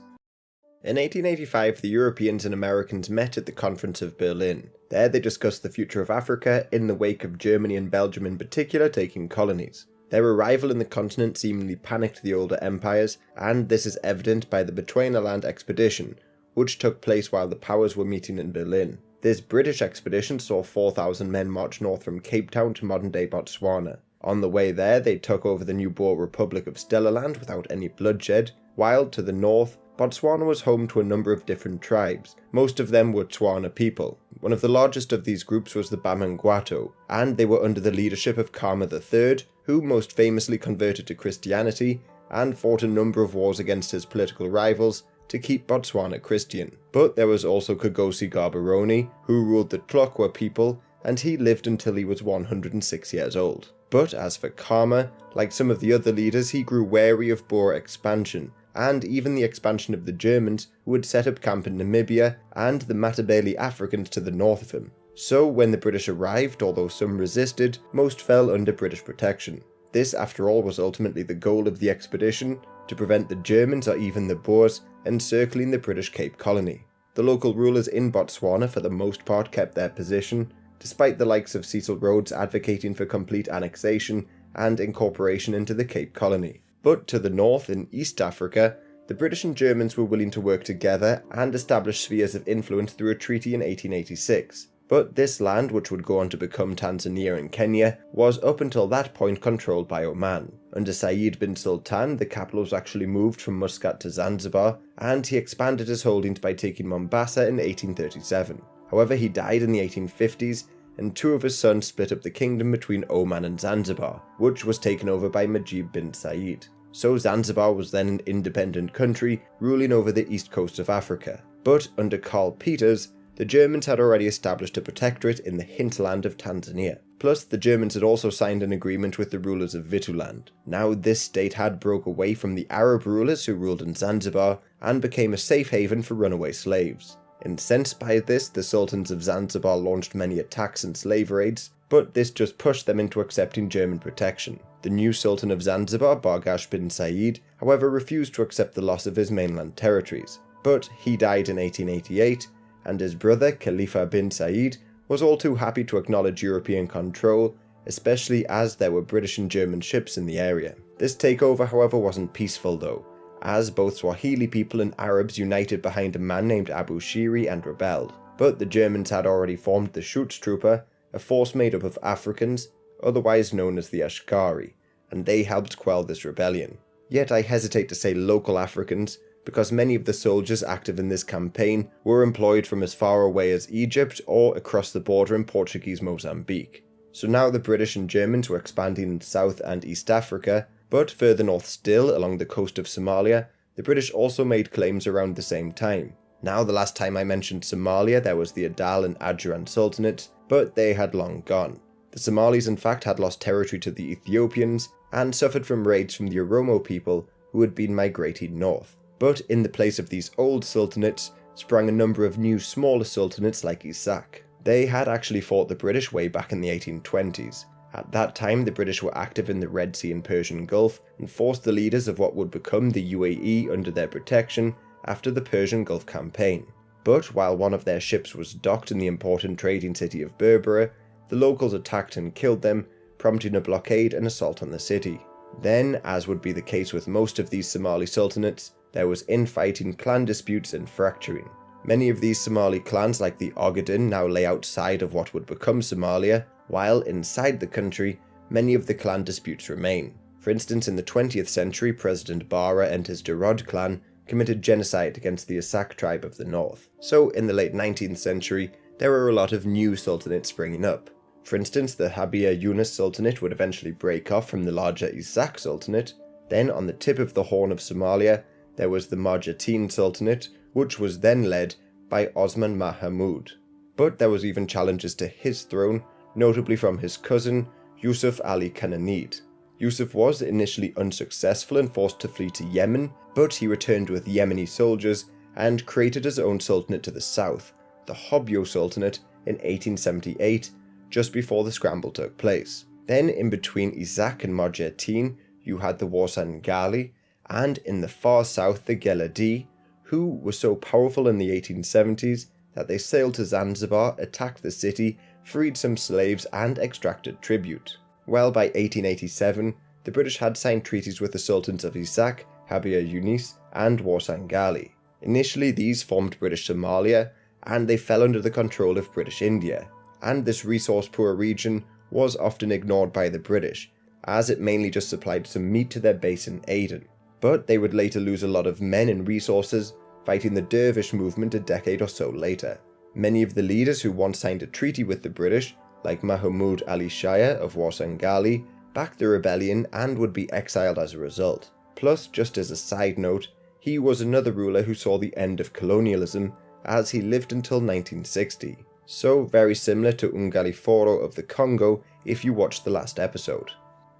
In 1885, the Europeans and Americans met at the Conference of Berlin. There they discussed the future of Africa in the wake of Germany and Belgium in particular taking colonies. Their arrival in the continent seemingly panicked the older empires, and this is evident by the Bechuanaland expedition, which took place while the powers were meeting in Berlin. This British expedition saw 4,000 men march north from Cape Town to modern-day Botswana. On the way there, they took over the new Boer Republic of Stellaland without any bloodshed, while to the north, Botswana was home to a number of different tribes. Most of them were Tswana people. One of the largest of these groups was the Bamangwato, and they were under the leadership of Khama III, who most famously converted to Christianity and fought a number of wars against his political rivals to keep Botswana Christian. But there was also Kogosi Gaborone, who ruled the Tlokwa people and he lived until he was 106 years old. But as for Khama, like some of the other leaders, he grew wary of Boer expansion, and even the expansion of the Germans, who had set up camp in Namibia, and the Matabele Africans to the north of him. So when the British arrived, although some resisted, most fell under British protection. This, after all, was ultimately the goal of the expedition, to prevent the Germans or even the Boers encircling the British Cape Colony. The local rulers in Botswana for the most part kept their position, despite the likes of Cecil Rhodes advocating for complete annexation and incorporation into the Cape Colony. But to the north, in East Africa, the British and Germans were willing to work together and establish spheres of influence through a treaty in 1886. But this land, which would go on to become Tanzania and Kenya, was up until that point controlled by Oman. Under Said bin Sultan, the capital was actually moved from Muscat to Zanzibar, and he expanded his holdings by taking Mombasa in 1837. However, he died in the 1850s, and two of his sons split up the kingdom between Oman and Zanzibar, which was taken over by Mujib bin Said. So Zanzibar was then an independent country ruling over the east coast of Africa. But under Karl Peters, the Germans had already established a protectorate in the hinterland of Tanzania. Plus, the Germans had also signed an agreement with the rulers of Vituland. Now this state had broke away from the Arab rulers who ruled in Zanzibar and became a safe haven for runaway slaves. Incensed by this, the sultans of Zanzibar launched many attacks and slave raids, but this just pushed them into accepting German protection. The new Sultan of Zanzibar, Bargash bin Said, however, refused to accept the loss of his mainland territories. But he died in 1888, and his brother, Khalifa bin Said, was all too happy to acknowledge European control, especially as there were British and German ships in the area. This takeover, however, wasn't peaceful though, as both Swahili people and Arabs united behind a man named Abu Shiri and rebelled. But the Germans had already formed the Schutztruppe, a force made up of Africans, otherwise known as the Ashkari, and they helped quell this rebellion. Yet I hesitate to say local Africans, because many of the soldiers active in this campaign were employed from as far away as Egypt or across the border in Portuguese Mozambique. So now the British and Germans were expanding in South and East Africa, but further north still, along the coast of Somalia, the British also made claims around the same time. Now, the last time I mentioned Somalia, there was the Adal and Adjuran Sultanates, but they had long gone. The Somalis in fact had lost territory to the Ethiopians and suffered from raids from the Oromo people who had been migrating north. But in the place of these old sultanates sprang a number of new smaller sultanates like Isak. They had actually fought the British way back in the 1820s. At that time, the British were active in the Red Sea and Persian Gulf and forced the leaders of what would become the UAE under their protection after the Persian Gulf campaign. But while one of their ships was docked in the important trading city of Berbera, the locals attacked and killed them, prompting a blockade and assault on the city. Then, as would be the case with most of these Somali sultanates, there was infighting, clan disputes and fracturing. Many of these Somali clans, like the Ogaden, now lay outside of what would become Somalia, while inside the country, many of the clan disputes remain. For instance, in the 20th century, President Bara and his Darod clan committed genocide against the Isak tribe of the north. So in the late 19th century, there were a lot of new sultanates springing up. For instance, the Habia Yunus Sultanate would eventually break off from the larger Isak Sultanate. Then on the tip of the Horn of Somalia, there was the Marjateen Sultanate, which was then led by Osman Mahamud. But there was even challenges to his throne, notably from his cousin, Yusuf Ali Kananid. Yusuf was initially unsuccessful and forced to flee to Yemen, but he returned with Yemeni soldiers and created his own sultanate to the south, the Hobyo Sultanate, in 1878, just before the scramble took place. Then in between Isak and Marjateen, you had the Wasangali, and in the far south the Geledi, who were so powerful in the 1870s that they sailed to Zanzibar, attacked the city, freed some slaves and extracted tribute. Well, by 1887, the British had signed treaties with the sultans of Isak, Habia Yunis and Wasangali. Initially these formed British Somalia, and they fell under the control of British India, and this resource-poor region was often ignored by the British, as it mainly just supplied some meat to their base in Aden. But they would later lose a lot of men and resources fighting the Dervish movement a decade or so later. Many of the leaders who once signed a treaty with the British, like Mahmud Ali Shah of Wasangali, backed the rebellion and would be exiled as a result. Plus, just as a side note, he was another ruler who saw the end of colonialism, as he lived until 1960. So very similar to Umgaliforo of the Congo if you watched the last episode.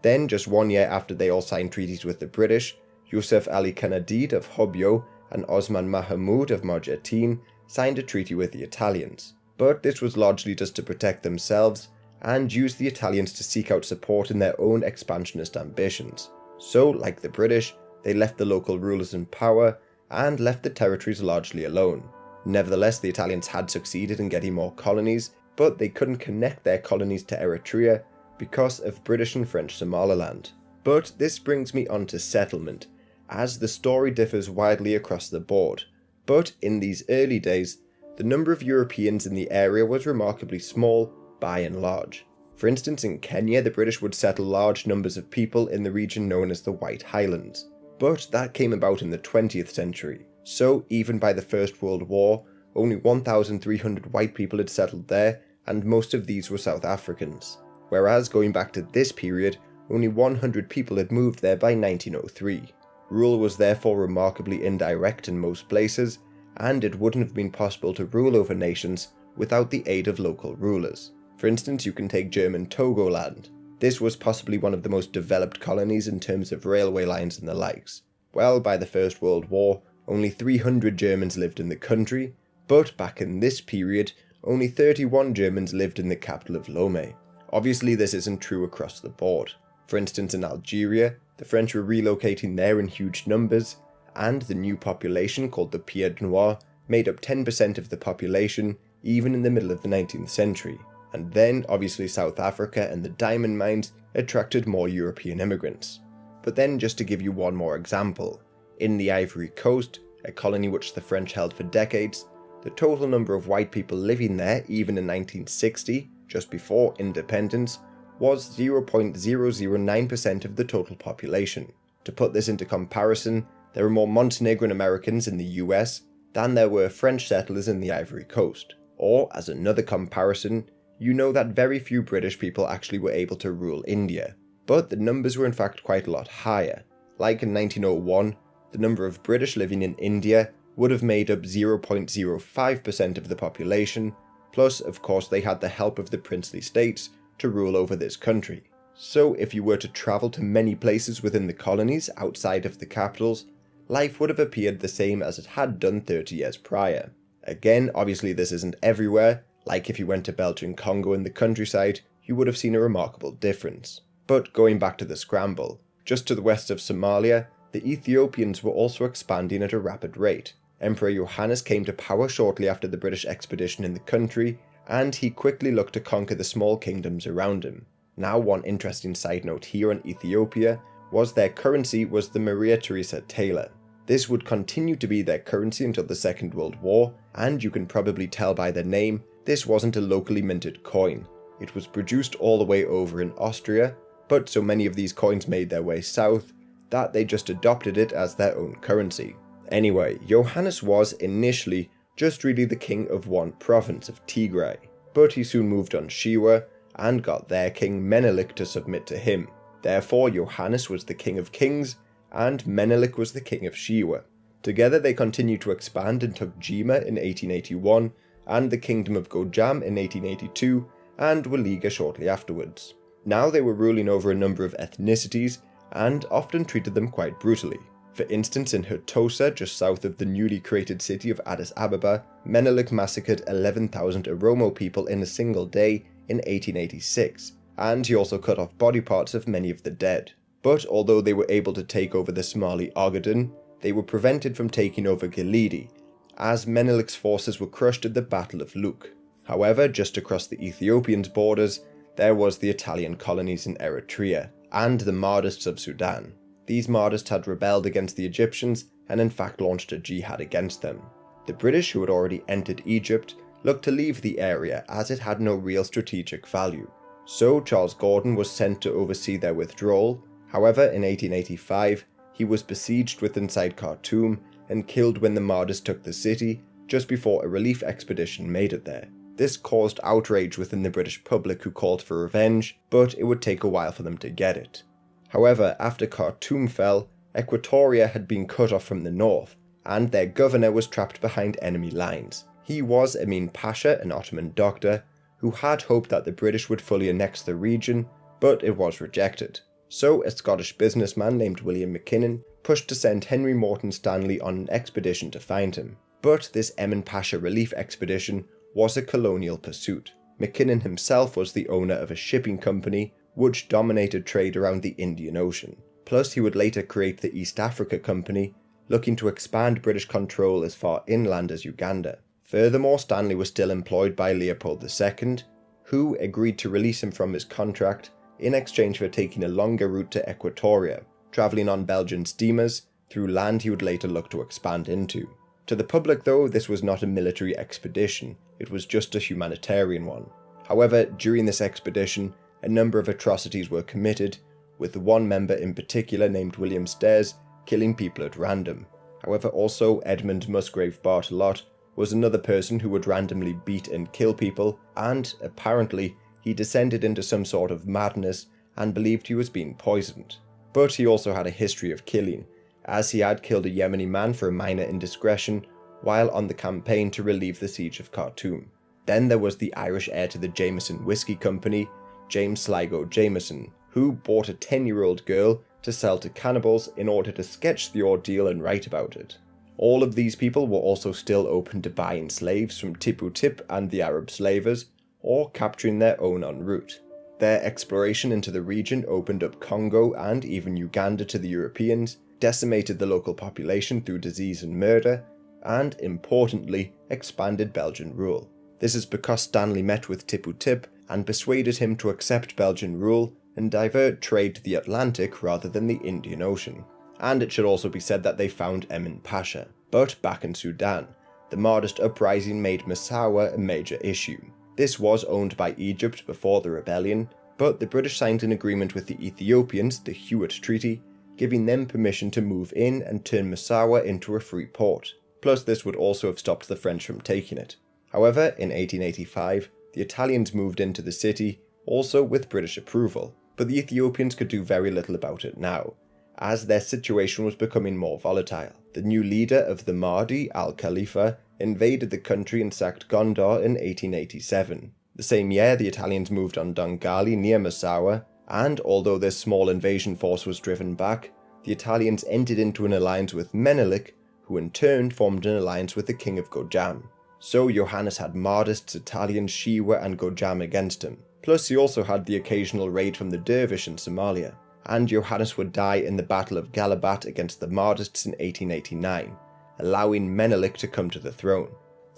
Then, just 1 year after they all signed treaties with the British, Yusuf Ali Kanadid of Hobyo and Osman Mahamoud of Marjetin signed a treaty with the Italians. But this was largely just to protect themselves and use the Italians to seek out support in their own expansionist ambitions. So, like the British, they left the local rulers in power and left the territories largely alone. Nevertheless, the Italians had succeeded in getting more colonies, but they couldn't connect their colonies to Eritrea because of British and French Somaliland. But this brings me on to settlement, as the story differs widely across the board. But in these early days, the number of Europeans in the area was remarkably small by and large. For instance, in Kenya, the British would settle large numbers of people in the region known as the White Highlands. But that came about in the 20th century, so even by the First World War, only 1,300 white people had settled there, and most of these were South Africans. Whereas, going back to this period, only 100 people had moved there by 1903. Rule was therefore remarkably indirect in most places, and it wouldn't have been possible to rule over nations without the aid of local rulers. For instance, you can take German Togoland. This was possibly one of the most developed colonies in terms of railway lines and the likes. Well, by the First World War, only 300 Germans lived in the country, but back in this period, only 31 Germans lived in the capital of Lomé. Obviously, this isn't true across the board. For instance, in Algeria, the French were relocating there in huge numbers, and the new population called the Pied Noir made up 10% of the population, even in the middle of the 19th century. And then, obviously, South Africa and the diamond mines attracted more European immigrants. But then, just to give you one more example, in the Ivory Coast, a colony which the French held for decades, the total number of white people living there, even in 1960, just before independence, was 0.009% of the total population. To put this into comparison, there were more Montenegrin Americans in the US than there were French settlers in the Ivory Coast. Or, as another comparison, you know that very few British people actually were able to rule India, but the numbers were in fact quite a lot higher. Like in 1901, the number of British living in India would have made up 0.05% of the population, plus of course they had the help of the princely states to rule over this country. So if you were to travel to many places within the colonies outside of the capitals, life would have appeared the same as it had done 30 years prior. Again, obviously this isn't everywhere, like if you went to Belgian Congo in the countryside, you would have seen a remarkable difference. But going back to the scramble, just to the west of Somalia, the Ethiopians were also expanding at a rapid rate. Emperor Johannes came to power shortly after the British expedition in the country, and he quickly looked to conquer the small kingdoms around him. Now, one interesting side note here on Ethiopia was their currency was the Maria Theresa taler. This would continue to be their currency until the Second World War, and you can probably tell by the name, this wasn't a locally minted coin. It was produced all the way over in Austria, but so many of these coins made their way south that they just adopted it as their own currency. Anyway, Johannes was initially just really the king of one province of Tigray, but he soon moved on Shewa and got their king Menelik to submit to him. Therefore, Johannes was the king of kings and Menelik was the king of Shewa. Together they continued to expand and took Jima in 1881 and the kingdom of Gojam in 1882 and Waliga shortly afterwards. Now they were ruling over a number of ethnicities and often treated them quite brutally. For instance, in Hotosa, just south of the newly created city of Addis Ababa, Menelik massacred 11,000 Oromo people in a single day in 1886, and he also cut off body parts of many of the dead. But although they were able to take over the Somali Ogaden, they were prevented from taking over Gilead, as Menelik's forces were crushed at the Battle of Luk. However, just across the Ethiopians' borders, there was the Italian colonies in Eritrea, and the Mahdists of Sudan. These Mahdists had rebelled against the Egyptians and in fact launched a jihad against them. The British, who had already entered Egypt, looked to leave the area as it had no real strategic value. So Charles Gordon was sent to oversee their withdrawal. However, in 1885, he was besieged inside Khartoum and killed when the Mahdists took the city, just before a relief expedition made it there. This caused outrage within the British public who called for revenge, but it would take a while for them to get it. However, after Khartoum fell, Equatoria had been cut off from the north, and their governor was trapped behind enemy lines. He was Emin Pasha, an Ottoman doctor, who had hoped that the British would fully annex the region, but it was rejected. So a Scottish businessman named William Mackinnon pushed to send Henry Morton Stanley on an expedition to find him. But this Emin Pasha relief expedition was a colonial pursuit. Mackinnon himself was the owner of a shipping company which dominated trade around the Indian Ocean. Plus, he would later create the East Africa Company, looking to expand British control as far inland as Uganda. Furthermore, Stanley was still employed by Leopold II, who agreed to release him from his contract in exchange for taking a longer route to Equatoria, travelling on Belgian steamers through land he would later look to expand into. To the public though, this was not a military expedition, it was just a humanitarian one. However, during this expedition, a number of atrocities were committed, with one member in particular named William Stairs killing people at random. However, also Edmund Musgrave Bartelott was another person who would randomly beat and kill people, and apparently he descended into some sort of madness and believed he was being poisoned. But he also had a history of killing, as he had killed a Yemeni man for a minor indiscretion while on the campaign to relieve the siege of Khartoum. Then there was the Irish heir to the Jameson Whiskey Company, James Sligo Jameson, who bought a 10-year-old girl to sell to cannibals in order to sketch the ordeal and write about it. All of these people were also still open to buying slaves from Tipu Tip and the Arab slavers, or capturing their own en route. Their exploration into the region opened up Congo and even Uganda to the Europeans, decimated the local population through disease and murder, and, importantly, expanded Belgian rule. This is because Stanley met with Tipu Tip and persuaded him to accept Belgian rule and divert trade to the Atlantic rather than the Indian Ocean. And it should also be said that they found Emin Pasha. But back in Sudan, the Mahdist uprising made Massawa a major issue. This was owned by Egypt before the rebellion, but the British signed an agreement with the Ethiopians, the Hewitt Treaty, giving them permission to move in and turn Massawa into a free port. Plus, this would also have stopped the French from taking it. However, in 1885, the Italians moved into the city, also with British approval, but the Ethiopians could do very little about it now, as their situation was becoming more volatile. The new leader of the Mahdi, Al-Khalifa, invaded the country and sacked Gondar in 1887. The same year, the Italians moved on Dongali near Massawa, and although this small invasion force was driven back, the Italians entered into an alliance with Menelik, who in turn formed an alliance with the king of Gojam. So Johannes had Mahdists, Italians, Shiwa and Gojam against him. Plus he also had the occasional raid from the Dervish in Somalia. And Johannes would die in the Battle of Galabat against the Mahdists in 1889, allowing Menelik to come to the throne.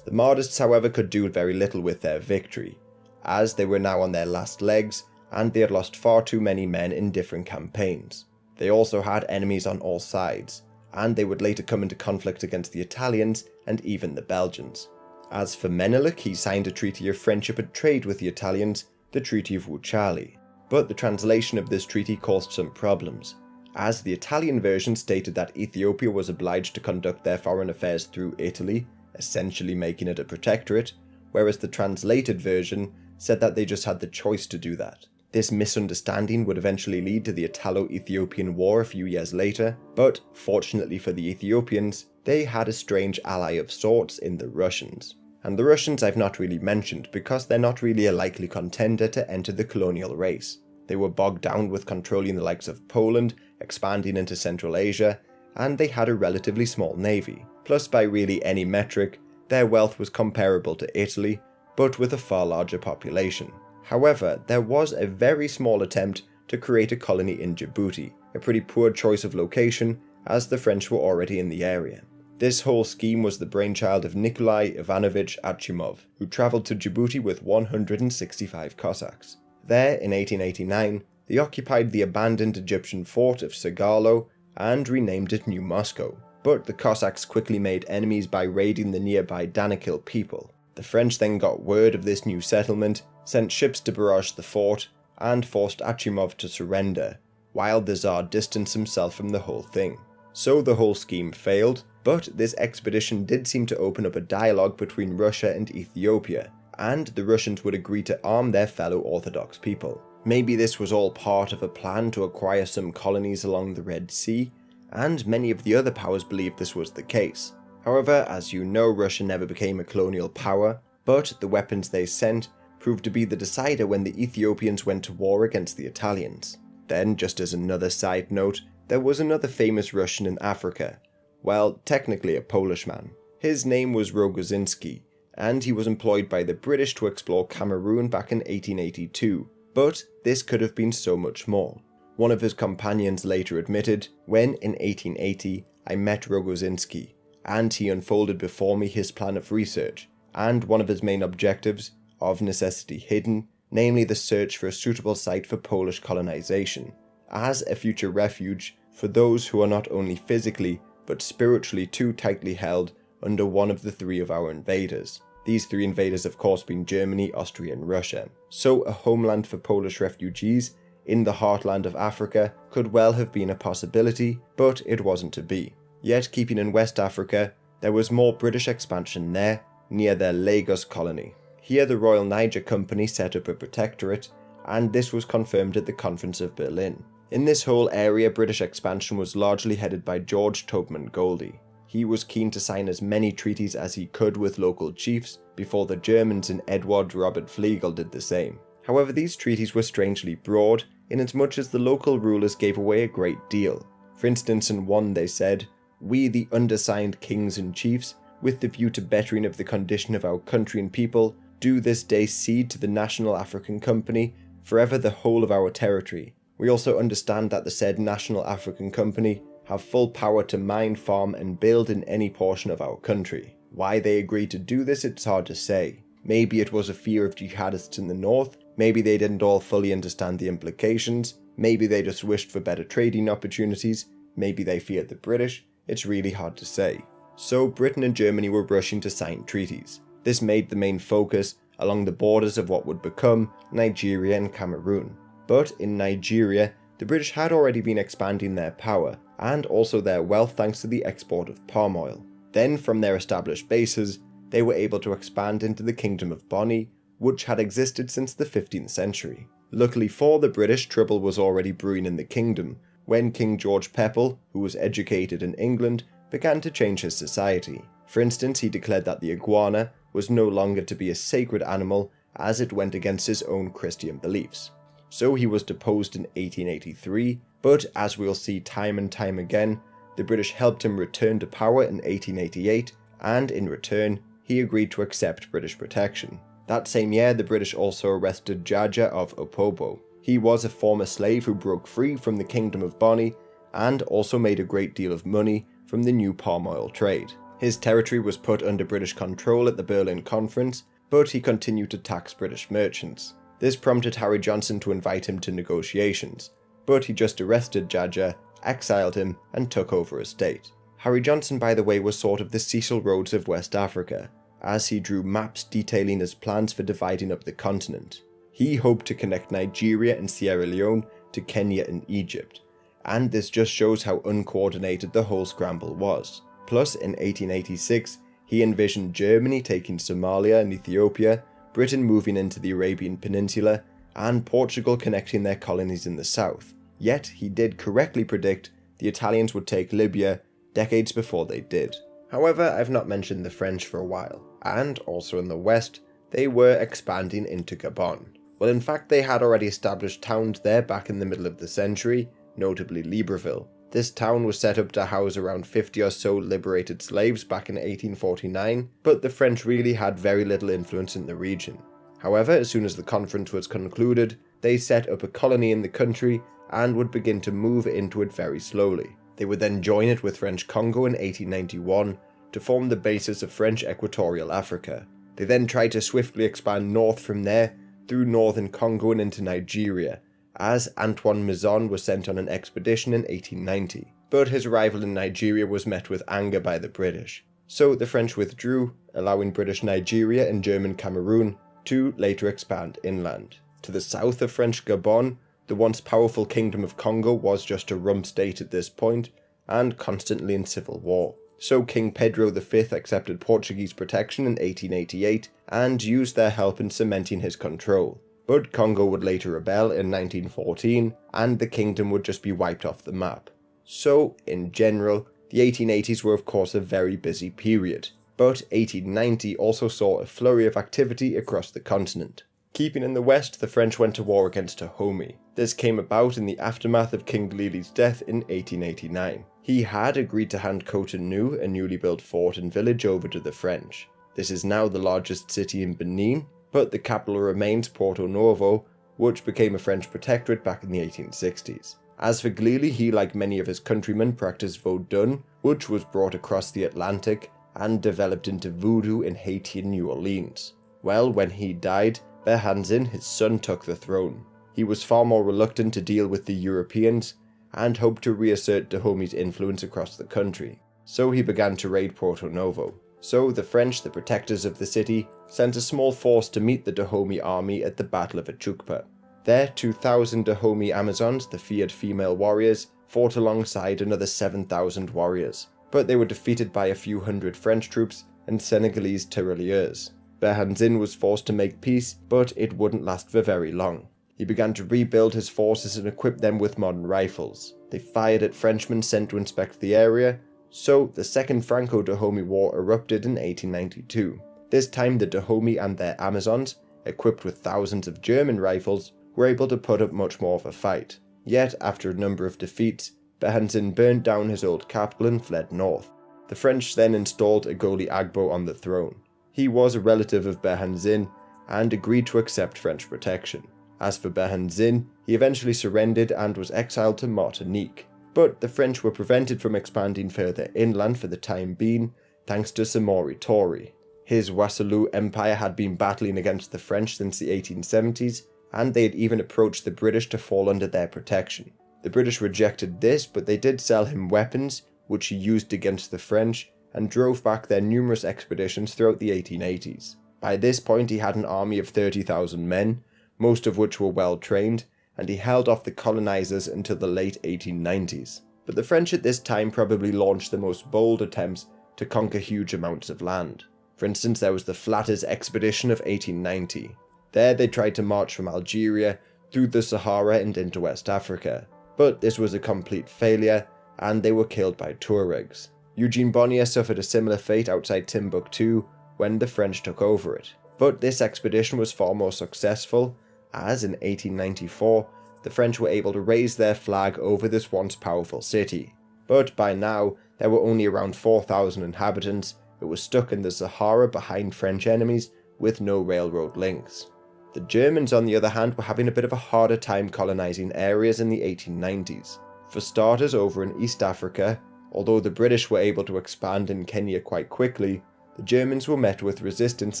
The Mahdists, however, could do very little with their victory, as they were now on their last legs and they had lost far too many men in different campaigns. They also had enemies on all sides, and they would later come into conflict against the Italians and even the Belgians. As for Menelik, he signed a treaty of friendship and trade with the Italians, the Treaty of Wuchali. But the translation of this treaty caused some problems, as the Italian version stated that Ethiopia was obliged to conduct their foreign affairs through Italy, essentially making it a protectorate, whereas the translated version said that they just had the choice to do that. This misunderstanding would eventually lead to the Italo-Ethiopian War a few years later, but fortunately for the Ethiopians, they had a strange ally of sorts in the Russians. And the Russians I've not really mentioned because they're not really a likely contender to enter the colonial race. They were bogged down with controlling the likes of Poland, expanding into Central Asia, and they had a relatively small navy. Plus, by really any metric, their wealth was comparable to Italy, but with a far larger population. However, there was a very small attempt to create a colony in Djibouti, a pretty poor choice of location as the French were already in the area. This whole scheme was the brainchild of Nikolai Ivanovich Achimov, who travelled to Djibouti with 165 Cossacks. There, in 1889, they occupied the abandoned Egyptian fort of Sagalo and renamed it New Moscow. But the Cossacks quickly made enemies by raiding the nearby Danakil people. The French then got word of this new settlement, sent ships to barrage the fort, and forced Achimov to surrender, while the Tsar distanced himself from the whole thing. So the whole scheme failed, but this expedition did seem to open up a dialogue between Russia and Ethiopia, and the Russians would agree to arm their fellow Orthodox people. Maybe this was all part of a plan to acquire some colonies along the Red Sea, and many of the other powers believed this was the case. However, as you know, Russia never became a colonial power, but the weapons they sent proved to be the decider when the Ethiopians went to war against the Italians. Then, just as another side note, there was another famous Russian in Africa. Well, technically a Polish man. His name was Rogozinski, and he was employed by the British to explore Cameroon back in 1882, but this could have been so much more. One of his companions later admitted, when in 1880 I met Rogozinski, and he unfolded before me his plan of research, and one of his main objectives, of necessity hidden, namely the search for a suitable site for Polish colonization, as a future refuge for those who are not only physically but spiritually too tightly held under one of the three of our invaders. These three invaders of course being Germany, Austria and Russia. So a homeland for Polish refugees in the heartland of Africa could well have been a possibility, but it wasn't to be. Yet keeping in West Africa, there was more British expansion there, near their Lagos colony. Here the Royal Niger Company set up a protectorate, and this was confirmed at the Conference of Berlin. In this whole area, British expansion was largely headed by George Tobman Goldie. He was keen to sign as many treaties as he could with local chiefs before the Germans and Edward Robert Flegel did the same. However, these treaties were strangely broad, inasmuch as the local rulers gave away a great deal. For instance, in one they said, "We, the undersigned kings and chiefs, with the view to bettering of the condition of our country and people, do this day cede to the National African Company forever the whole of our territory. We also understand that the said National African Company have full power to mine, farm and build in any portion of our country." Why they agreed to do this, it's hard to say. Maybe it was a fear of jihadists in the north, maybe they didn't all fully understand the implications, maybe they just wished for better trading opportunities, maybe they feared the British, it's really hard to say. So Britain and Germany were rushing to sign treaties. This made the main focus along the borders of what would become Nigeria and Cameroon. But in Nigeria, the British had already been expanding their power, and also their wealth thanks to the export of palm oil. Then from their established bases, they were able to expand into the Kingdom of Bonny, which had existed since the 15th century. Luckily for the British, trouble was already brewing in the kingdom, when King George Pepple, who was educated in England, began to change his society. For instance, he declared that the iguana was no longer to be a sacred animal, as it went against his own Christian beliefs. So he was deposed in 1883, but as we'll see time and time again, the British helped him return to power in 1888, and in return, he agreed to accept British protection. That same year, the British also arrested Jaja of Opobo. He was a former slave who broke free from the Kingdom of Bonny, and also made a great deal of money from the new palm oil trade. His territory was put under British control at the Berlin Conference, but he continued to tax British merchants. This prompted Harry Johnson to invite him to negotiations, but he just arrested Jaja, exiled him, and took over his state. Harry Johnson, by the way, was sort of the Cecil Rhodes of West Africa, as he drew maps detailing his plans for dividing up the continent. He hoped to connect Nigeria and Sierra Leone to Kenya and Egypt, and this just shows how uncoordinated the whole scramble was. Plus, in 1886, he envisioned Germany taking Somalia and Ethiopia, Britain moving into the Arabian Peninsula, and Portugal connecting their colonies in the south. Yet, he did correctly predict the Italians would take Libya decades before they did. However, I've not mentioned the French for a while, and also in the west, they were expanding into Gabon. Well, in fact, they had already established towns there back in the middle of the century, notably Libreville. This town was set up to house around 50 or so liberated slaves back in 1849, but the French really had very little influence in the region. However, as soon as the conference was concluded, they set up a colony in the country and would begin to move into it very slowly. They would then join it with French Congo in 1891 to form the basis of French Equatorial Africa. They then tried to swiftly expand north from there through northern Congo and into Nigeria, as Antoine Mizon was sent on an expedition in 1890. But his arrival in Nigeria was met with anger by the British. So the French withdrew, allowing British Nigeria and German Cameroon to later expand inland. To the south of French Gabon, the once powerful Kingdom of Congo was just a rump state at this point, and constantly in civil war. So King Pedro V accepted Portuguese protection in 1888 and used their help in cementing his control. But Congo would later rebel in 1914, and the kingdom would just be wiped off the map. So, in general, The 1880s were of course a very busy period, but 1890 also saw a flurry of activity across the continent. Keeping in the west, the French went to war against Dahomey. This came about in the aftermath of King Glieli's death in 1889. He had agreed to hand Cotonou, a newly built fort and village, over to the French. This is now the largest city in Benin, but the capital remains Porto Novo, which became a French protectorate back in the 1860s. As for Glieli, he, like many of his countrymen, practiced Vodun, which was brought across the Atlantic and developed into voodoo in Haiti and New Orleans. Well, when he died, Behanzin, his son, took the throne. He was far more reluctant to deal with the Europeans and hoped to reassert Dahomey's influence across the country. So he began to raid Porto Novo. So the French, the protectors of the city, sent a small force to meet the Dahomey army at the Battle of Achukpa. There, 2,000 Dahomey Amazons, the feared female warriors, fought alongside another 7,000 warriors, but they were defeated by a few hundred French troops and Senegalese tirailleurs. Behanzin was forced to make peace, but it wouldn't last for very long. He began to rebuild his forces and equip them with modern rifles. They fired at Frenchmen sent to inspect the area, so the Second Franco-Dahomey War erupted in 1892. This time the Dahomey and their Amazons, equipped with thousands of German rifles, were able to put up much more of a fight. Yet, after a number of defeats, Behanzin burned down his old capital and fled north. The French then installed Agoli Agbo on the throne. He was a relative of Behanzin and agreed to accept French protection. As for Behanzin, he eventually surrendered and was exiled to Martinique. But the French were prevented from expanding further inland for the time being, thanks to Samori Touré. His Wassoulou Empire had been battling against the French since the 1870s, and they had even approached the British to fall under their protection. The British rejected this, but they did sell him weapons, which he used against the French, and drove back their numerous expeditions throughout the 1880s. By this point he had an army of 30,000 men, most of which were well trained, and he held off the colonizers until the late 1890s. But the French at this time probably launched the most bold attempts to conquer huge amounts of land. For instance, there was the Flatters expedition of 1890. There they tried to march from Algeria through the Sahara and into West Africa, but this was a complete failure and they were killed by Tuaregs. Eugene Bonnier suffered a similar fate outside Timbuktu when the French took over it. But this expedition was far more successful, as in 1894 the French were able to raise their flag over this once powerful city. But by now there were only around 4,000 inhabitants. It was stuck in the Sahara behind French enemies with no railroad links. The Germans, on the other hand, were having a bit of a harder time colonizing areas in the 1890s. For starters, over in East Africa, although the British were able to expand in Kenya quite quickly, the Germans were met with resistance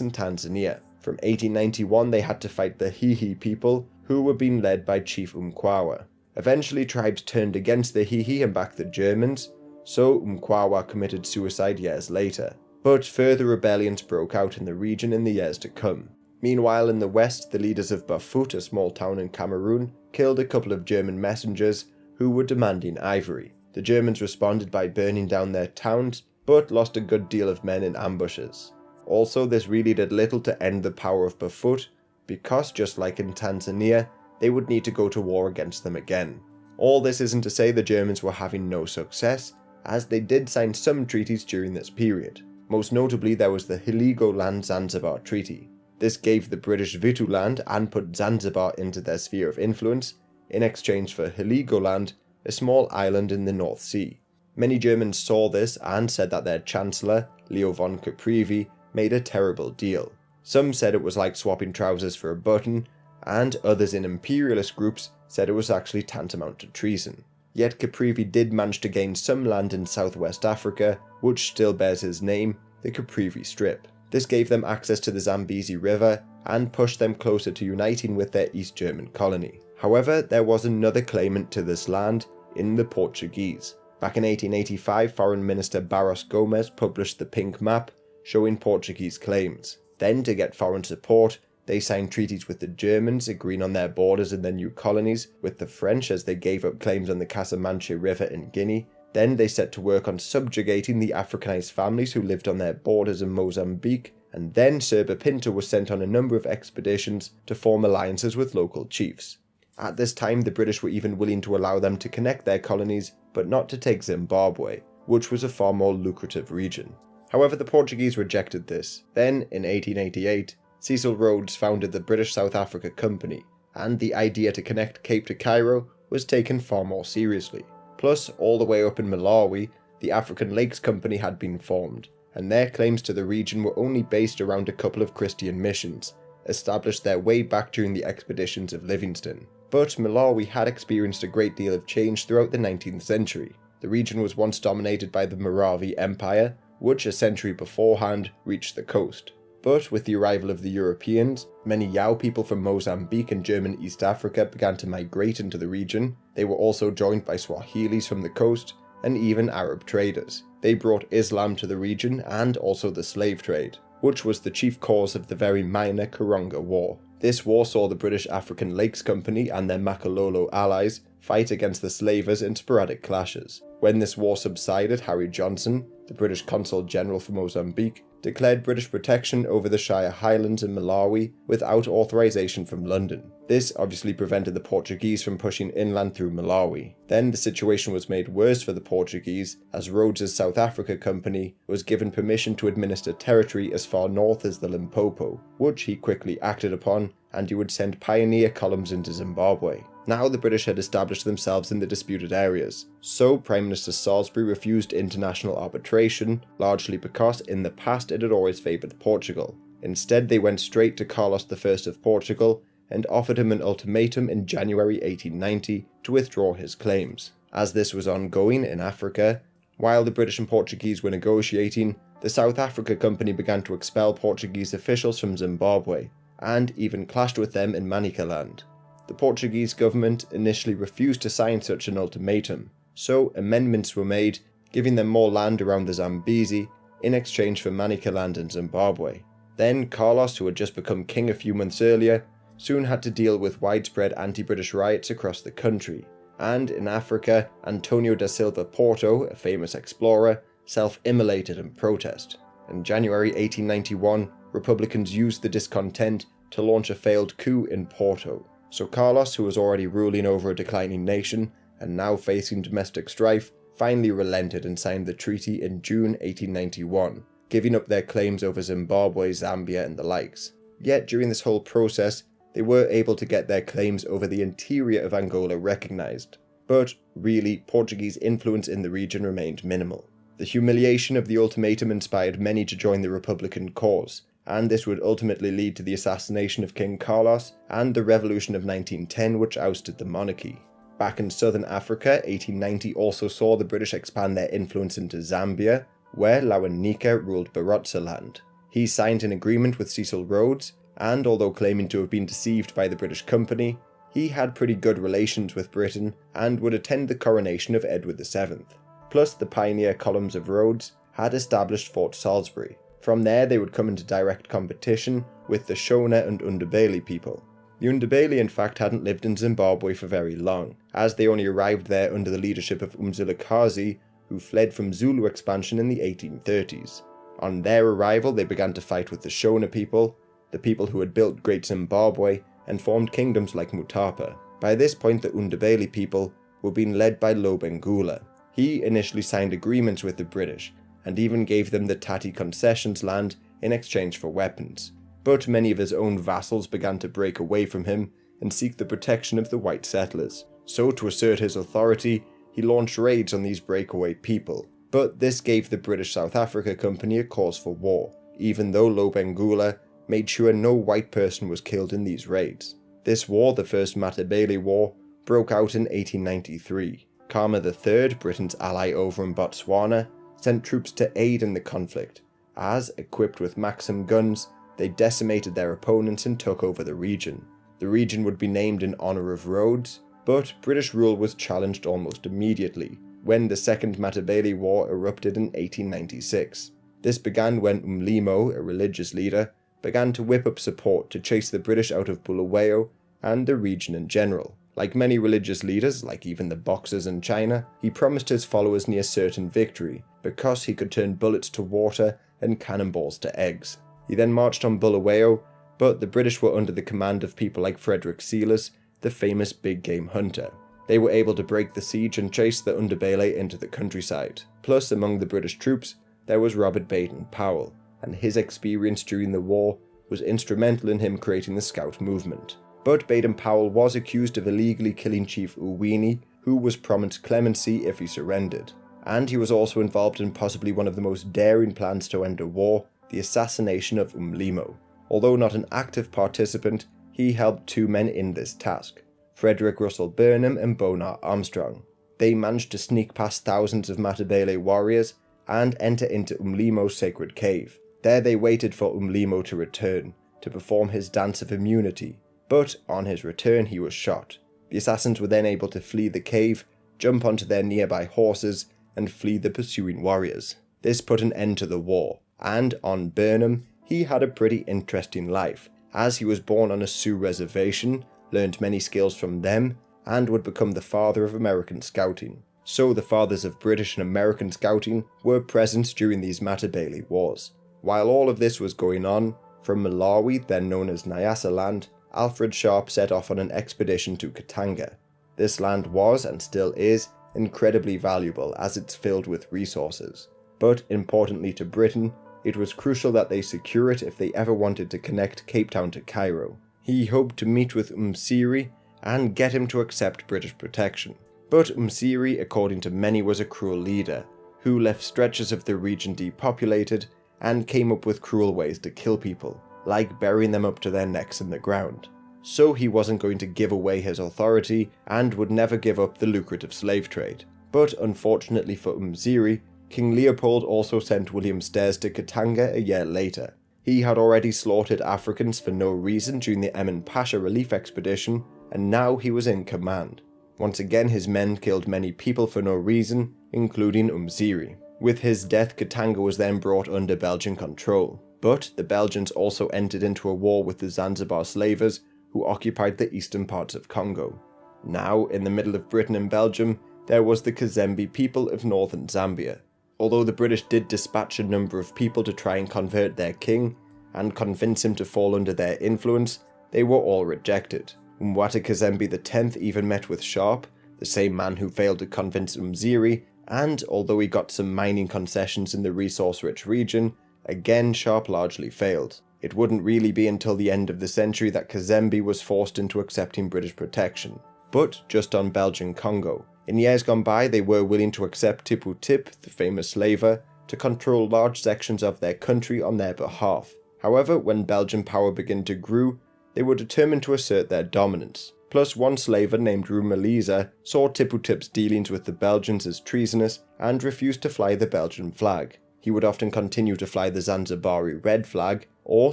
in Tanzania. From 1891 they had to fight the Hihi people, who were being led by Chief Mkwawa. Eventually tribes turned against the Hihi and backed the Germans, so Mkwawa committed suicide years later. But further rebellions broke out in the region in the years to come. Meanwhile, in the west, the leaders of Bafut, a small town in Cameroon, killed a couple of German messengers who were demanding ivory. The Germans responded by burning down their towns, but lost a good deal of men in ambushes. Also, this really did little to end the power of Bafut, because just like in Tanzania, they would need to go to war against them again. All this isn't to say the Germans were having no success, as they did sign some treaties during this period. Most notably, there was the Heligoland-Zanzibar Treaty. This gave the British Vituland and put Zanzibar into their sphere of influence, in exchange for Heligoland, a small island in the North Sea. Many Germans saw this and said that their Chancellor, Leo von Caprivi, made a terrible deal. Some said it was like swapping trousers for a button, and others in imperialist groups said it was actually tantamount to treason. Yet Caprivi did manage to gain some land in southwest Africa, which still bears his name, the Caprivi Strip. This gave them access to the Zambezi River and pushed them closer to uniting with their East German colony. However, there was another claimant to this land in the Portuguese. Back in 1885, Foreign Minister Barros Gomes published the Pink Map, showing Portuguese claims. Then, to get foreign support, they signed treaties with the Germans, agreeing on their borders in their new colonies, with the French as they gave up claims on the Casamanche River in Guinea. Then they set to work on subjugating the Africanized families who lived on their borders in Mozambique, and then Serpa Pinto was sent on a number of expeditions to form alliances with local chiefs. At this time, the British were even willing to allow them to connect their colonies, but not to take Zimbabwe. which was a far more lucrative region. However, the Portuguese rejected this. Then, in 1888, Cecil Rhodes founded the British South Africa Company, and the idea to connect Cape to Cairo was taken far more seriously. Plus, all the way up in Malawi, the African Lakes Company had been formed, and their claims to the region were only based around a couple of Christian missions, established there way back during the expeditions of Livingstone. But Malawi had experienced a great deal of change throughout the 19th century. The region was once dominated by the Maravi Empire, which a century beforehand reached the coast. But with the arrival of the Europeans, many Yao people from Mozambique and German East Africa began to migrate into the region. They were also joined by Swahilis from the coast, and even Arab traders. They brought Islam to the region and also the slave trade, which was the chief cause of the very minor Karonga War. This war saw the British African Lakes Company and their Makololo allies fight against the slavers in sporadic clashes. When this war subsided, Harry Johnson, the British Consul General for Mozambique, declared British protection over the Shire Highlands in Malawi without authorization from London. This obviously prevented the Portuguese from pushing inland through Malawi. Then the situation was made worse for the Portuguese, as Rhodes's South Africa Company was given permission to administer territory as far north as the Limpopo, which he quickly acted upon, and he would send pioneer columns into Zimbabwe. Now the British had established themselves in the disputed areas, so Prime Minister Salisbury refused international arbitration, largely because in the past it had always favoured Portugal. Instead, they went straight to Carlos I of Portugal and offered him an ultimatum in January 1890 to withdraw his claims. As this was ongoing in Africa, while the British and Portuguese were negotiating, the South Africa Company began to expel Portuguese officials from Zimbabwe, and even clashed with them in Manicaland. The Portuguese government initially refused to sign such an ultimatum, so amendments were made, giving them more land around the Zambezi in exchange for Manicaland and Zimbabwe. Then Carlos, who had just become king a few months earlier, soon had to deal with widespread anti-British riots across the country. And in Africa, Antonio da Silva Porto, a famous explorer, self-immolated in protest. In January 1891, Republicans used the discontent to launch a failed coup in Porto. So Carlos, who was already ruling over a declining nation and now facing domestic strife, finally relented and signed the treaty in June 1891, giving up their claims over Zimbabwe, Zambia and the likes. Yet during this whole process, they were able to get their claims over the interior of Angola recognised. But really, Portuguese influence in the region remained minimal. The humiliation of the ultimatum inspired many to join the Republican cause, and this would ultimately lead to the assassination of King Carlos and the Revolution of 1910, which ousted the monarchy. Back in southern Africa, 1890 also saw the British expand their influence into Zambia, where Lawanika ruled Barotseland. He signed an agreement with Cecil Rhodes, and although claiming to have been deceived by the British company, he had pretty good relations with Britain and would attend the coronation of Edward VII. Plus, the pioneer columns of Rhodes had established Fort Salisbury. From there, they would come into direct competition with the Shona and Ndebele people. The Ndebele in fact hadn't lived in Zimbabwe for very long, as they only arrived there under the leadership of Umzilikazi, who fled from Zulu expansion in the 1830s. On their arrival, they began to fight with the Shona people, the people who had built Great Zimbabwe and formed kingdoms like Mutapa. By this point, the Ndebele people were being led by Lobengula. He initially signed agreements with the British, and even gave them the Tati Concessions land in exchange for weapons. But many of his own vassals began to break away from him and seek the protection of the white settlers. So to assert his authority, he launched raids on these breakaway people. But this gave the British South Africa Company a cause for war, even though Lobengula made sure no white person was killed in these raids. This war, the First Matabele War, broke out in 1893. Khama III, Britain's ally over in Botswana, sent troops to aid in the conflict, as, equipped with Maxim guns, they decimated their opponents and took over the region. The region would be named in honour of Rhodes, but British rule was challenged almost immediately, when the Second Matabele War erupted in 1896. This began when Umlimo, a religious leader, began to whip up support to chase the British out of Bulawayo and the region in general. Like many religious leaders, like even the Boxers in China, he promised his followers near certain victory, because he could turn bullets to water and cannonballs to eggs. He then marched on Bulawayo, but the British were under the command of people like Frederick Sealers, the famous big game hunter. They were able to break the siege and chase the underbelly into the countryside. Plus, among the British troops, there was Robert Baden-Powell, and his experience during the war was instrumental in him creating the Scout movement. But Baden-Powell was accused of illegally killing Chief Uwini, who was promised clemency if he surrendered. And he was also involved in possibly one of the most daring plans to end a war, the assassination of Umlimo. Although not an active participant, he helped two men in this task, Frederick Russell Burnham and Bonar Armstrong. They managed to sneak past thousands of Matabele warriors and enter into Umlimo's sacred cave. There they waited for Umlimo to return, to perform his dance of immunity, but on his return he was shot. The assassins were then able to flee the cave, jump onto their nearby horses, and flee the pursuing warriors. This put an end to the war, and on Burnham, he had a pretty interesting life, as he was born on a Sioux reservation, learned many skills from them, and would become the father of American scouting. So the fathers of British and American scouting were present during these Matabele wars. While all of this was going on, from Malawi, then known as Nyasa land, Alfred Sharp set off on an expedition to Katanga. This land was, and still is, incredibly valuable as it's filled with resources. But importantly to Britain, it was crucial that they secure it if they ever wanted to connect Cape Town to Cairo. He hoped to meet with Msiri and get him to accept British protection. But Msiri, according to many, was a cruel leader, who left stretches of the region depopulated and came up with cruel ways to kill people, like burying them up to their necks in the ground. So he wasn't going to give away his authority and would never give up the lucrative slave trade. But unfortunately for Msiri, King Leopold also sent William Stairs to Katanga a year later. He had already slaughtered Africans for no reason during the Emin Pasha relief expedition, and now he was in command. Once again his men killed many people for no reason, including Msiri. With his death, Katanga was then brought under Belgian control. But the Belgians also entered into a war with the Zanzibar slavers, who occupied the eastern parts of Congo. Now, in the middle of Britain and Belgium, there was the Kazembe people of northern Zambia. Although the British did dispatch a number of people to try and convert their king, and convince him to fall under their influence, they were all rejected. Mwata Kazembe X even met with Sharp, the same man who failed to convince Msiri, and although he got some mining concessions in the resource-rich region, again Sharp largely failed. It wouldn't really be until the end of the century that Kazembe was forced into accepting British protection. But just on Belgian Congo, in years gone by they were willing to accept Tipu Tip, the famous slaver, to control large sections of their country on their behalf. However, when Belgian power began to grow, they were determined to assert their dominance. Plus, one slaver named Rumaliza saw Tipu Tip's dealings with the Belgians as treasonous and refused to fly the Belgian flag. He would often continue to fly the Zanzibari red flag, or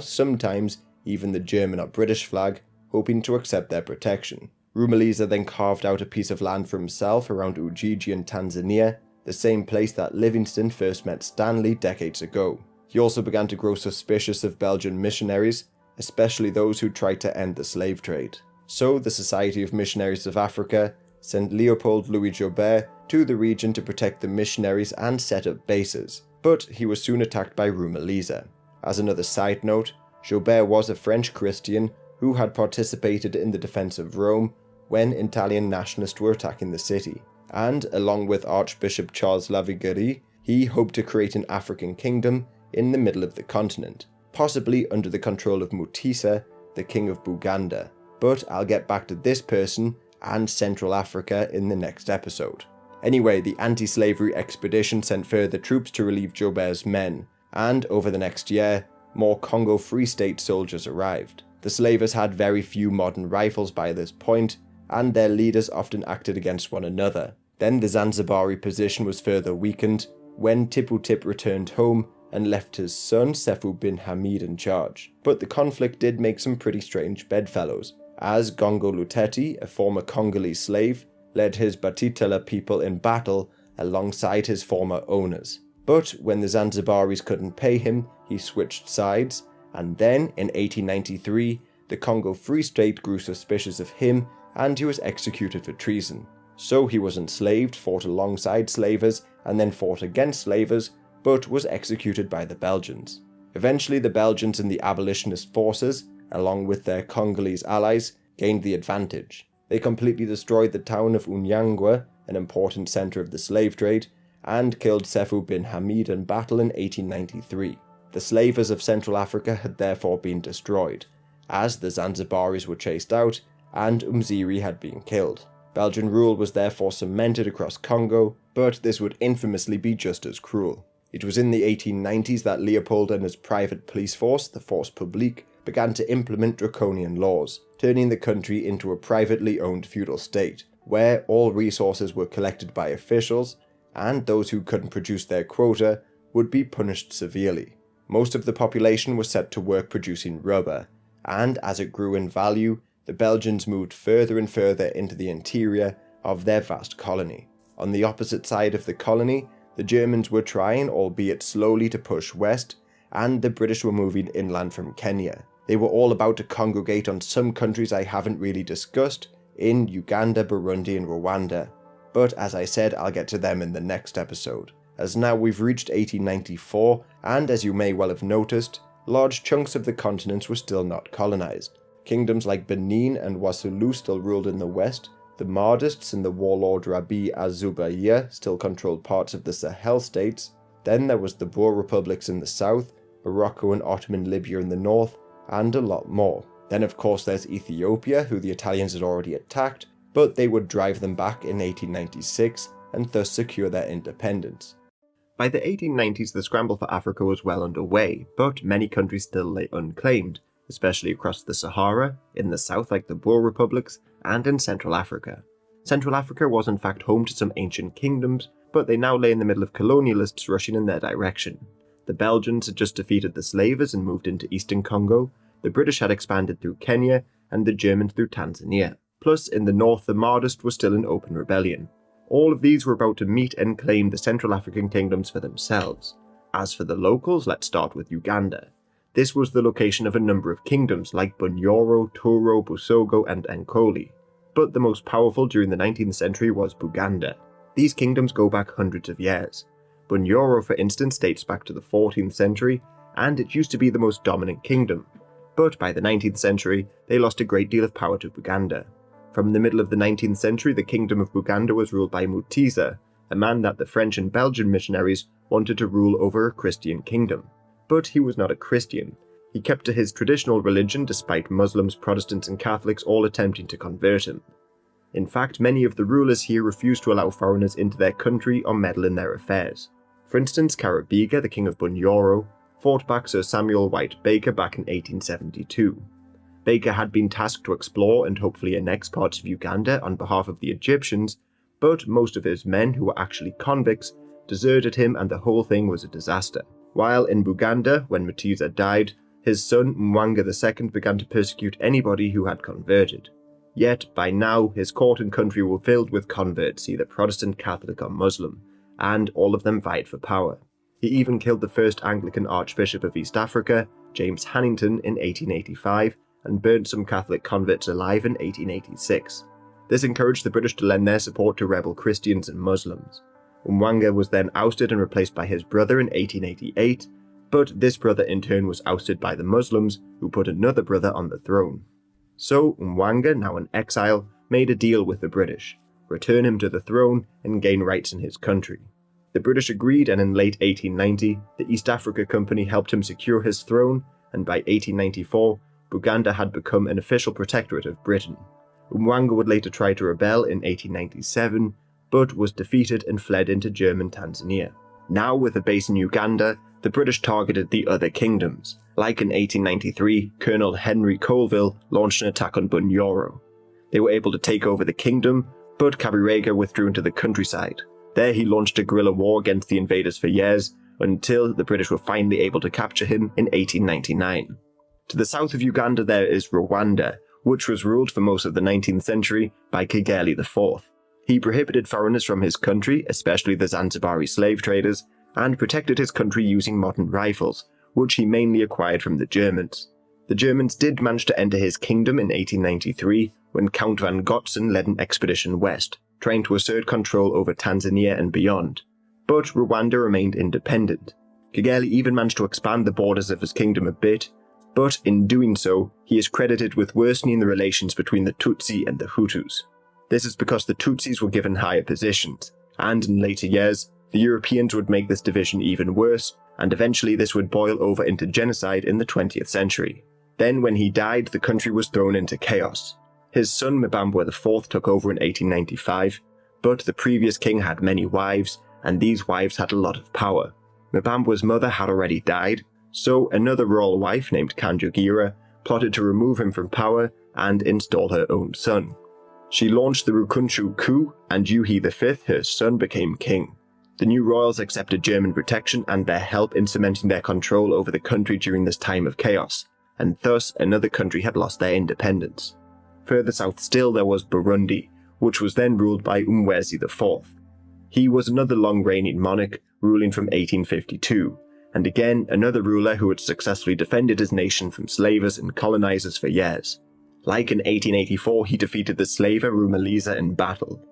sometimes even the German or British flag, hoping to accept their protection. Rumaliza then carved out a piece of land for himself around Ujiji in Tanzania, the same place that Livingstone first met Stanley decades ago. He also began to grow suspicious of Belgian missionaries, especially those who tried to end the slave trade. So the Society of Missionaries of Africa sent Leopold Louis Joubert to the region to protect the missionaries and set up bases, but he was soon attacked by Rumaliza. As another side note, Joubert was a French Christian who had participated in the defense of Rome when Italian nationalists were attacking the city, and along with Archbishop Charles Lavigary, he hoped to create an African kingdom in the middle of the continent, possibly under the control of Mutisa, the king of Buganda. But I'll get back to this person and Central Africa in the next episode. Anyway, the anti-slavery expedition sent further troops to relieve Joubert's men, and over the next year, more Congo Free State soldiers arrived. The slavers had very few modern rifles by this point, and their leaders often acted against one another. Then the Zanzibari position was further weakened when Tipu Tip returned home and left his son Sefu bin Hamid in charge. But the conflict did make some pretty strange bedfellows, as Gongo Luteti, a former Congolese slave, led his Batitala people in battle alongside his former owners. But when the Zanzibaris couldn't pay him, he switched sides, and then in 1893, the Congo Free State grew suspicious of him and he was executed for treason. So he was enslaved, fought alongside slavers, and then fought against slavers, but was executed by the Belgians. Eventually the Belgians and the abolitionist forces, along with their Congolese allies, gained the advantage. They completely destroyed the town of Unyangwa, an important centre of the slave trade, and killed Sefu bin Hamid in battle in 1893. The slavers of Central Africa had therefore been destroyed, as the Zanzibaris were chased out and Umziri had been killed. Belgian rule was therefore cemented across Congo, but this would infamously be just as cruel. It was in the 1890s that Leopold and his private police force, the Force Publique, began to implement draconian laws, turning the country into a privately owned feudal state, where all resources were collected by officials, and those who couldn't produce their quota would be punished severely. Most of the population was set to work producing rubber, and as it grew in value, the Belgians moved further and further into the interior of their vast colony. On the opposite side of the colony, the Germans were trying, albeit slowly, to push west, and the British were moving inland from Kenya. They were all about to congregate on some countries I haven't really discussed, in Uganda, Burundi and Rwanda, but as I said, I'll get to them in the next episode. As now we've reached 1894, and as you may well have noticed, large chunks of the continents were still not colonized. Kingdoms like Benin and Wassoulou still ruled in the west, the Mahdists and the warlord Rabi Az-Zubayr still controlled parts of the Sahel states, then there was the Boer republics in the south, Morocco and Ottoman Libya in the north, and a lot more. Then of course there's Ethiopia, who the Italians had already attacked, but they would drive them back in 1896 and thus secure their independence. By the 1890s the scramble for Africa was well underway, but many countries still lay unclaimed, especially across the Sahara, in the south like the Boer republics, and in Central Africa. Central Africa was in fact home to some ancient kingdoms, but they now lay in the middle of colonialists rushing in their direction. The Belgians had just defeated the slavers and moved into eastern Congo, the British had expanded through Kenya, and the Germans through Tanzania. Plus, in the north the Mahdists were still in open rebellion. All of these were about to meet and claim the Central African kingdoms for themselves. As for the locals, let's start with Uganda. This was the location of a number of kingdoms like Bunyoro, Toro, Busogo and Ankoli. But the most powerful during the 19th century was Buganda. These kingdoms go back hundreds of years. Bunyoro, for instance, dates back to the 14th century, and it used to be the most dominant kingdom. But by the 19th century, they lost a great deal of power to Buganda. From the middle of the 19th century, the kingdom of Buganda was ruled by Mutiza, a man that the French and Belgian missionaries wanted to rule over a Christian kingdom. But he was not a Christian. He kept to his traditional religion despite Muslims, Protestants and Catholics all attempting to convert him. In fact, many of the rulers here refused to allow foreigners into their country or meddle in their affairs. For instance, Karabiga, the king of Bunyoro, fought back Sir Samuel White Baker back in 1872. Baker had been tasked to explore and hopefully annex parts of Uganda on behalf of the Egyptians, but most of his men, who were actually convicts, deserted him and the whole thing was a disaster. While in Buganda, when Mutiza died, his son Mwanga II began to persecute anybody who had converted. Yet, by now, his court and country were filled with converts, either Protestant, Catholic or Muslim, and all of them vied for power. He even killed the first Anglican Archbishop of East Africa, James Hannington, in 1885, and burnt some Catholic converts alive in 1886. This encouraged the British to lend their support to rebel Christians and Muslims. Mwanga was then ousted and replaced by his brother in 1888, but this brother in turn was ousted by the Muslims, who put another brother on the throne. So Mwanga, now in exile, made a deal with the British, return him to the throne and gain rights in his country. The British agreed, and in late 1890, the East Africa Company helped him secure his throne, and by 1894, Buganda had become an official protectorate of Britain. Mwanga would later try to rebel in 1897, but was defeated and fled into German Tanzania. Now with a base in Uganda, the British targeted the other kingdoms. Like in 1893, Colonel Henry Colville launched an attack on Bunyoro. They were able to take over the kingdom, but Kabirega withdrew into the countryside. There he launched a guerrilla war against the invaders for years, until the British were finally able to capture him in 1899. To the south of Uganda there is Rwanda, which was ruled for most of the 19th century by Kigeli IV. He prohibited foreigners from his country, especially the Zanzibari slave traders, and protected his country using modern rifles, which he mainly acquired from the Germans. The Germans did manage to enter his kingdom in 1893 when Count von Gotzen led an expedition west, trying to assert control over Tanzania and beyond. But Rwanda remained independent. Kigeli even managed to expand the borders of his kingdom a bit, but in doing so, he is credited with worsening the relations between the Tutsi and the Hutus. This is because the Tutsis were given higher positions, and in later years, the Europeans would make this division even worse, and eventually this would boil over into genocide in the 20th century. Then when he died, the country was thrown into chaos. His son Mbambwe IV took over in 1895, but the previous king had many wives, and these wives had a lot of power. Mbambwe's mother had already died, so another royal wife named Kanjogira plotted to remove him from power and install her own son. She launched the Rukunchu coup, and Yuhi V, her son, became king. The new royals accepted German protection and their help in cementing their control over the country during this time of chaos, and thus another country had lost their independence. Further south still there was Burundi, which was then ruled by Umwezi IV. He was another long-reigning monarch, ruling from 1852, and again another ruler who had successfully defended his nation from slavers and colonizers for years. Like in 1884, he defeated the slaver Rumaliza in battle.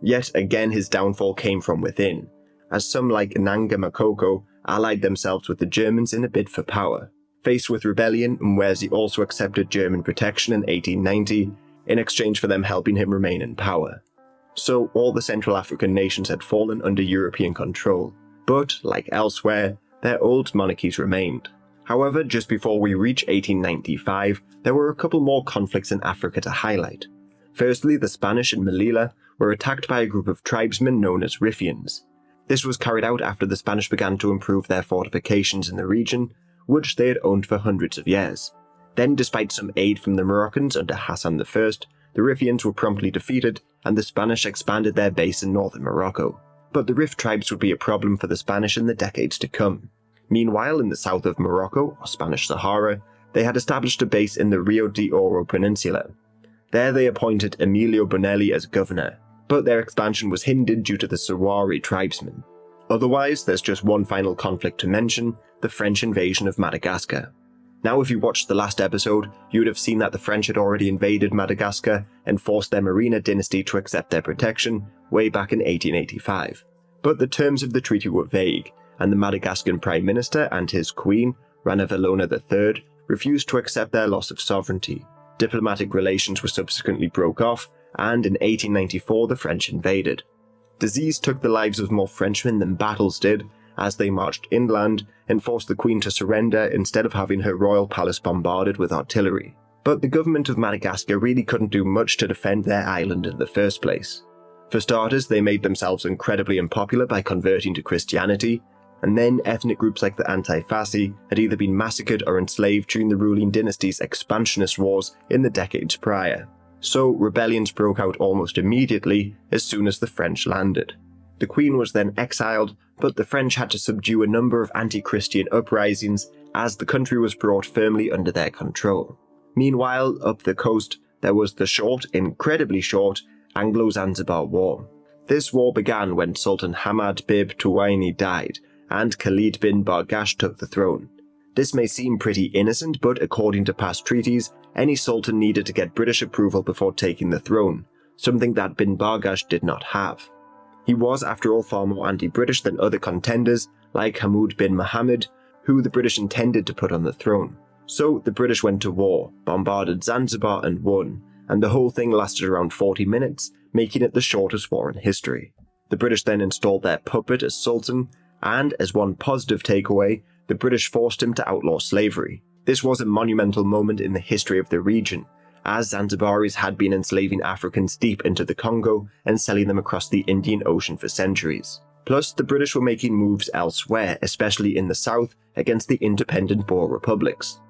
Yet again his downfall came from within, as some like Nanga Makoko allied themselves with the Germans in a bid for power. Faced with rebellion, Umwezi also accepted German protection in 1890 in exchange for them helping him remain in power. So all the Central African nations had fallen under European control, but, like elsewhere, their old monarchies remained. However, just before we reach 1895, there were a couple more conflicts in Africa to highlight. Firstly, the Spanish in Melilla were attacked by a group of tribesmen known as Riffians. This was carried out after the Spanish began to improve their fortifications in the region, which they had owned for hundreds of years. Then, despite some aid from the Moroccans under Hassan I, the Riffians were promptly defeated and the Spanish expanded their base in northern Morocco. But the Rif tribes would be a problem for the Spanish in the decades to come. Meanwhile, in the south of Morocco, or Spanish Sahara, they had established a base in the Rio de Oro Peninsula. There they appointed Emilio Bonelli as governor, but their expansion was hindered due to the Sawari tribesmen. Otherwise, there's just one final conflict to mention, the French invasion of Madagascar. Now, if you watched the last episode, you would have seen that the French had already invaded Madagascar and forced their Merina dynasty to accept their protection way back in 1885. But the terms of the treaty were vague, and the Madagascan Prime Minister and his queen, Ranavalona III, refused to accept their loss of sovereignty. Diplomatic relations were subsequently broke off, and in 1894 the French invaded. Disease took the lives of more Frenchmen than battles did, as they marched inland and forced the Queen to surrender instead of having her royal palace bombarded with artillery. But the government of Madagascar really couldn't do much to defend their island in the first place. For starters, they made themselves incredibly unpopular by converting to Christianity, and then ethnic groups like the Antifasi had either been massacred or enslaved during the ruling dynasty's expansionist wars in the decades prior. So rebellions broke out almost immediately as soon as the French landed. The Queen was then exiled, but the French had to subdue a number of anti-Christian uprisings as the country was brought firmly under their control. Meanwhile, up the coast, there was the short, incredibly short, Anglo-Zanzibar War. This war began when Sultan Hamad Bib Tuwaini died, and Khalid bin Bargash took the throne. This may seem pretty innocent, but according to past treaties, any sultan needed to get British approval before taking the throne, something that bin Bargash did not have. He was, after all, far more anti-British than other contenders, like Hamoud bin Mohammed, who the British intended to put on the throne. So the British went to war, bombarded Zanzibar and won, and the whole thing lasted around 40 minutes, making it the shortest war in history. The British then installed their puppet as sultan, and, as one positive takeaway, the British forced him to outlaw slavery. This was a monumental moment in the history of the region, as Zanzibaris had been enslaving Africans deep into the Congo and selling them across the Indian Ocean for centuries. Plus, the British were making moves elsewhere, especially in the south, against the independent Boer republics.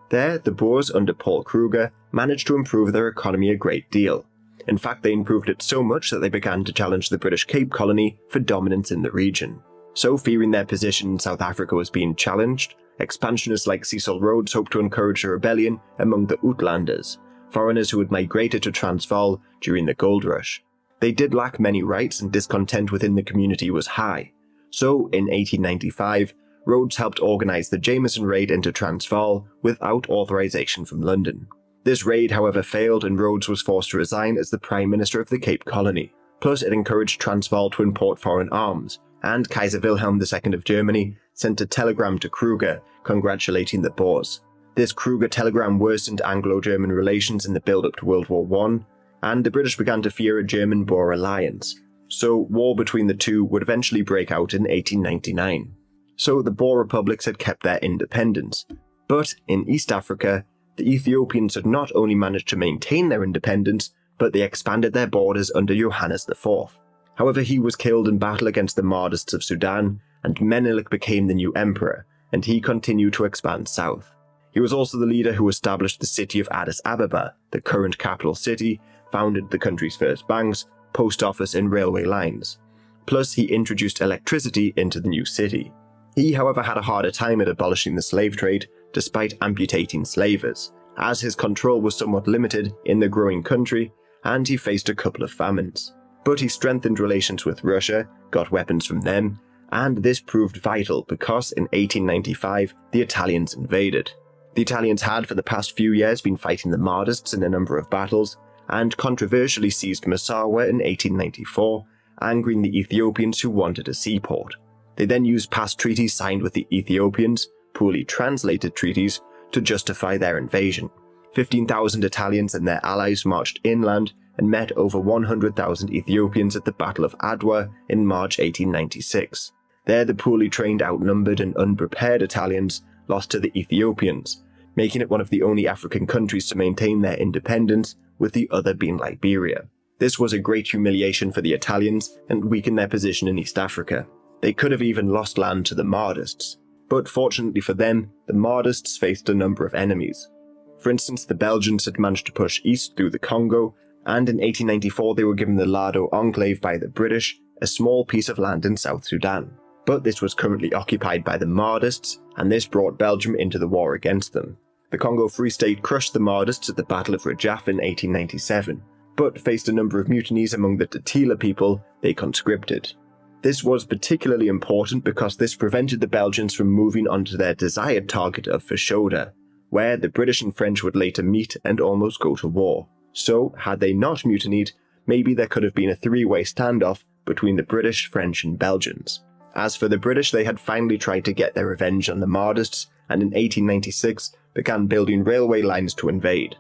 There, the Boers under Paul Kruger managed to improve their economy a great deal. In fact, they improved it so much that they began to challenge the British Cape Colony for dominance in the region. So, fearing their position in South Africa was being challenged, expansionists like Cecil Rhodes hoped to encourage a rebellion among the Uitlanders, foreigners who had migrated to Transvaal during the gold rush. They did lack many rights and discontent within the community was high. So, in 1895, Rhodes helped organise the Jameson Raid into Transvaal without authorisation from London. This raid, however, failed and Rhodes was forced to resign as the Prime Minister of the Cape Colony. Plus, it encouraged Transvaal to import foreign arms, and Kaiser Wilhelm II of Germany sent a telegram to Kruger congratulating the Boers. This Kruger telegram worsened Anglo-German relations in the build-up to World War I, and the British began to fear a German-Boer alliance, so war between the two would eventually break out in 1899. So the Boer republics had kept their independence, but in East Africa, the Ethiopians had not only managed to maintain their independence, but they expanded their borders under Johannes IV. However, he was killed in battle against the Mahdists of Sudan, and Menelik became the new emperor, and he continued to expand south. He was also the leader who established the city of Addis Ababa, the current capital city, founded the country's first banks, post office and railway lines. Plus, he introduced electricity into the new city. He, however, had a harder time at abolishing the slave trade, despite amputating slavers, as his control was somewhat limited in the growing country, and he faced a couple of famines. But he strengthened relations with Russia, got weapons from them, and this proved vital because in 1895 the Italians invaded. The Italians had for the past few years been fighting the Mahdists in a number of battles, and controversially seized Massawa in 1894, angering the Ethiopians who wanted a seaport. They then used past treaties signed with the Ethiopians, poorly translated treaties, to justify their invasion. 15,000 Italians and their allies marched inland and met over 100,000 Ethiopians at the Battle of Adwa in March 1896. There the poorly trained, outnumbered and unprepared Italians lost to the Ethiopians, making it one of the only African countries to maintain their independence, with the other being Liberia. This was a great humiliation for the Italians and weakened their position in East Africa. They could have even lost land to the Mahdists, but fortunately for them, the Mahdists faced a number of enemies. For instance, the Belgians had managed to push east through the Congo, and in 1894 they were given the Lado Enclave by the British, a small piece of land in South Sudan. But this was currently occupied by the Mahdists, and this brought Belgium into the war against them. The Congo Free State crushed the Mahdists at the Battle of Rajaf in 1897, but faced a number of mutinies among the Datila people they conscripted. This was particularly important because this prevented the Belgians from moving on to their desired target of Fashoda, where the British and French would later meet and almost go to war. So, had they not mutinied, maybe there could have been a three-way standoff between the British, French and Belgians. As for the British, they had finally tried to get their revenge on the Mahdists, and in 1896 began building railway lines to invade.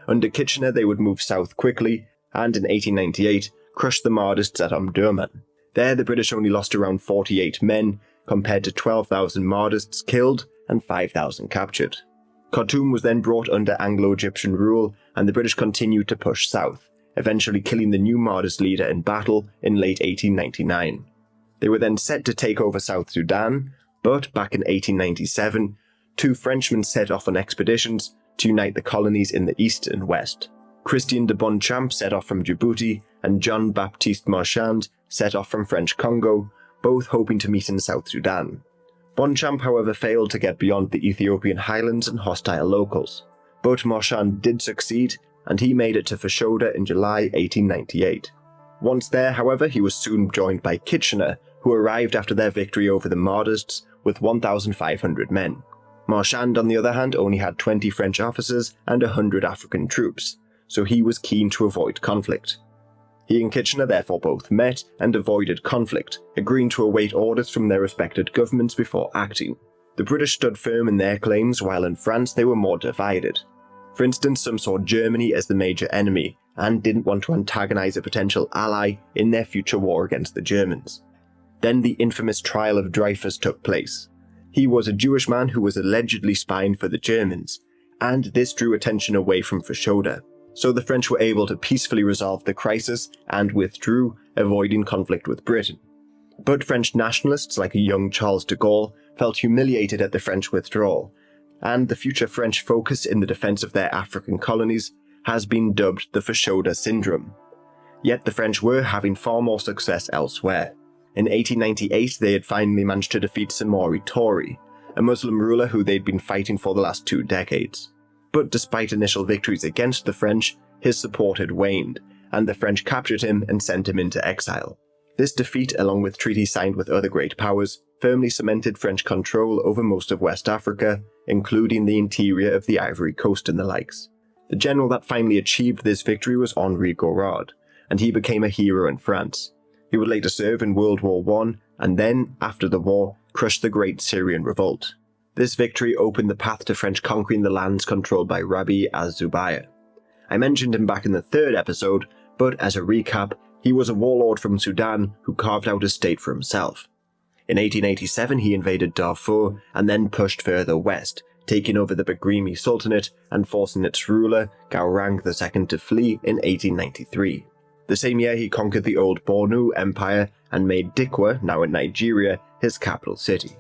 Under Kitchener they would move south quickly, and in 1898 crush the Mahdists at Omdurman. There the British only lost around 48 men, compared to 12,000 Mahdists killed and 5,000 captured. Khartoum was then brought under Anglo-Egyptian rule, and the British continued to push south, eventually killing the new Mahdist leader in battle in late 1899. They were then set to take over South Sudan, but back in 1897, two Frenchmen set off on expeditions to unite the colonies in the east and west. Christian de Bonchamp set off from Djibouti, and Jean-Baptiste Marchand set off from French Congo, both hoping to meet in South Sudan. Bonchamp, however, failed to get beyond the Ethiopian highlands and hostile locals, but Marchand did succeed, and he made it to Fashoda in July 1898. Once there, however, he was soon joined by Kitchener, who arrived after their victory over the Mahdists with 1,500 men. Marchand, on the other hand, only had 20 French officers and 100 African troops, so he was keen to avoid conflict. He and Kitchener therefore both met and avoided conflict, agreeing to await orders from their respected governments before acting. The British stood firm in their claims, while in France they were more divided. For instance, some saw Germany as the major enemy, and didn't want to antagonize a potential ally in their future war against the Germans. Then the infamous trial of Dreyfus took place. He was a Jewish man who was allegedly spying for the Germans, and this drew attention away from Fashoda. So the French were able to peacefully resolve the crisis and withdrew, avoiding conflict with Britain. But French nationalists like a young Charles de Gaulle felt humiliated at the French withdrawal, and the future French focus in the defense of their African colonies has been dubbed the Fashoda Syndrome. Yet the French were having far more success elsewhere. In 1898 they had finally managed to defeat Samori Touré, a Muslim ruler who they'd been fighting for the last 2 decades. But despite initial victories against the French, his support had waned, and the French captured him and sent him into exile. This defeat, along with treaties signed with other great powers, firmly cemented French control over most of West Africa, including the interior of the Ivory Coast and the likes. The general that finally achieved this victory was Henri Gouraud, and he became a hero in France. He would later serve in World War I, and then, after the war, crush the Great Syrian Revolt. This victory opened the path to French conquering the lands controlled by Rabih az-Zubayr. I mentioned him back in the 3rd episode, but as a recap, he was a warlord from Sudan who carved out a state for himself. In 1887 he invaded Darfur and then pushed further west, taking over the Bagrimi Sultanate and forcing its ruler, Gaurang II, to flee in 1893. The same year he conquered the old Bornu Empire and made Dikwa, now in Nigeria, his capital city.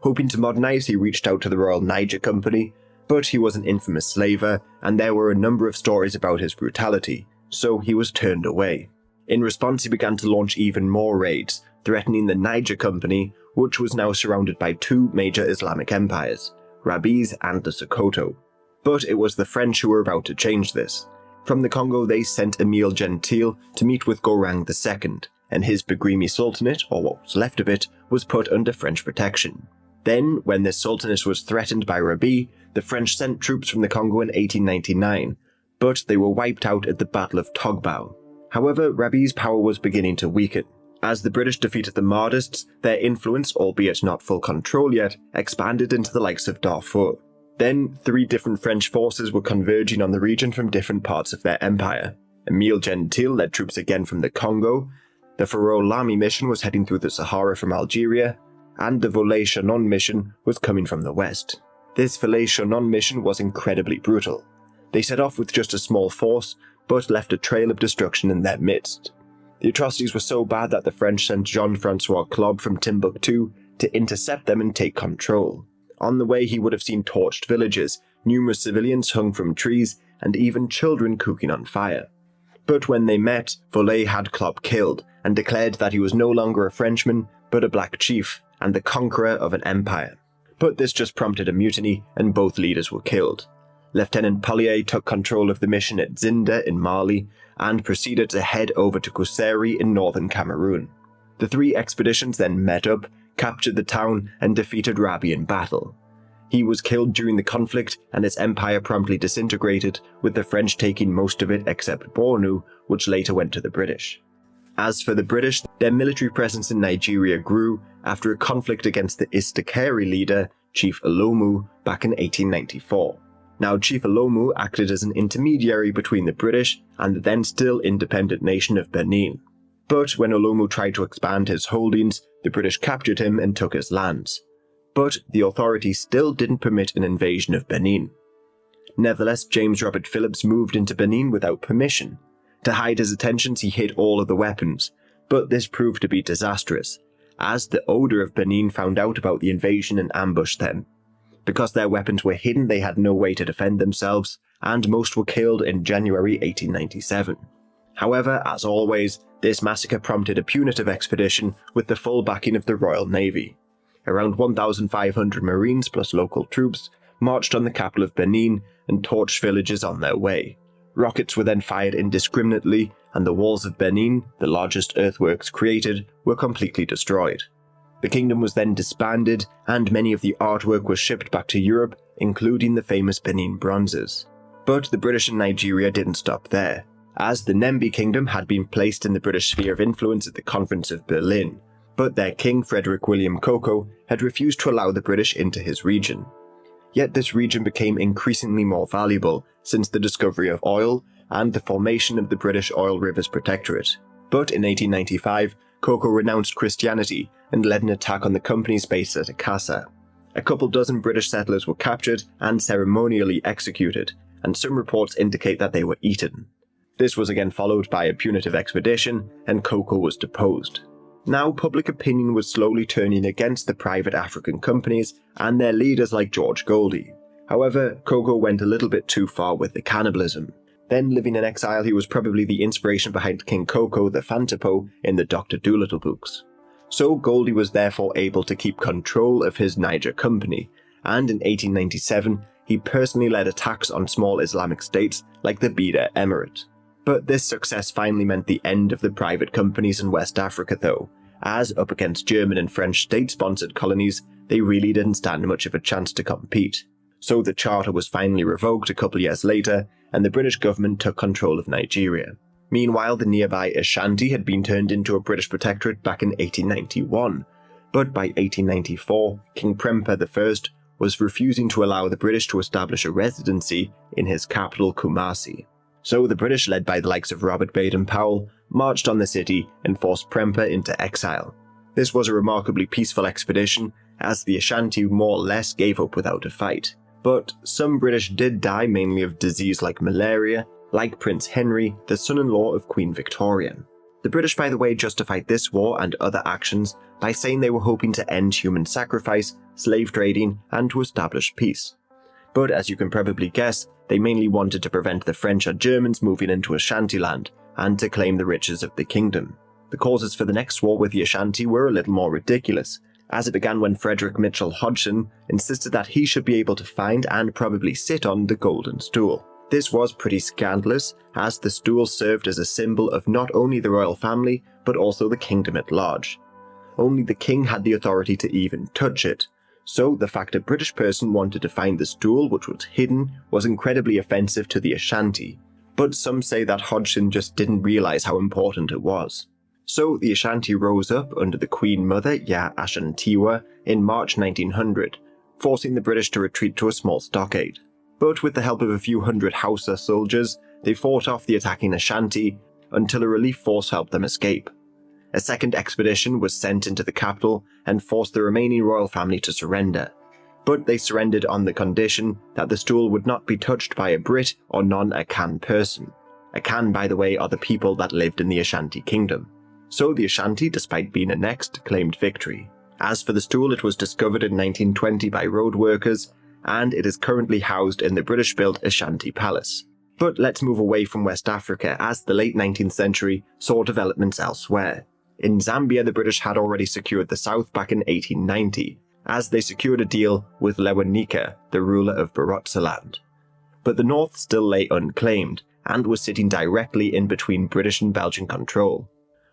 Hoping to modernize, he reached out to the Royal Niger Company, but he was an infamous slaver and there were a number of stories about his brutality, so he was turned away. In response, he began to launch even more raids, threatening the Niger Company, which was now surrounded by 2 major Islamic empires, Rabih's and the Sokoto. But it was the French who were about to change this. From the Congo they sent Emile Gentil to meet with Gaurang II, and his Bagrimi Sultanate, or what was left of it, was put under French protection. Then, when this sultanate was threatened by Rabih, the French sent troops from the Congo in 1899, but they were wiped out at the Battle of Togbau. However, Rabih's power was beginning to weaken. As the British defeated the Mahdists, their influence, albeit not full control yet, expanded into the likes of Darfur. Then, 3 different French forces were converging on the region from different parts of their empire. Emile Gentil led troops again from the Congo, the Faroe Lamy mission was heading through the Sahara from Algeria, and the Volay-Shannon mission was coming from the west. This Volay-Shannon mission was incredibly brutal. They set off with just a small force, but left a trail of destruction in their midst. The atrocities were so bad that the French sent Jean-Francois Club from Timbuktu to intercept them and take control. On the way he would have seen torched villages, numerous civilians hung from trees, and even children cooking on fire. But when they met, Volay had Club killed, and declared that he was no longer a Frenchman, but a black chief, and the conqueror of an empire. But this just prompted a mutiny, and both leaders were killed. Lieutenant Pollier took control of the mission at Zinda in Mali, and proceeded to head over to Kuseri in northern Cameroon. The 3 expeditions then met up, captured the town, and defeated Rabih in battle. He was killed during the conflict, and his empire promptly disintegrated, with the French taking most of it except Bornu, which later went to the British. As for the British, their military presence in Nigeria grew after a conflict against the Istakari leader, Chief Olomu, back in 1894. Now, Chief Olomu acted as an intermediary between the British and the then still independent nation of Benin. But when Olomu tried to expand his holdings, the British captured him and took his lands. But the authorities still didn't permit an invasion of Benin. Nevertheless, James Robert Phillips moved into Benin without permission. To hide his attentions, he hid all of the weapons, but this proved to be disastrous, as the Order of Benin found out about the invasion and ambushed them. Because their weapons were hidden, they had no way to defend themselves, and most were killed in January 1897. However, as always, this massacre prompted a punitive expedition with the full backing of the Royal Navy. Around 1,500 Marines plus local troops marched on the capital of Benin and torched villages on their way. Rockets were then fired indiscriminately, and the walls of Benin, the largest earthworks created, were completely destroyed. The kingdom was then disbanded, and many of the artwork was shipped back to Europe, including the famous Benin bronzes. But the British in Nigeria didn't stop there, as the Nembi kingdom had been placed in the British sphere of influence at the Conference of Berlin, but their king Frederick William Koko had refused to allow the British into his region. Yet this region became increasingly more valuable since the discovery of oil and the formation of the British Oil Rivers Protectorate. But in 1895, Koko renounced Christianity and led an attack on the company's base at Akassa. A couple dozen British settlers were captured and ceremonially executed, and some reports indicate that they were eaten. This was again followed by a punitive expedition, and Koko was deposed. Now public opinion was slowly turning against the private African companies and their leaders like George Goldie. However, Koko went a little bit too far with the cannibalism. Then living in exile, he was probably the inspiration behind King Koko the Fantapo in the Dr. Dolittle books. So Goldie was therefore able to keep control of his Niger company, and in 1897 he personally led attacks on small Islamic states like the Bida Emirate. But this success finally meant the end of the private companies in West Africa though, as up against German and French state-sponsored colonies, they really didn't stand much of a chance to compete. So the charter was finally revoked a couple years later, and the British government took control of Nigeria. Meanwhile, the nearby Ashanti had been turned into a British protectorate back in 1891, but by 1894, King Prempeh I was refusing to allow the British to establish a residency in his capital Kumasi. So the British, led by the likes of Robert Baden-Powell, marched on the city and forced Prempeh into exile. This was a remarkably peaceful expedition, as the Ashanti more or less gave up without a fight. But some British did die mainly of disease like malaria, like Prince Henry, the son-in-law of Queen Victoria. The British, by the way, justified this war and other actions by saying they were hoping to end human sacrifice, slave trading, and to establish peace. But as you can probably guess, they mainly wanted to prevent the French or Germans moving into Ashantiland and to claim the riches of the kingdom. The causes for the next war with the Ashanti were a little more ridiculous, as it began when Frederick Mitchell Hodgson insisted that he should be able to find and probably sit on the golden stool. This was pretty scandalous, as the stool served as a symbol of not only the royal family, but also the kingdom at large. Only the king had the authority to even touch it, so the fact a British person wanted to find the stool which was hidden was incredibly offensive to the Ashanti, but some say that Hodgson just didn't realise how important it was. So the Ashanti rose up under the Queen Mother Ya Ashantiwa in March 1900, forcing the British to retreat to a small stockade. But with the help of a few hundred Hausa soldiers, they fought off the attacking Ashanti until a relief force helped them escape. A second expedition was sent into the capital and forced the remaining royal family to surrender. But they surrendered on the condition that the stool would not be touched by a Brit or non-Akan person. Akan, by the way, are the people that lived in the Ashanti kingdom. So the Ashanti, despite being annexed, claimed victory. As for the stool, it was discovered in 1920 by road workers, and it is currently housed in the British-built Ashanti Palace. But let's move away from West Africa, as the late 19th century saw developments elsewhere. In Zambia, the British had already secured the south back in 1890, as they secured a deal with Lewanika, the ruler of Barotseland. But the north still lay unclaimed, and was sitting directly in between British and Belgian control.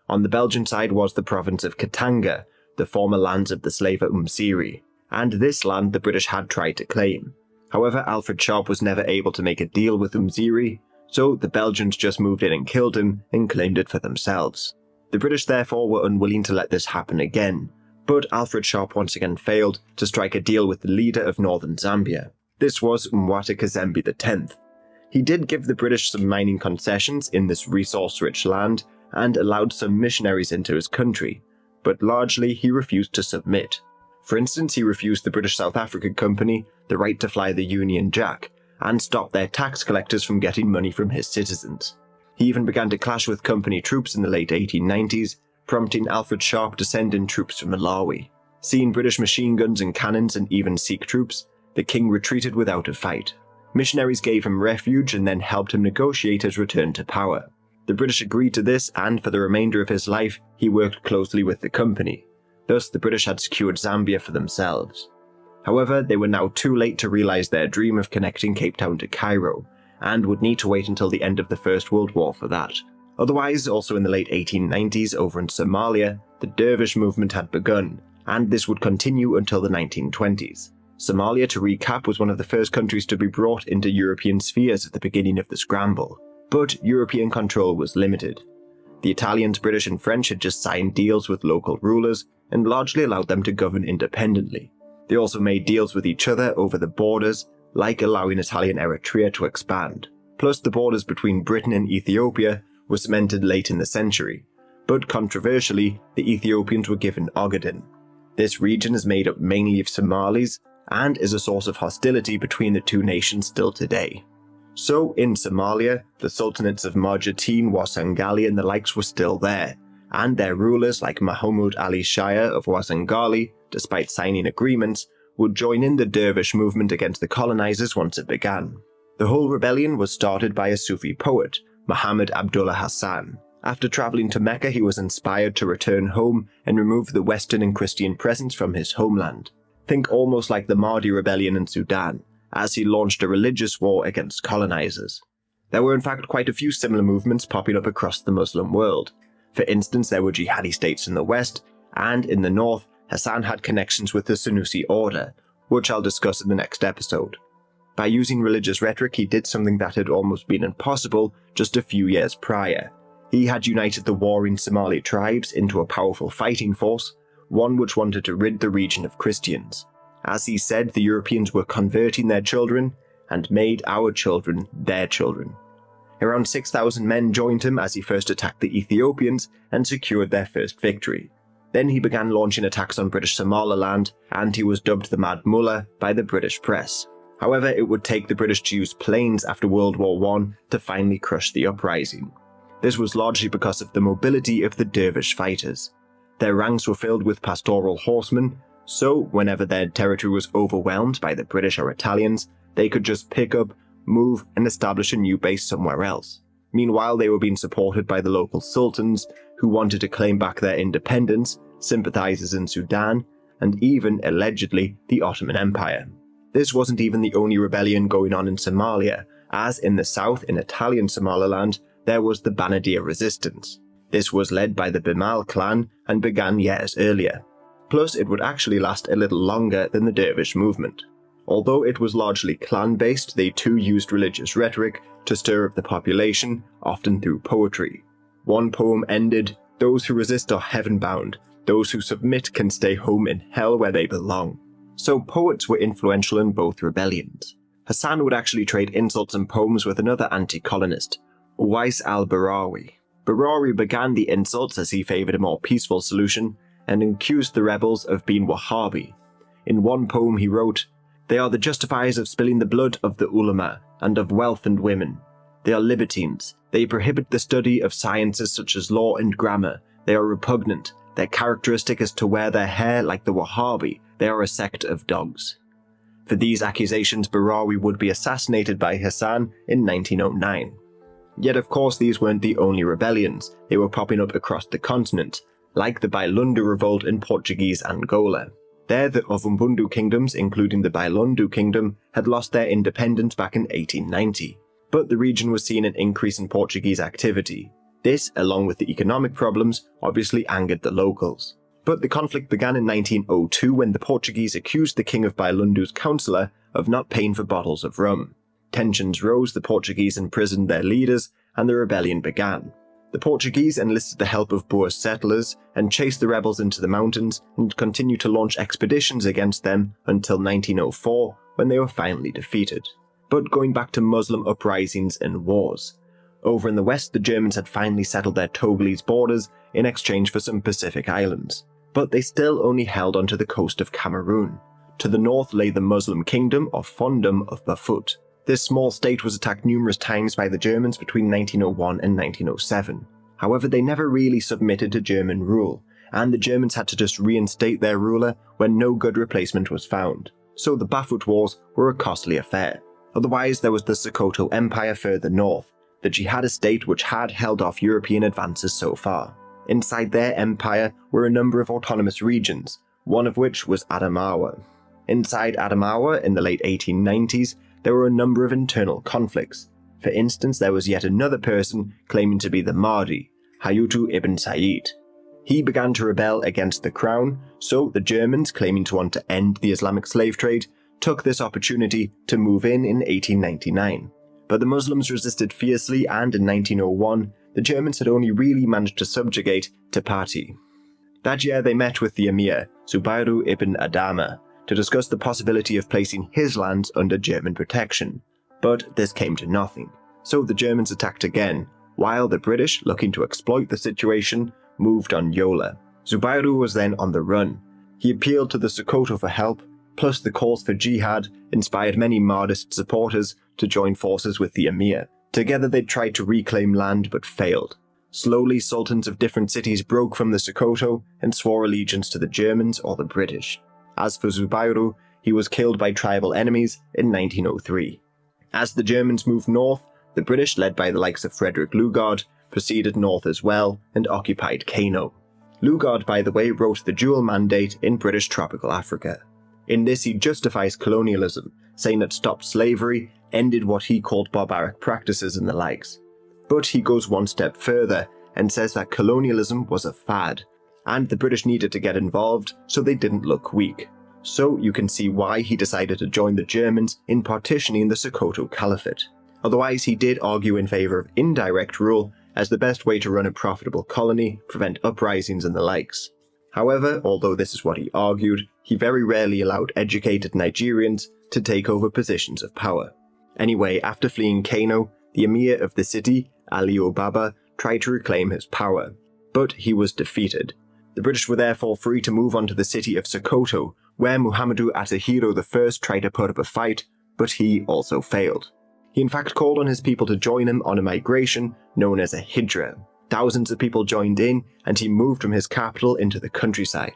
On the Belgian side was the province of Katanga, the former lands of the slaver Umsiri, and this land the British had tried to claim. However, Alfred Sharp was never able to make a deal with Umsiri, so the Belgians just moved in and killed him and claimed it for themselves. The British therefore were unwilling to let this happen again, but Alfred Sharp once again failed to strike a deal with the leader of northern Zambia. This was Mwata Kazembe X. He did give the British some mining concessions in this resource-rich land and allowed some missionaries into his country, but largely he refused to submit. For instance, he refused the British South African Company the right to fly the Union Jack, and stopped their tax collectors from getting money from his citizens. He even began to clash with company troops in the late 1890s, prompting Alfred Sharp to send in troops from Malawi. Seeing British machine guns and cannons and even Sikh troops, the king retreated without a fight. Missionaries gave him refuge and then helped him negotiate his return to power. The British agreed to this, and for the remainder of his life, he worked closely with the company. Thus, the British had secured Zambia for themselves. However, they were now too late to realise their dream of connecting Cape Town to Cairo, and would need to wait until the end of the First World War for that. Otherwise, also in the late 1890s over in Somalia, the Dervish movement had begun, and this would continue until the 1920s. Somalia, to recap, was one of the first countries to be brought into European spheres at the beginning of the scramble. But European control was limited. The Italians, British and French had just signed deals with local rulers and largely allowed them to govern independently. They also made deals with each other over the borders, like allowing Italian Eritrea to expand. Plus, the borders between Britain and Ethiopia were cemented late in the century, but controversially, the Ethiopians were given Ogaden. This region is made up mainly of Somalis and is a source of hostility between the two nations still today. So, in Somalia, the sultanates of Marjateen, Wasangali and the likes were still there, and their rulers like Mahmud Ali Shire of Wasangali, despite signing agreements, would join in the dervish movement against the colonizers once it began. The whole rebellion was started by a Sufi poet, Muhammad Abdullah Hassan. After traveling to Mecca, he was inspired to return home and remove the Western and Christian presence from his homeland. Think almost like the Mahdi rebellion in Sudan, as he launched a religious war against colonizers. There were in fact quite a few similar movements popping up across the Muslim world. For instance, there were jihadi states in the west, and in the north, Hassan had connections with the Sunusi order, which I'll discuss in the next episode. By using religious rhetoric, he did something that had almost been impossible just a few years prior. He had united the warring Somali tribes into a powerful fighting force, one which wanted to rid the region of Christians. as he said the Europeans were converting their children and made our children their children. Around 6,000 men joined him as he first attacked the Ethiopians and secured their first victory. Then he began launching attacks on British Somaliland, and he was dubbed the Mad Mullah by the British press. However, it would take the British to use planes after World War I to finally crush the uprising. This was largely because of the mobility of the dervish fighters. Their ranks were filled with pastoral horsemen, so whenever their territory was overwhelmed by the British or Italians, they could just pick up, move, and establish a new base somewhere else. Meanwhile, they were being supported by the local sultans, who wanted to claim back their independence, sympathizers in Sudan, and even, allegedly, the Ottoman Empire. This wasn't even the only rebellion going on in Somalia, as in the south in Italian Somaliland, there was the Banadir resistance. This was led by the Bimal clan and began years earlier. Plus, it would actually last a little longer than the dervish movement. Although it was largely clan-based, they too used religious rhetoric to stir up the population, often through poetry. One poem ended, "Those who resist are heaven-bound, those who submit can stay home in hell where they belong." So poets were influential in both rebellions. Hassan would actually trade insults and poems with another anti-colonist, Uwais al-Barawi. Barawi began the insults as he favoured a more peaceful solution and accused the rebels of being Wahhabi. In one poem he wrote, "They are the justifiers of spilling the blood of the ulama and of wealth and women. They are libertines. They prohibit the study of sciences such as law and grammar. They are repugnant. Their characteristic is to wear their hair like the Wahhabi. They are a sect of dogs." For these accusations, Barawi would be assassinated by Hassan in 1909. Yet of course these weren't the only rebellions. They were popping up across the continent, like the Bailundu revolt in Portuguese Angola. There, the Ovumbundu kingdoms, including the Bailundu kingdom, had lost their independence back in 1890. But the region was seeing an increase in Portuguese activity. This, along with the economic problems, obviously angered the locals. But the conflict began in 1902 when the Portuguese accused the king of Bailundu's councillor of not paying for bottles of rum. Tensions rose, the Portuguese imprisoned their leaders, and the rebellion began. The Portuguese enlisted the help of Boer settlers and chased the rebels into the mountains and continued to launch expeditions against them until 1904, when they were finally defeated. But going back to Muslim uprisings and wars. Over in the west, the Germans had finally settled their Togolese borders in exchange for some Pacific islands. But they still only held onto the coast of Cameroon. To the north lay the Muslim kingdom or Fondom of Bafut. This small state was attacked numerous times by the Germans between 1901 and 1907. However, they never really submitted to German rule, and the Germans had to just reinstate their ruler when no good replacement was found. So the Bafut Wars were a costly affair. Otherwise, there was the Sokoto Empire further north, the jihadist state which had held off European advances so far. Inside their empire were a number of autonomous regions, one of which was Adamawa. Inside Adamawa, in the late 1890s, there were a number of internal conflicts. For instance, there was yet another person claiming to be the Mahdi, Hayatu ibn Said. He began to rebel against the crown, so the Germans, claiming to want to end the Islamic slave trade, took this opportunity to move in 1899. But the Muslims resisted fiercely, and in 1901, the Germans had only really managed to subjugate Tapati. That year they met with the Emir, Zubairu ibn Adama, to discuss the possibility of placing his lands under German protection. But this came to nothing, so the Germans attacked again, while the British, looking to exploit the situation, moved on Yola. Zubairu was then on the run. He appealed to the Sokoto for help, plus the calls for jihad inspired many Mahdist supporters to join forces with the Emir. Together they tried to reclaim land but failed. Slowly, sultans of different cities broke from the Sokoto and swore allegiance to the Germans or the British. As for Zubairu, he was killed by tribal enemies in 1903. As the Germans moved north, the British, led by the likes of Frederick Lugard, proceeded north as well and occupied Kano. Lugard, by the way, wrote the Dual Mandate in British tropical Africa. In this he justifies colonialism, saying that stopped slavery, ended what he called barbaric practices and the likes. But he goes one step further and says that colonialism was a fad, and the British needed to get involved so they didn't look weak. So you can see why he decided to join the Germans in partitioning the Sokoto Caliphate. Otherwise, he did argue in favour of indirect rule as the best way to run a profitable colony, prevent uprisings and the likes. However, although this is what he argued, he very rarely allowed educated Nigerians to take over positions of power. Anyway, after fleeing Kano, the emir of the city, Ali Obaba, tried to reclaim his power, but he was defeated. The British were therefore free to move on to the city of Sokoto, where Muhammadu Atahiro I tried to put up a fight, but he also failed. He in fact called on his people to join him on a migration known as a hijra. Thousands of people joined in, and he moved from his capital into the countryside.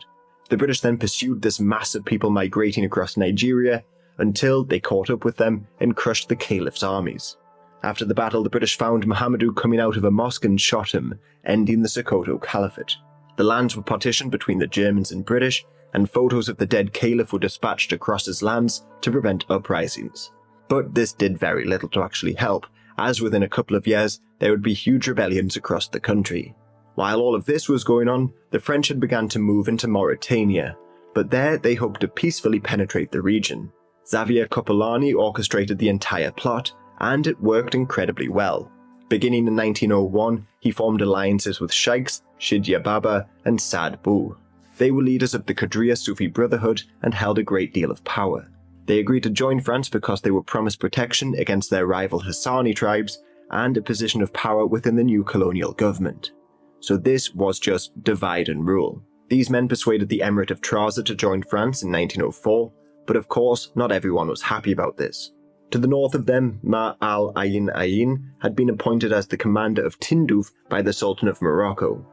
The British then pursued this mass of people migrating across Nigeria until they caught up with them and crushed the caliph's armies. After the battle, the British found Muhammadu coming out of a mosque and shot him, ending the Sokoto Caliphate. The lands were partitioned between the Germans and British, and photos of the dead caliph were dispatched across his lands to prevent uprisings. But this did very little to actually help, as within a couple of years there would be huge rebellions across the country. While all of this was going on, the French had begun to move into Mauritania, but there they hoped to peacefully penetrate the region. Xavier Kopolani orchestrated the entire plot, and it worked incredibly well. Beginning in 1901, he formed alliances with sheikhs Shidya Baba and Saad Bou. They were leaders of the Qadriya Sufi Brotherhood and held a great deal of power. They agreed to join France because they were promised protection against their rival Hassani tribes and a position of power within the new colonial government. So this was just divide and rule. These men persuaded the Emirate of Trarza to join France in 1904, but of course not everyone was happy about this. To the north of them, Ma al-Ayn Ayn had been appointed as the commander of Tindouf by the Sultan of Morocco,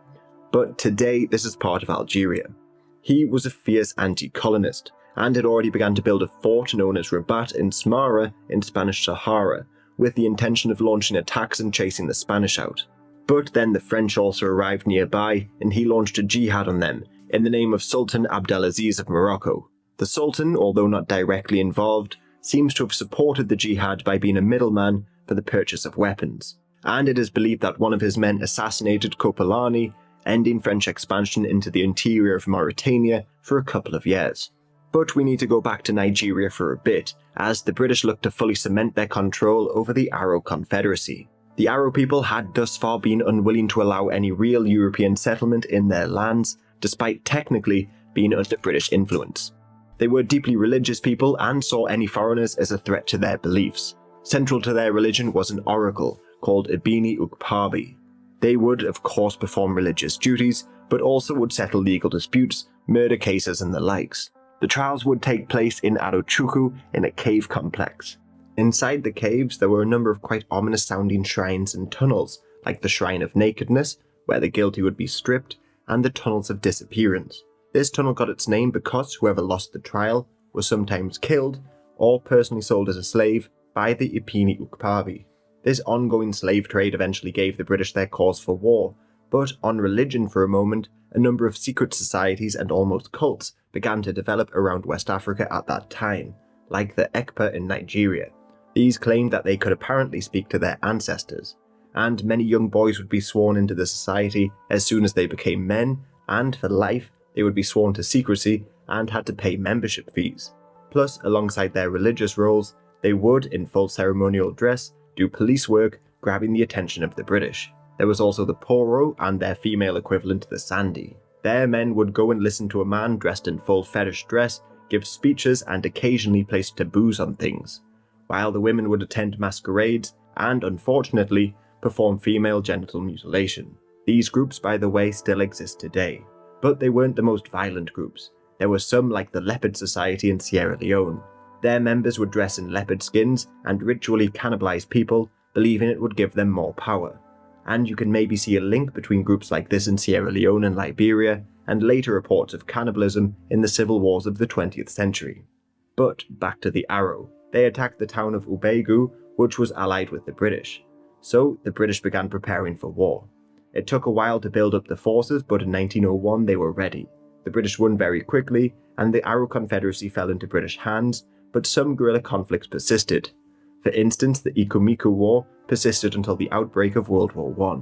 but today this is part of Algeria. He was a fierce anti-colonist, and had already begun to build a fort known as Rabat in Smara in Spanish Sahara, with the intention of launching attacks and chasing the Spanish out. But then the French also arrived nearby, and he launched a jihad on them, in the name of Sultan Abdelaziz of Morocco. The Sultan, although not directly involved, seems to have supported the jihad by being a middleman for the purchase of weapons, and it is believed that one of his men assassinated Kopolani, ending French expansion into the interior of Mauritania for a couple of years. But we need to go back to Nigeria for a bit, as the British looked to fully cement their control over the Aro Confederacy. The Aro people had thus far been unwilling to allow any real European settlement in their lands, despite technically being under British influence. They were deeply religious people and saw any foreigners as a threat to their beliefs. Central to their religion was an oracle called Ibini Ukpabi. They would, of course, perform religious duties, but also would settle legal disputes, murder cases and the likes. The trials would take place in Arochukwu in a cave complex. Inside the caves there were a number of quite ominous sounding shrines and tunnels, like the Shrine of Nakedness, where the guilty would be stripped, and the Tunnels of Disappearance. This tunnel got its name because whoever lost the trial was sometimes killed or personally sold as a slave by the Ibini Ukpabi. This ongoing slave trade eventually gave the British their cause for war, but on religion for a moment, a number of secret societies and almost cults began to develop around West Africa at that time, like the Ekpa in Nigeria. These claimed that they could apparently speak to their ancestors, and many young boys would be sworn into the society as soon as they became men, and for life they would be sworn to secrecy and had to pay membership fees. Plus, alongside their religious roles, they would, in full ceremonial dress, do police work, grabbing the attention of the British. There was also the Poro and their female equivalent, the Sandi. Their men would go and listen to a man dressed in full fetish dress, give speeches and occasionally place taboos on things, while the women would attend masquerades and, unfortunately, perform female genital mutilation. These groups, by the way, still exist today, but they weren't the most violent groups. There were some like the Leopard Society in Sierra Leone. Their members would dress in leopard skins and ritually cannibalize people, believing it would give them more power. And you can maybe see a link between groups like this in Sierra Leone and Liberia, and later reports of cannibalism in the civil wars of the 20th century. But back to the Aro. They attacked the town of Ubegu, which was allied with the British. So the British began preparing for war. It took a while to build up the forces, but in 1901 they were ready. The British won very quickly, and the Aro Confederacy fell into British hands, but some guerrilla conflicts persisted. For instance, the Ikumiku War persisted until the outbreak of World War I.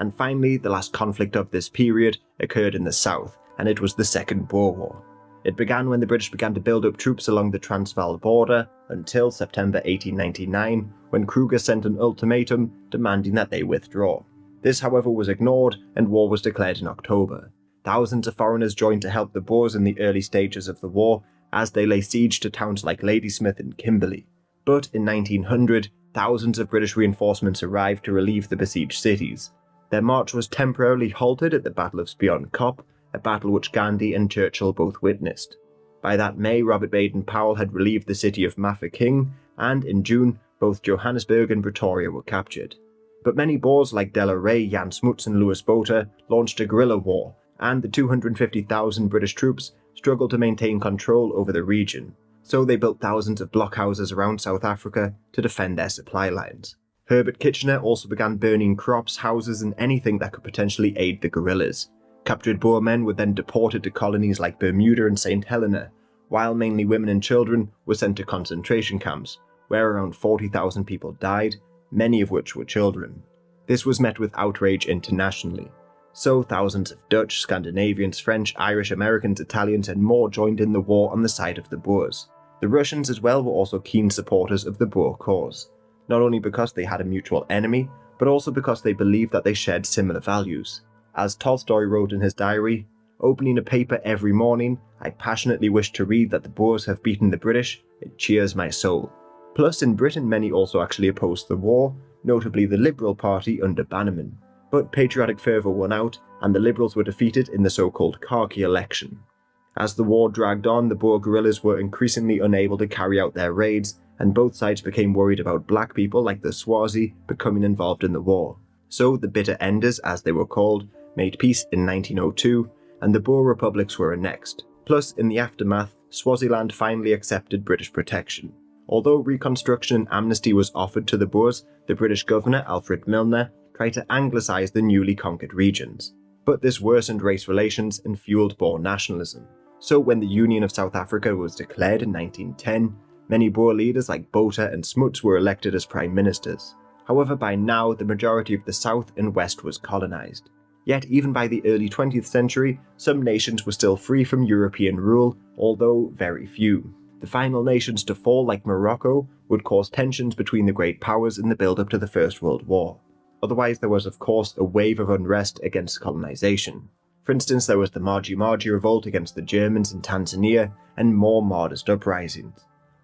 And finally, the last conflict of this period occurred in the south, and it was the Second Boer War. It began when the British began to build up troops along the Transvaal border until September 1899, when Kruger sent an ultimatum demanding that they withdraw. This, however, was ignored, and war was declared in October. Thousands of foreigners joined to help the Boers in the early stages of the war as they lay siege to towns like Ladysmith and Kimberley. But in 1900, thousands of British reinforcements arrived to relieve the besieged cities. Their march was temporarily halted at the Battle of Spion Kop, a battle which Gandhi and Churchill both witnessed. By that May, Robert Baden-Powell had relieved the city of Mafeking, and in June, both Johannesburg and Pretoria were captured. But many Boers like De La Rey, Jan Smuts and Louis Botha launched a guerrilla war, and the 250,000 British troops struggled to maintain control over the region. So they built thousands of blockhouses around South Africa to defend their supply lines. Herbert Kitchener also began burning crops, houses and anything that could potentially aid the guerrillas. Captured Boer men were then deported to colonies like Bermuda and St. Helena, while mainly women and children were sent to concentration camps, where around 40,000 people died, many of which were children. This was met with outrage internationally. So thousands of Dutch, Scandinavians, French, Irish, Americans, Italians and more joined in the war on the side of the Boers. The Russians as well were also keen supporters of the Boer cause, not only because they had a mutual enemy, but also because they believed that they shared similar values. As Tolstoy wrote in his diary, "Opening a paper every morning, I passionately wish to read that the Boers have beaten the British. It cheers my soul." Plus, in Britain, many also actually opposed the war, notably the Liberal Party under Bannerman. But patriotic fervour won out, and the Liberals were defeated in the so-called Khaki election. As the war dragged on, the Boer guerrillas were increasingly unable to carry out their raids, and both sides became worried about black people like the Swazi becoming involved in the war. So the Bitter Enders, as they were called, made peace in 1902, and the Boer republics were annexed. Plus, in the aftermath, Swaziland finally accepted British protection. Although reconstruction and amnesty was offered to the Boers, the British governor, Alfred Milner, tried to anglicise the newly conquered regions. But this worsened race relations and fueled Boer nationalism. So when the Union of South Africa was declared in 1910, many Boer leaders like Botha and Smuts were elected as prime ministers. However, by now, the majority of the South and West was colonised. Yet even by the early 20th century, some nations were still free from European rule, although very few. The final nations to fall, like Morocco, would cause tensions between the great powers in the build-up to the First World War. Otherwise, there was of course a wave of unrest against colonisation. For instance, there was the Maji Maji revolt against the Germans in Tanzania, and more Mahdist uprisings.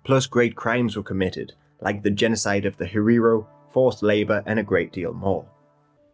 Plus, great crimes were committed, like the genocide of the Herero, forced labour and a great deal more.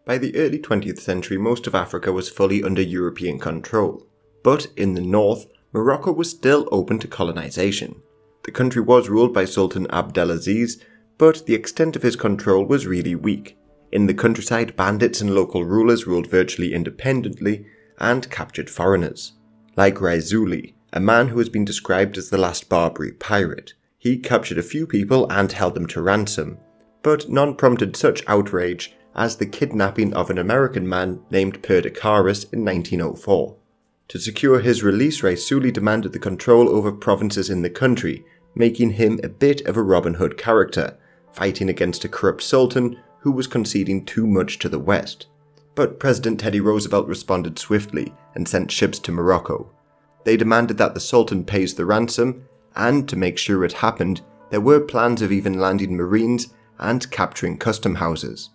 By the early 20th century, most of Africa was fully under European control. But in the north, Morocco was still open to colonisation. The country was ruled by Sultan Abdelaziz, but the extent of his control was really weak. In the countryside, bandits and local rulers ruled virtually independently and captured foreigners. Like Raizuli, a man who has been described as the last Barbary pirate. He captured a few people and held them to ransom, but none prompted such outrage as the kidnapping of an American man named Perdicaris in 1904. To secure his release, Raizuli demanded the control over provinces in the country, making him a bit of a Robin Hood character, fighting against a corrupt sultan who was conceding too much to the West. But President Teddy Roosevelt responded swiftly and sent ships to Morocco. They demanded that the Sultan pays the ransom, and to make sure it happened, there were plans of even landing Marines and capturing custom houses.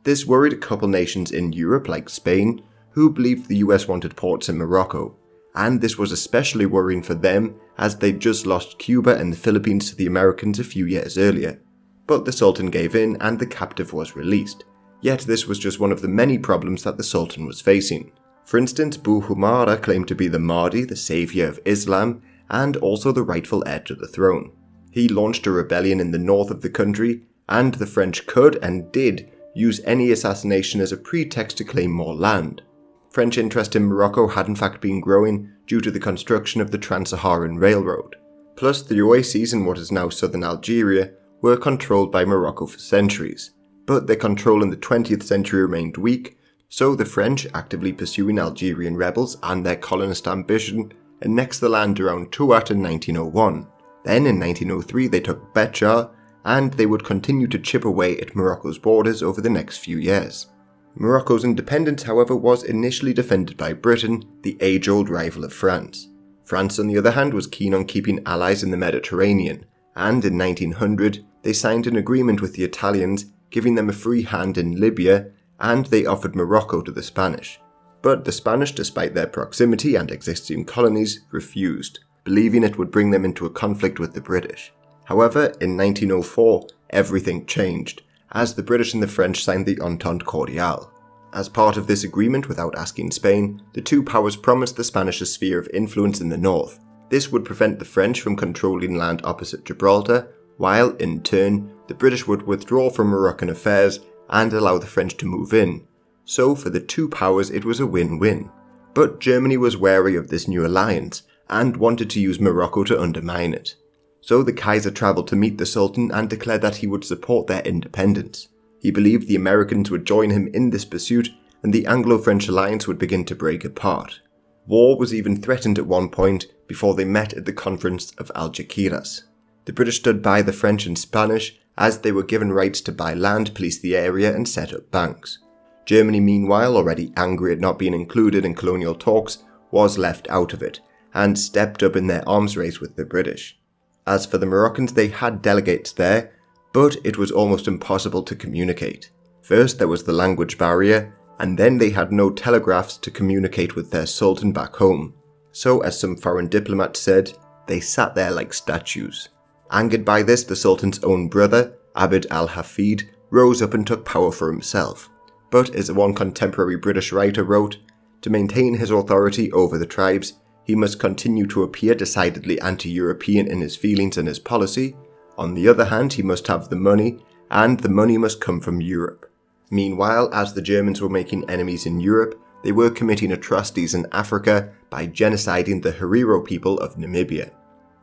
This worried a couple nations in Europe like Spain, who believed the US wanted ports in Morocco, and this was especially worrying for them as they'd just lost Cuba and the Philippines to the Americans a few years earlier. But the Sultan gave in and the captive was released. Yet this was just one of the many problems that the Sultan was facing. For instance, Bu Humara claimed to be the Mahdi, the saviour of Islam, and also the rightful heir to the throne. He launched a rebellion in the north of the country, and the French could and did use any assassination as a pretext to claim more land. French interest in Morocco had in fact been growing due to the construction of the Trans-Saharan Railroad. Plus, the oases in what is now southern Algeria were controlled by Morocco for centuries, but their control in the 20th century remained weak, so the French, actively pursuing Algerian rebels and their colonist ambition, annexed the land around Tuat in 1901. Then in 1903 they took Betjar, and they would continue to chip away at Morocco's borders over the next few years. Morocco's independence, however, was initially defended by Britain, the age-old rival of France. France, on the other hand, was keen on keeping allies in the Mediterranean, and in 1900 they signed an agreement with the Italians, giving them a free hand in Libya, and they offered Morocco to the Spanish. But the Spanish, despite their proximity and existing colonies, refused, believing it would bring them into a conflict with the British. However, in 1904, everything changed, as the British and the French signed the Entente Cordiale. As part of this agreement, without asking Spain, the two powers promised the Spanish a sphere of influence in the north. This would prevent the French from controlling land opposite Gibraltar, while, in turn, the British would withdraw from Moroccan affairs and allow the French to move in. So for the two powers it was a win-win. But Germany was wary of this new alliance, and wanted to use Morocco to undermine it. So the Kaiser travelled to meet the Sultan and declared that he would support their independence. He believed the Americans would join him in this pursuit, and the Anglo-French alliance would begin to break apart. War was even threatened at one point before they met at the Conference of Algeciras. The British stood by the French and Spanish as they were given rights to buy land, police the area and set up banks. Germany, meanwhile, already angry at not being included in colonial talks, was left out of it and stepped up in their arms race with the British. As for the Moroccans, they had delegates there, but it was almost impossible to communicate. First there was the language barrier, and then they had no telegraphs to communicate with their sultan back home. So, as some foreign diplomats said, they sat there like statues. Angered by this, the sultan's own brother, Abd al-Hafid, rose up and took power for himself. But as one contemporary British writer wrote, to maintain his authority over the tribes, he must continue to appear decidedly anti-European in his feelings and his policy. On the other hand, he must have the money, and the money must come from Europe. Meanwhile, as the Germans were making enemies in Europe, they were committing atrocities in Africa by genociding the Herero people of Namibia.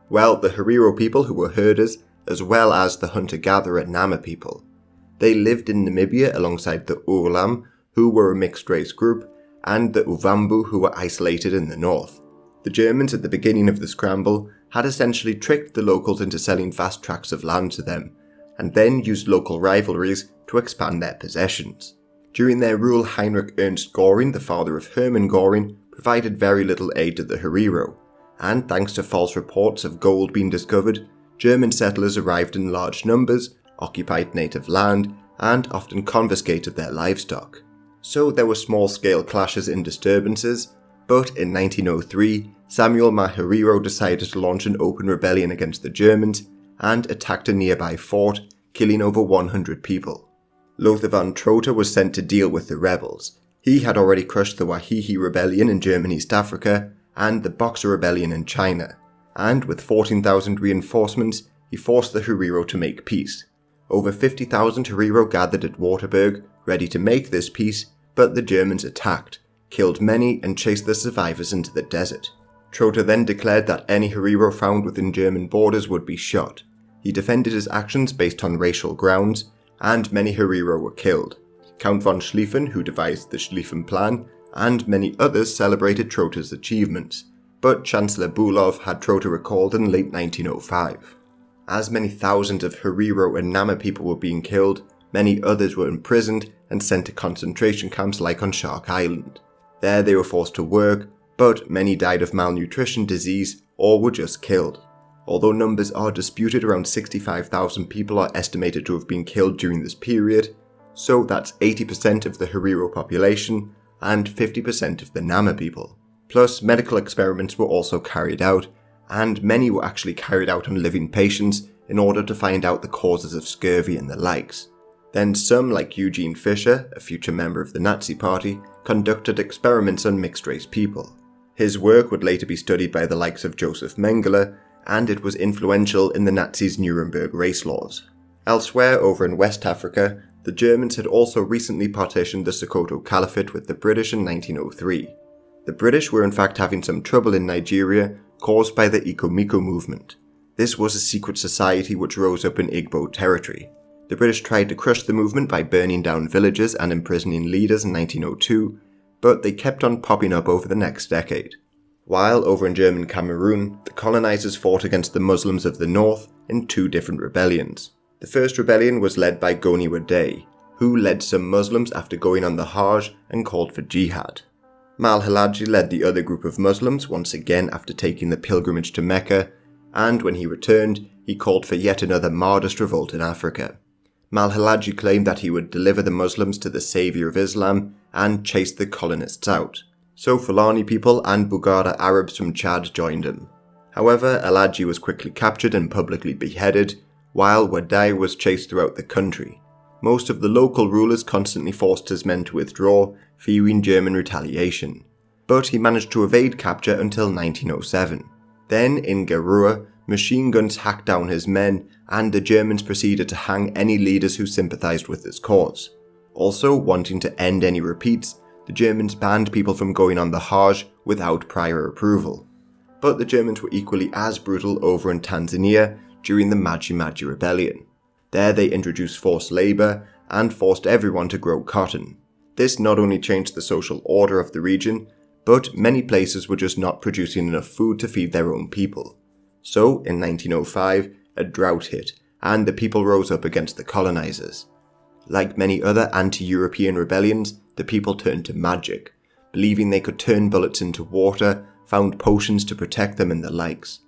Well, the Herero people, who were herders, as well as the hunter-gatherer Nama people. They lived in Namibia alongside the Urlam, who were a mixed-race group, and the Uvambu, who were isolated in the north. The Germans, at the beginning of the scramble, had essentially tricked the locals into selling vast tracts of land to them, and then used local rivalries to expand their possessions. During their rule, Heinrich Ernst Göring, the father of Hermann Göring, provided very little aid to the Herero, and thanks to false reports of gold being discovered, German settlers arrived in large numbers, occupied native land, and often confiscated their livestock. So there were small-scale clashes and disturbances, but in 1903, Samuel Maharero decided to launch an open rebellion against the Germans and attacked a nearby fort, killing over 100 people. Lothar von Trotha was sent to deal with the rebels. He had already crushed the Wahihi rebellion in German East Africa and the Boxer rebellion in China, and with 14,000 reinforcements, he forced the Herero to make peace. Over 50,000 Herero gathered at Waterberg, ready to make this peace, but the Germans attacked, killed many, and chased the survivors into the desert. Trotha then declared that any Herero found within German borders would be shot. He defended his actions based on racial grounds, and many Herero were killed. Count von Schlieffen, who devised the Schlieffen Plan, and many others celebrated Trotha's achievements, but Chancellor Bülow had Trotha recalled in late 1905. As many thousands of Herero and Nama people were being killed, many others were imprisoned and sent to concentration camps like on Shark Island. There they were forced to work, but many died of malnutrition, disease, or were just killed. Although numbers are disputed, around 65,000 people are estimated to have been killed during this period, so that's 80% of the Herero population and 50% of the Nama people. Plus, medical experiments were also carried out, and many were actually carried out on living patients in order to find out the causes of scurvy and the likes. Then some, like Eugene Fischer, a future member of the Nazi Party, conducted experiments on mixed-race people. His work would later be studied by the likes of Joseph Mengele, and it was influential in the Nazis' Nuremberg race laws. Elsewhere, over in West Africa, the Germans had also recently partitioned the Sokoto Caliphate with the British in 1903. The British were in fact having some trouble in Nigeria, caused by the Ikomiko movement. This was a secret society which rose up in Igbo territory. The British tried to crush the movement by burning down villages and imprisoning leaders in 1902, but they kept on popping up over the next decade. While over in German Cameroon, the colonizers fought against the Muslims of the north in two different rebellions. The first rebellion was led by Goniwa Day, who led some Muslims after going on the Hajj and called for jihad. Malhalaji led the other group of Muslims once again after taking the pilgrimage to Mecca, and when he returned, he called for yet another Mahdist revolt in Africa. Malhalaji claimed that he would deliver the Muslims to the saviour of Islam and chase the colonists out. So Fulani people and Bugara Arabs from Chad joined him. However, Alhaji was quickly captured and publicly beheaded, while Wadai was chased throughout the country. Most of the local rulers constantly forced his men to withdraw, fearing German retaliation. But he managed to evade capture until 1907. Then, in Garua, machine guns hacked down his men, and the Germans proceeded to hang any leaders who sympathised with his cause. Also, wanting to end any repeats, the Germans banned people from going on the Hajj without prior approval. But the Germans were equally as brutal over in Tanzania during the Maji Maji Rebellion. There they introduced forced labour and forced everyone to grow cotton. This not only changed the social order of the region, but many places were just not producing enough food to feed their own people. So, in 1905, a drought hit, and the people rose up against the colonizers. Like many other anti-European rebellions, the people turned to magic, believing they could turn bullets into water, found potions to protect them and the likes.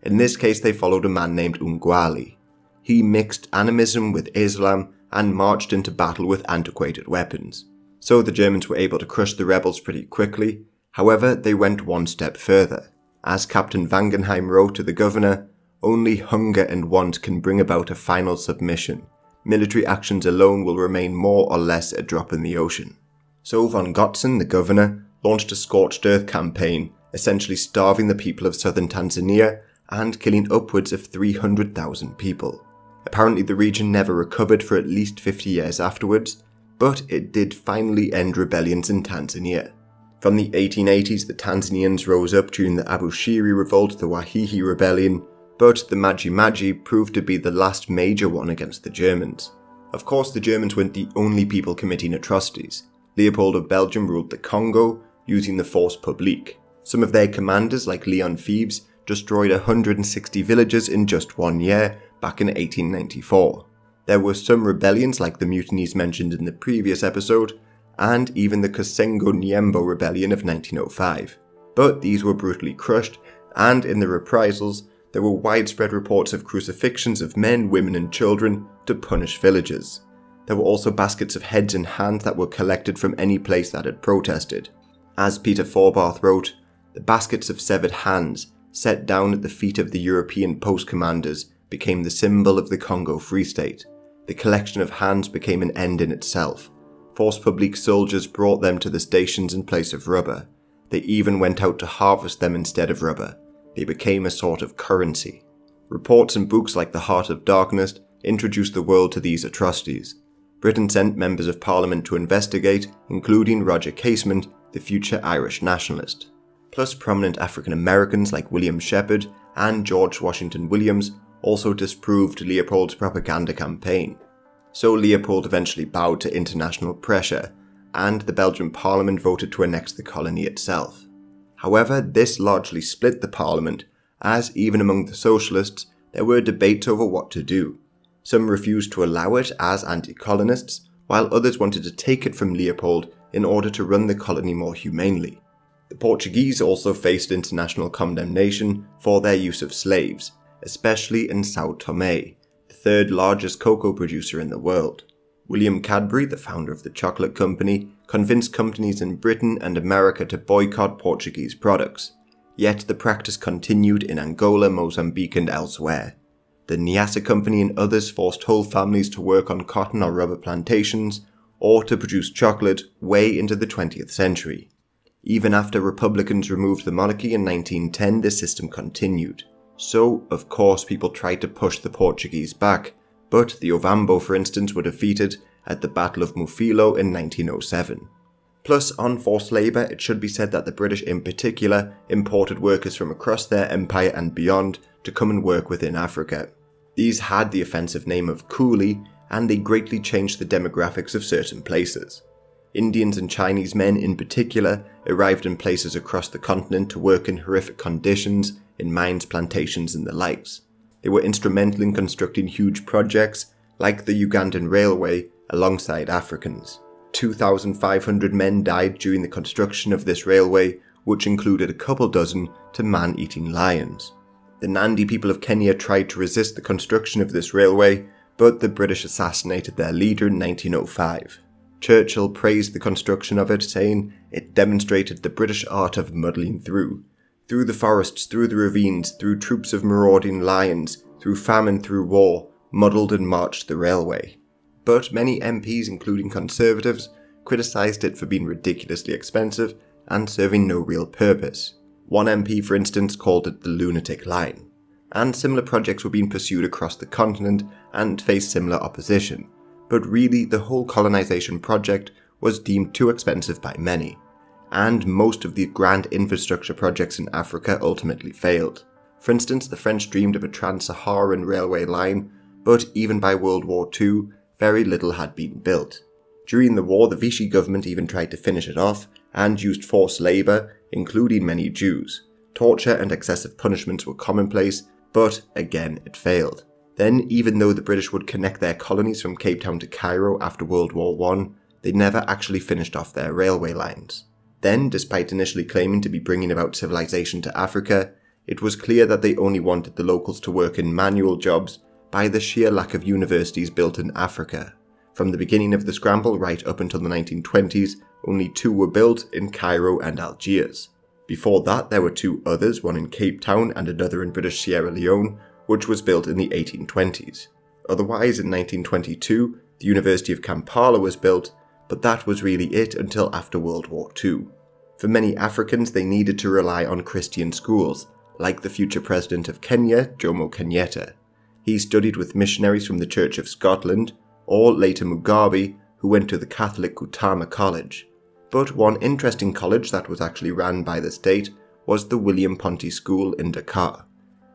In this case, they followed a man named Ungwali. He mixed animism with Islam and marched into battle with antiquated weapons. So the Germans were able to crush the rebels pretty quickly. However, they went one step further. As Captain Wangenheim wrote to the governor, "Only hunger and want can bring about a final submission. Military actions alone will remain more or less a drop in the ocean." So von Gotzen, the governor, launched a scorched earth campaign, essentially starving the people of southern Tanzania and killing upwards of 300,000 people. Apparently the region never recovered for at least 50 years afterwards, but it did finally end rebellions in Tanzania. From the 1880s, the Tanzanians rose up during the Abushiri Revolt, the Wahihi Rebellion, but the Maji Maji proved to be the last major one against the Germans. Of course, the Germans weren't the only people committing atrocities. Leopold of Belgium ruled the Congo, using the force publique. Some of their commanders, like Leon Phoebes, destroyed 160 villages in just 1 year, back in 1894. There were some rebellions like the mutinies mentioned in the previous episode, and even the Kosengo Nyembo rebellion of 1905. But these were brutally crushed, and in the reprisals, there were widespread reports of crucifixions of men, women and children to punish villagers. There were also baskets of heads and hands that were collected from any place that had protested. As Peter Forbarth wrote, the baskets of severed hands, set down at the feet of the European post commanders, became the symbol of the Congo Free State. The collection of hands became an end in itself. Force publique soldiers brought them to the stations in place of rubber. They even went out to harvest them instead of rubber. They became a sort of currency. Reports and books like The Heart of Darkness introduced the world to these atrocities. Britain sent members of Parliament to investigate, including Roger Casement, the future Irish nationalist. Plus, prominent African Americans like William Shepard and George Washington Williams also disproved Leopold's propaganda campaign. So Leopold eventually bowed to international pressure, and the Belgian Parliament voted to annex the colony itself. However, this largely split the Parliament, as even among the socialists, there were debates over what to do. Some refused to allow it as anti-colonists, while others wanted to take it from Leopold in order to run the colony more humanely. The Portuguese also faced international condemnation for their use of slaves, especially in São Tomé, the third largest cocoa producer in the world. William Cadbury, the founder of the chocolate company, convinced companies in Britain and America to boycott Portuguese products. Yet the practice continued in Angola, Mozambique and elsewhere. The Niassa Company and others forced whole families to work on cotton or rubber plantations, or to produce chocolate way into the 20th century. Even after Republicans removed the monarchy in 1910, the system continued. So, of course, people tried to push the Portuguese back, but the Ovambo, for instance, were defeated at the Battle of Mufilo in 1907. Plus, on forced labour, it should be said that the British in particular imported workers from across their empire and beyond to come and work within Africa. These had the offensive name of coolie, and they greatly changed the demographics of certain places. Indians and Chinese men in particular arrived in places across the continent to work in horrific conditions, in mines, plantations and the likes. They were instrumental in constructing huge projects, like the Ugandan Railway, alongside Africans. 2,500 men died during the construction of this railway, which included a couple dozen to man-eating lions. The Nandi people of Kenya tried to resist the construction of this railway, but the British assassinated their leader in 1905. Churchill praised the construction of it, saying it demonstrated the British art of muddling through the forests, through the ravines, through troops of marauding lions, through famine, through war, muddled and marched the railway. But many MPs, including Conservatives, criticised it for being ridiculously expensive and serving no real purpose. One MP, for instance, called it the lunatic line. And similar projects were being pursued across the continent and faced similar opposition. But really, the whole colonisation project was deemed too expensive by many. And most of the grand infrastructure projects in Africa ultimately failed. For instance, the French dreamed of a trans-Saharan railway line, but even by World War II, very little had been built. During the war, the Vichy government even tried to finish it off and used forced labour, including many Jews. Torture and excessive punishments were commonplace, but again it failed. Then, even though the British would connect their colonies from Cape Town to Cairo after World War I, they never actually finished off their railway lines. Then, despite initially claiming to be bringing about civilization to Africa, it was clear that they only wanted the locals to work in manual jobs by the sheer lack of universities built in Africa. From the beginning of the scramble right up until the 1920s, only 2 were built in Cairo and Algiers. Before that, there were 2 others, one in Cape Town and another in British Sierra Leone, which was built in the 1820s. Otherwise, in 1922, the University of Kampala was built, but that was really it until after World War II. For many Africans, they needed to rely on Christian schools, like the future president of Kenya, Jomo Kenyatta. He studied with missionaries from the Church of Scotland, or later Mugabe, who went to the Catholic Kutama College. But one interesting college that was actually run by the state was the William Ponty School in Dakar.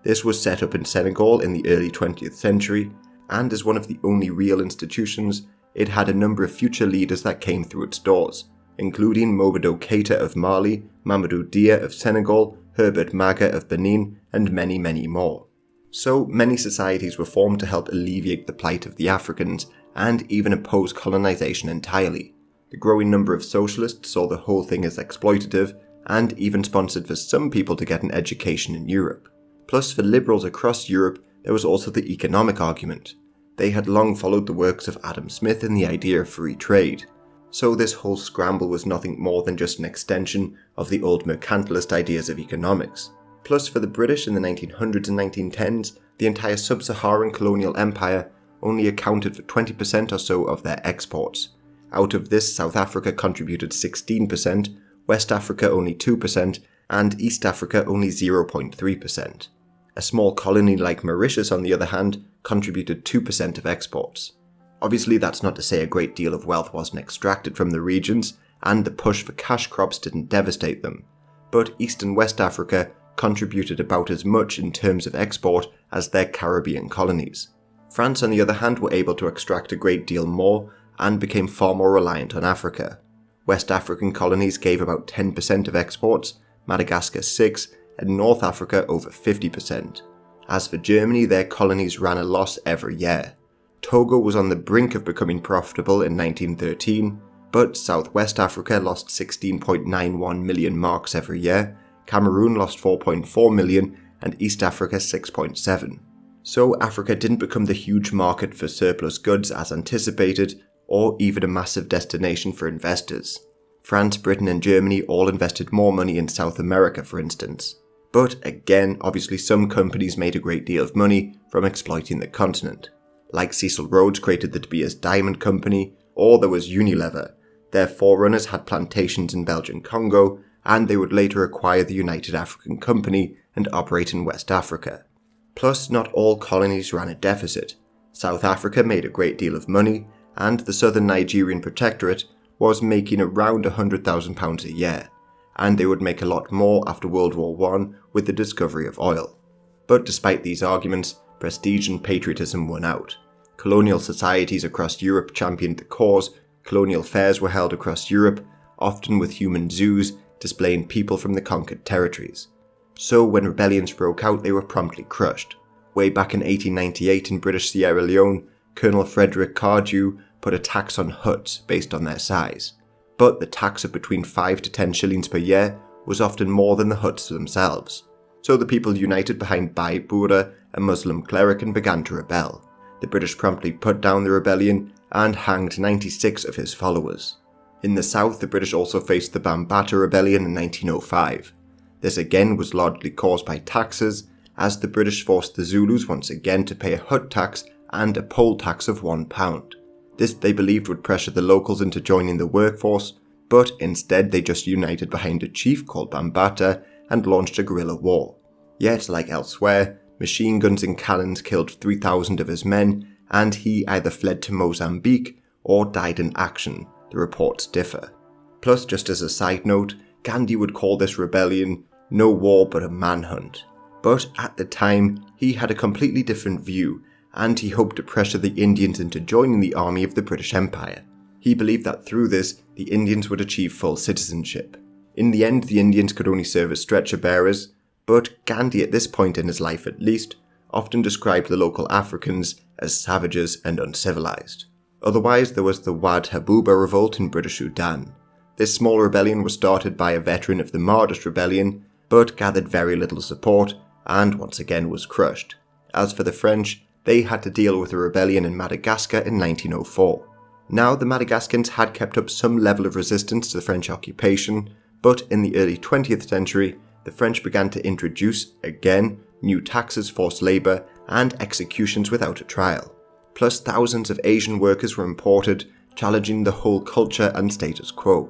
This was set up in Senegal in the early 20th century, and as one of the only real institutions, it had a number of future leaders that came through its doors, including Mobutu Keita of Mali, Mamadou Dia of Senegal, Herbert Maga of Benin, and many, many more. So many societies were formed to help alleviate the plight of the Africans and even oppose colonization entirely. The growing number of socialists saw the whole thing as exploitative and even sponsored for some people to get an education in Europe. Plus, for liberals across Europe, there was also the economic argument. They had long followed the works of Adam Smith and the idea of free trade. So this whole scramble was nothing more than just an extension of the old mercantilist ideas of economics. Plus, for the British in the 1900s and 1910s, the entire sub-Saharan colonial empire only accounted for 20% or so of their exports. Out of this, South Africa contributed 16%, West Africa only 2%, and East Africa only 0.3%. A small colony like Mauritius, on the other hand, contributed 2% of exports. Obviously, that's not to say a great deal of wealth wasn't extracted from the regions, and the push for cash crops didn't devastate them. But East and West Africa contributed about as much in terms of export as their Caribbean colonies. France, on the other hand, were able to extract a great deal more and became far more reliant on Africa. West African colonies gave about 10% of exports, Madagascar 6%, and North Africa over 50%. As for Germany, their colonies ran a loss every year. Togo was on the brink of becoming profitable in 1913, but Southwest Africa lost 16.91 million marks every year, Cameroon lost 4.4 million, and East Africa 6.7. So Africa didn't become the huge market for surplus goods as anticipated, or even a massive destination for investors. France, Britain and Germany all invested more money in South America, for instance. But again, obviously some companies made a great deal of money from exploiting the continent. Like Cecil Rhodes created the De Beers Diamond Company, or there was Unilever. Their forerunners had plantations in Belgian Congo, and they would later acquire the United African Company and operate in West Africa. Plus, not all colonies ran a deficit. South Africa made a great deal of money, and the Southern Nigerian Protectorate was making around £100,000 a year, and they would make a lot more after World War I with the discovery of oil. But despite these arguments, prestige and patriotism won out. Colonial societies across Europe championed the cause, colonial fairs were held across Europe, often with human zoos displaying people from the conquered territories. So when rebellions broke out, they were promptly crushed. Way back in 1898 in British Sierra Leone, Colonel Frederick Cardew put a tax on huts based on their size. But the tax of between 5 to 10 shillings per year was often more than the huts themselves. So the people united behind Bai Bura, a Muslim cleric, and began to rebel. The British promptly put down the rebellion and hanged 96 of his followers. In the south, the British also faced the Bambata Rebellion in 1905. This again was largely caused by taxes, as the British forced the Zulus once again to pay a hut tax and a poll tax of £1. This they believed would pressure the locals into joining the workforce, but instead they just united behind a chief called Bambata and launched a guerrilla war. Yet, like elsewhere, machine guns and cannons killed 3,000 of his men, and he either fled to Mozambique or died in action. The reports differ. Plus, just as a side note, Gandhi would call this rebellion no war but a manhunt. But at the time, he had a completely different view, and he hoped to pressure the Indians into joining the army of the British Empire. He believed that through this, the Indians would achieve full citizenship. In the end, the Indians could only serve as stretcher bearers, but Gandhi, at this point in his life at least, often described the local Africans as savages and uncivilized. Otherwise, there was the Wad Habuba revolt in British Sudan. This small rebellion was started by a veteran of the Mahdist rebellion, but gathered very little support, and once again was crushed. As for the French, they had to deal with a rebellion in Madagascar in 1904. Now, the Madagascans had kept up some level of resistance to the French occupation, but in the early 20th century, the French began to introduce, again, new taxes, forced labour, and executions without a trial. Plus, thousands of Asian workers were imported, challenging the whole culture and status quo.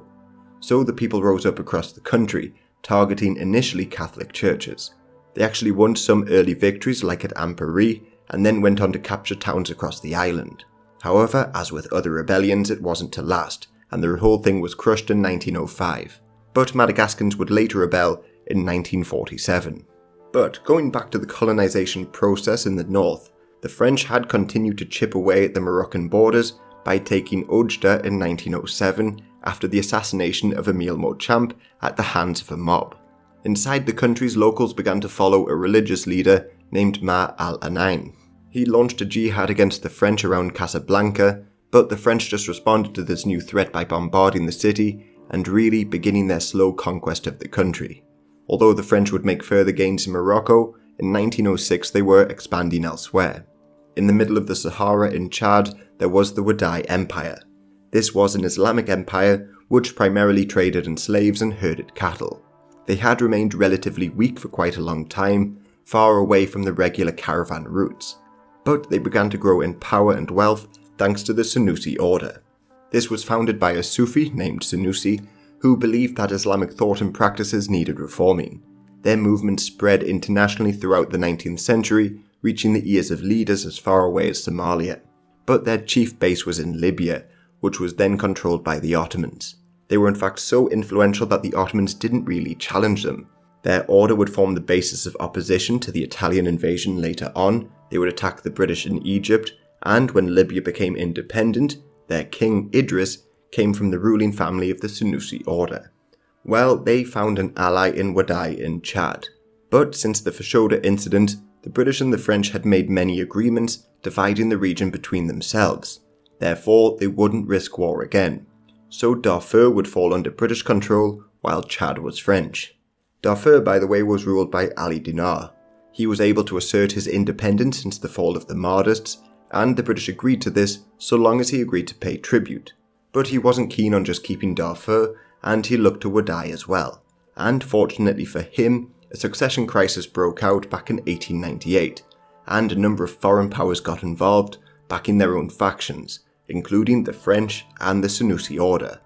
So the people rose up across the country, targeting initially Catholic churches. They actually won some early victories like at Ampuri, and then went on to capture towns across the island. However, as with other rebellions, it wasn't to last, and the whole thing was crushed in 1905. But Madagascans would later rebel in 1947. But going back to the colonisation process in the north, the French had continued to chip away at the Moroccan borders by taking Oujda in 1907 after the assassination of Emile Mauchamp at the hands of a mob. Inside the countries, locals began to follow a religious leader named Ma al-Anain. He launched a jihad against the French around Casablanca, but the French just responded to this new threat by bombarding the city and really beginning their slow conquest of the country. Although the French would make further gains in Morocco, in 1906 they were expanding elsewhere. In the middle of the Sahara in Chad, there was the Wadai Empire. This was an Islamic empire which primarily traded in slaves and herded cattle. They had remained relatively weak for quite a long time, far away from the regular caravan routes. But they began to grow in power and wealth thanks to the Senussi order. This was founded by a Sufi named Senussi, who believed that Islamic thought and practices needed reforming. Their movement spread internationally throughout the 19th century, reaching the ears of leaders as far away as Somalia. But their chief base was in Libya, which was then controlled by the Ottomans. They were in fact so influential that the Ottomans didn't really challenge them. Their order would form the basis of opposition to the Italian invasion later on. They would attack the British in Egypt, and when Libya became independent, their king Idris came from the ruling family of the Senussi order. Well, they found an ally in Wadai in Chad. But since the Fashoda incident, the British and the French had made many agreements dividing the region between themselves. Therefore, they wouldn't risk war again. So Darfur would fall under British control, while Chad was French. Darfur, by the way, was ruled by Ali Dinar. He was able to assert his independence since the fall of the Mahdists, and the British agreed to this so long as he agreed to pay tribute. But he wasn't keen on just keeping Darfur, and he looked to Wadai as well. And fortunately for him, a succession crisis broke out back in 1898, and a number of foreign powers got involved, backing their own factions, including the French and the Senussi order.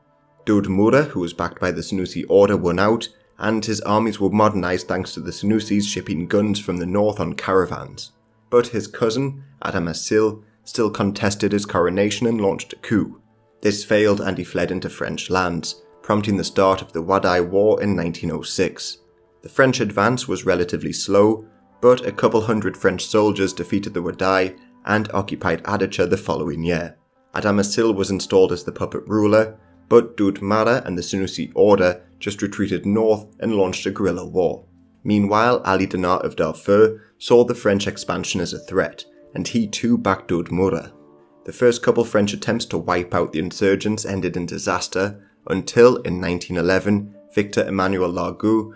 Dod Mura, who was backed by the Senussi order, won out, and his armies were modernised thanks to the Senussis shipping guns from the north on caravans. But his cousin, Adam Assil, still contested his coronation and launched a coup. This failed and he fled into French lands, prompting the start of the Wadai War in 1906. The French advance was relatively slow, but a couple hundred French soldiers defeated the Wadai and occupied Adacha the following year. Adam Assil was installed as the puppet ruler, but Dod Mara and the Senussi order just retreated north and launched a guerrilla war. Meanwhile, Ali Dinar of Darfur saw the French expansion as a threat, and he too backed Dod Mura. The first couple French attempts to wipe out the insurgents ended in disaster, until in 1911 Victor Emmanuel Largou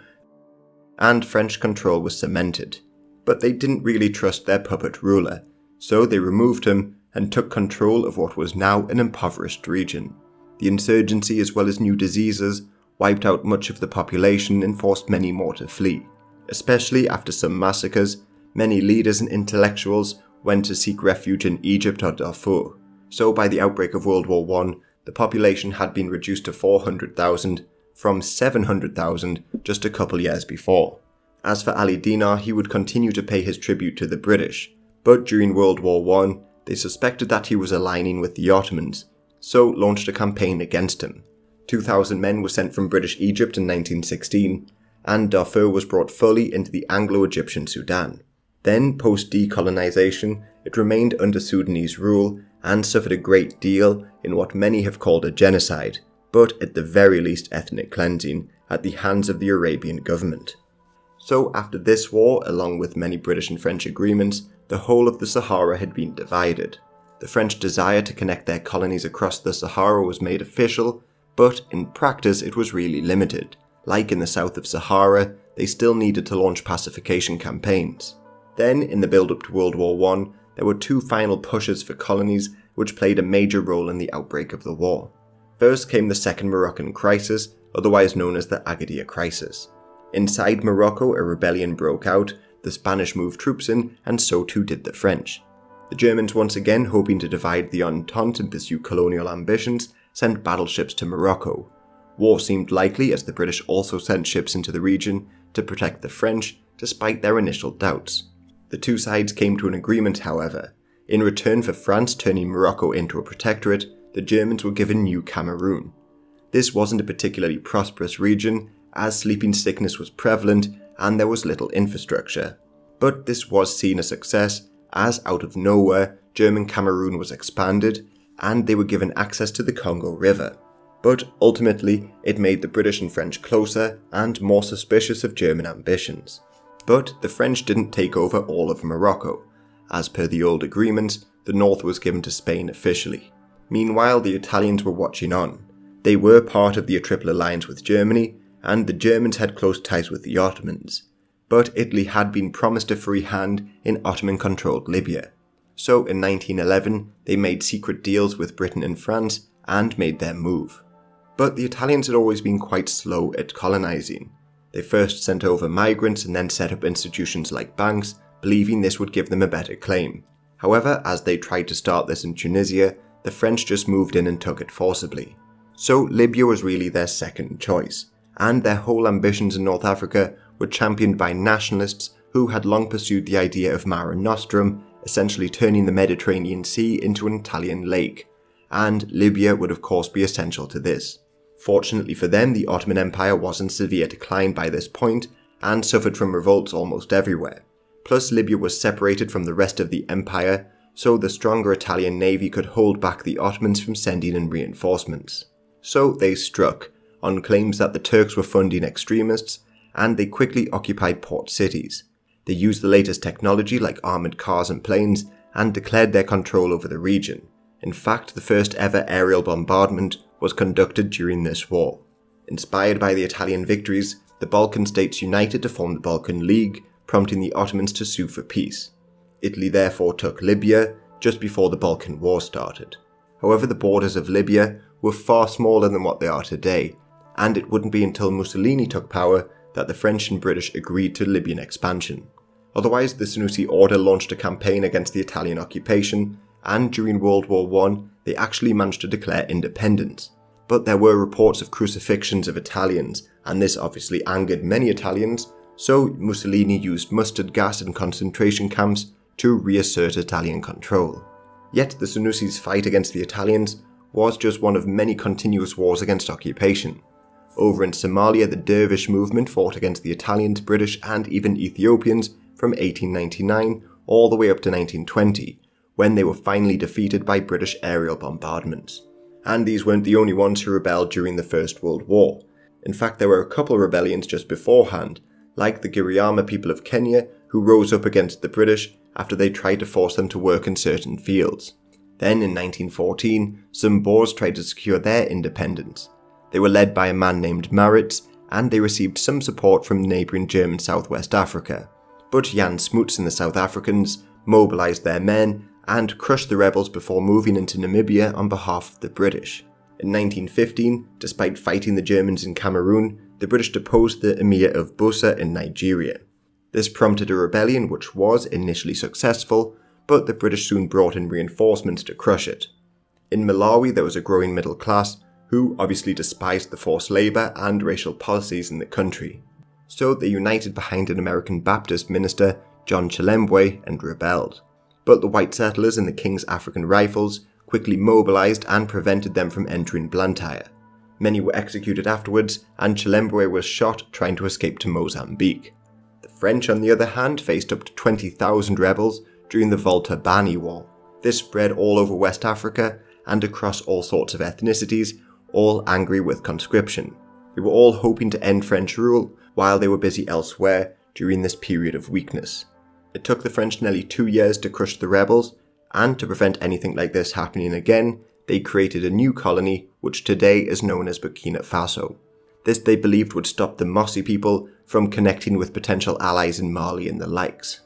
and French control was cemented. But they didn't really trust their puppet ruler. so they removed him and took control of what was now an impoverished region. The insurgency, as well as new diseases, wiped out much of the population and forced many more to flee. Especially after some massacres, many leaders and intellectuals went to seek refuge in Egypt or Darfur. So by the outbreak of World War I, the population had been reduced to 400,000 from 700,000 just a couple years before. As for Ali Dinar, he would continue to pay his tribute to the British, but during World War I, they suspected that he was aligning with the Ottomans, so launched a campaign against him. 2,000 men were sent from British Egypt in 1916, and Darfur was brought fully into the Anglo-Egyptian Sudan. Then, post-decolonisation, it remained under Sudanese rule and suffered a great deal in what many have called a genocide, but at the very least ethnic cleansing, at the hands of the Arabian government. So after this war, along with many British and French agreements, the whole of the Sahara had been divided. The French desire to connect their colonies across the Sahara was made official, but in practice it was really limited. Like in the south of Sahara, they still needed to launch pacification campaigns. Then, in the build-up to World War I, there were two final pushes for colonies which played a major role in the outbreak of the war. First came the Second Moroccan Crisis, otherwise known as the Agadir Crisis. Inside Morocco, a rebellion broke out, the Spanish moved troops in, and so too did the French. The Germans, once again hoping to divide the Entente and pursue colonial ambitions, sent battleships to Morocco. War seemed likely as the British also sent ships into the region to protect the French, despite their initial doubts. The two sides came to an agreement, however. In return for France turning Morocco into a protectorate, the Germans were given New Cameroon. This wasn't a particularly prosperous region, as sleeping sickness was prevalent and there was little infrastructure. But this was seen as success, as out of nowhere, German Cameroon was expanded and they were given access to the Congo River. But ultimately, it made the British and French closer and more suspicious of German ambitions. But the French didn't take over all of Morocco. As per the old agreements, the north was given to Spain officially. Meanwhile, the Italians were watching on. They were part of the Triple Alliance with Germany, and the Germans had close ties with the Ottomans. But Italy had been promised a free hand in Ottoman-controlled Libya. So in 1911, they made secret deals with Britain and France and made their move. But the Italians had always been quite slow at colonising. They first sent over migrants and then set up institutions like banks, believing this would give them a better claim. However, as they tried to start this in Tunisia, the French just moved in and took it forcibly. So Libya was really their second choice, and their whole ambitions in North Africa were championed by nationalists who had long pursued the idea of Mare Nostrum, essentially turning the Mediterranean Sea into an Italian lake, and Libya would of course be essential to this. Fortunately for them, the Ottoman Empire was in severe decline by this point, and suffered from revolts almost everywhere. Plus, Libya was separated from the rest of the empire, so the stronger Italian navy could hold back the Ottomans from sending in reinforcements. So they struck, on claims that the Turks were funding extremists, and they quickly occupied port cities. They used the latest technology like armoured cars and planes, and declared their control over the region. In fact, the first ever aerial bombardment was conducted during this war. Inspired by the Italian victories, the Balkan states united to form the Balkan League, prompting the Ottomans to sue for peace. Italy therefore took Libya just before the Balkan War started. However, the borders of Libya were far smaller than what they are today, and it wouldn't be until Mussolini took power that the French and British agreed to Libyan expansion. Otherwise, the Senussi Order launched a campaign against the Italian occupation, and during World War I, they actually managed to declare independence. But there were reports of crucifixions of Italians, and this obviously angered many Italians, so Mussolini used mustard gas in concentration camps to reassert Italian control. Yet the Senussis' fight against the Italians was just one of many continuous wars against occupation. Over in Somalia, the Dervish movement fought against the Italians, British, and even Ethiopians from 1899 all the way up to 1920, when they were finally defeated by British aerial bombardments. And these weren't the only ones who rebelled during the First World War. In fact, there were a couple of rebellions just beforehand, like the Giriama people of Kenya, who rose up against the British after they tried to force them to work in certain fields. Then in 1914, some Boers tried to secure their independence. They were led by a man named Maritz, and they received some support from neighbouring German Southwest Africa. But Jan Smuts and the South Africans mobilised their men, and crushed the rebels before moving into Namibia on behalf of the British. In 1915, despite fighting the Germans in Cameroon, the British deposed the Emir of Bussa in Nigeria. This prompted a rebellion which was initially successful, but the British soon brought in reinforcements to crush it. In Malawi, there was a growing middle class who obviously despised the forced labour and racial policies in the country. So they united behind an American Baptist minister, John Chilembwe, and rebelled. But the white settlers in the King's African Rifles quickly mobilised and prevented them from entering Blantyre. Many were executed afterwards, and Chilembwe was shot trying to escape to Mozambique. The French, on the other hand, faced up to 20,000 rebels during the Volta Bani War. This spread all over West Africa and across all sorts of ethnicities, all angry with conscription. They were all hoping to end French rule while they were busy elsewhere during this period of weakness. It took the French nearly 2 years to crush the rebels, and to prevent anything like this happening again, they created a new colony which today is known as Burkina Faso. This they believed would stop the Mossi people from connecting with potential allies in Mali and the likes.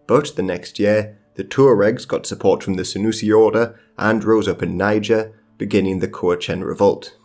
But the next year, the Tuaregs got support from the Senussi order and rose up in Niger, beginning the Kouachen revolt.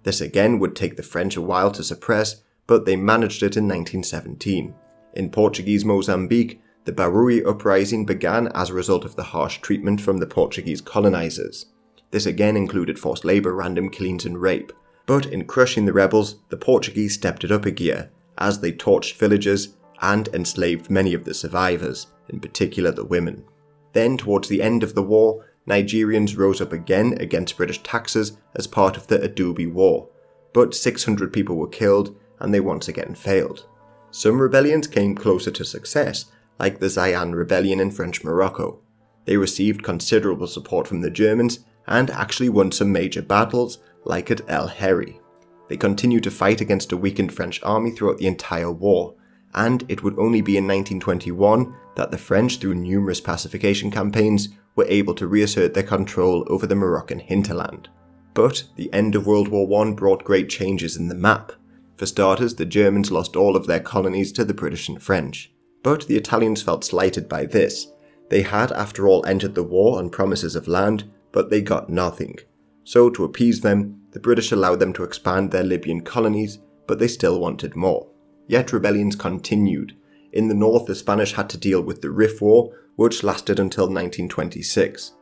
This again would take the French a while to suppress, but they managed it in 1917. In Portuguese Mozambique, the Barui uprising began as a result of the harsh treatment from the Portuguese colonizers. This again included forced labor, random killings and rape. But in crushing the rebels, the Portuguese stepped it up a gear, as they torched villages and enslaved many of the survivors, in particular the women. Then, towards the end of the war, Nigerians rose up again against British taxes as part of the Adubi War, but 600 people were killed and they once again failed. Some rebellions came closer to success, like the Zayan Rebellion in French Morocco. They received considerable support from the Germans and actually won some major battles, like at El Heri. They continued to fight against a weakened French army throughout the entire war, and it would only be in 1921 that the French, through numerous pacification campaigns, were able to reassert their control over the Moroccan hinterland. But the end of World War I brought great changes in the map. For starters, the Germans lost all of their colonies to the British and French. But the Italians felt slighted by this. They had, after all, entered the war on promises of land, but they got nothing. So, to appease them, the British allowed them to expand their Libyan colonies, but they still wanted more. Yet rebellions continued. In the north, the Spanish had to deal with the Rif War, which lasted until 1926.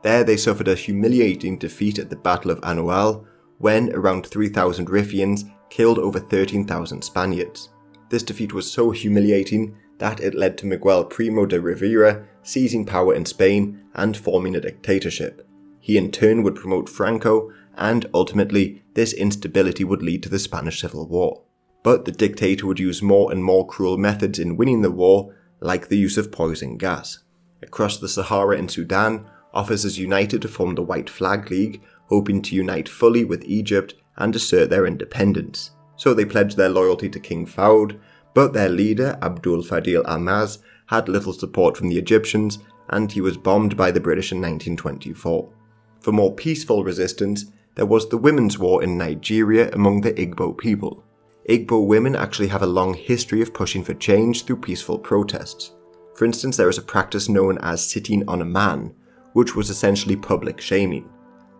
There they suffered a humiliating defeat at the Battle of Anual, when around 3,000 Riffians killed over 13,000 Spaniards. This defeat was so humiliating that it led to Miguel Primo de Rivera seizing power in Spain and forming a dictatorship. He in turn would promote Franco, and ultimately this instability would lead to the Spanish Civil War. But the dictator would use more and more cruel methods in winning the war, like the use of poison gas. Across the Sahara in Sudan, officers united to form the White Flag League, hoping to unite fully with Egypt and assert their independence. So they pledged their loyalty to King Fahd, but their leader, Abdul Fadil Ahmaz, had little support from the Egyptians, and he was bombed by the British in 1924. For more peaceful resistance, there was the Women's War in Nigeria among the Igbo people. Igbo women actually have a long history of pushing for change through peaceful protests. For instance, there is a practice known as sitting on a man, which was essentially public shaming.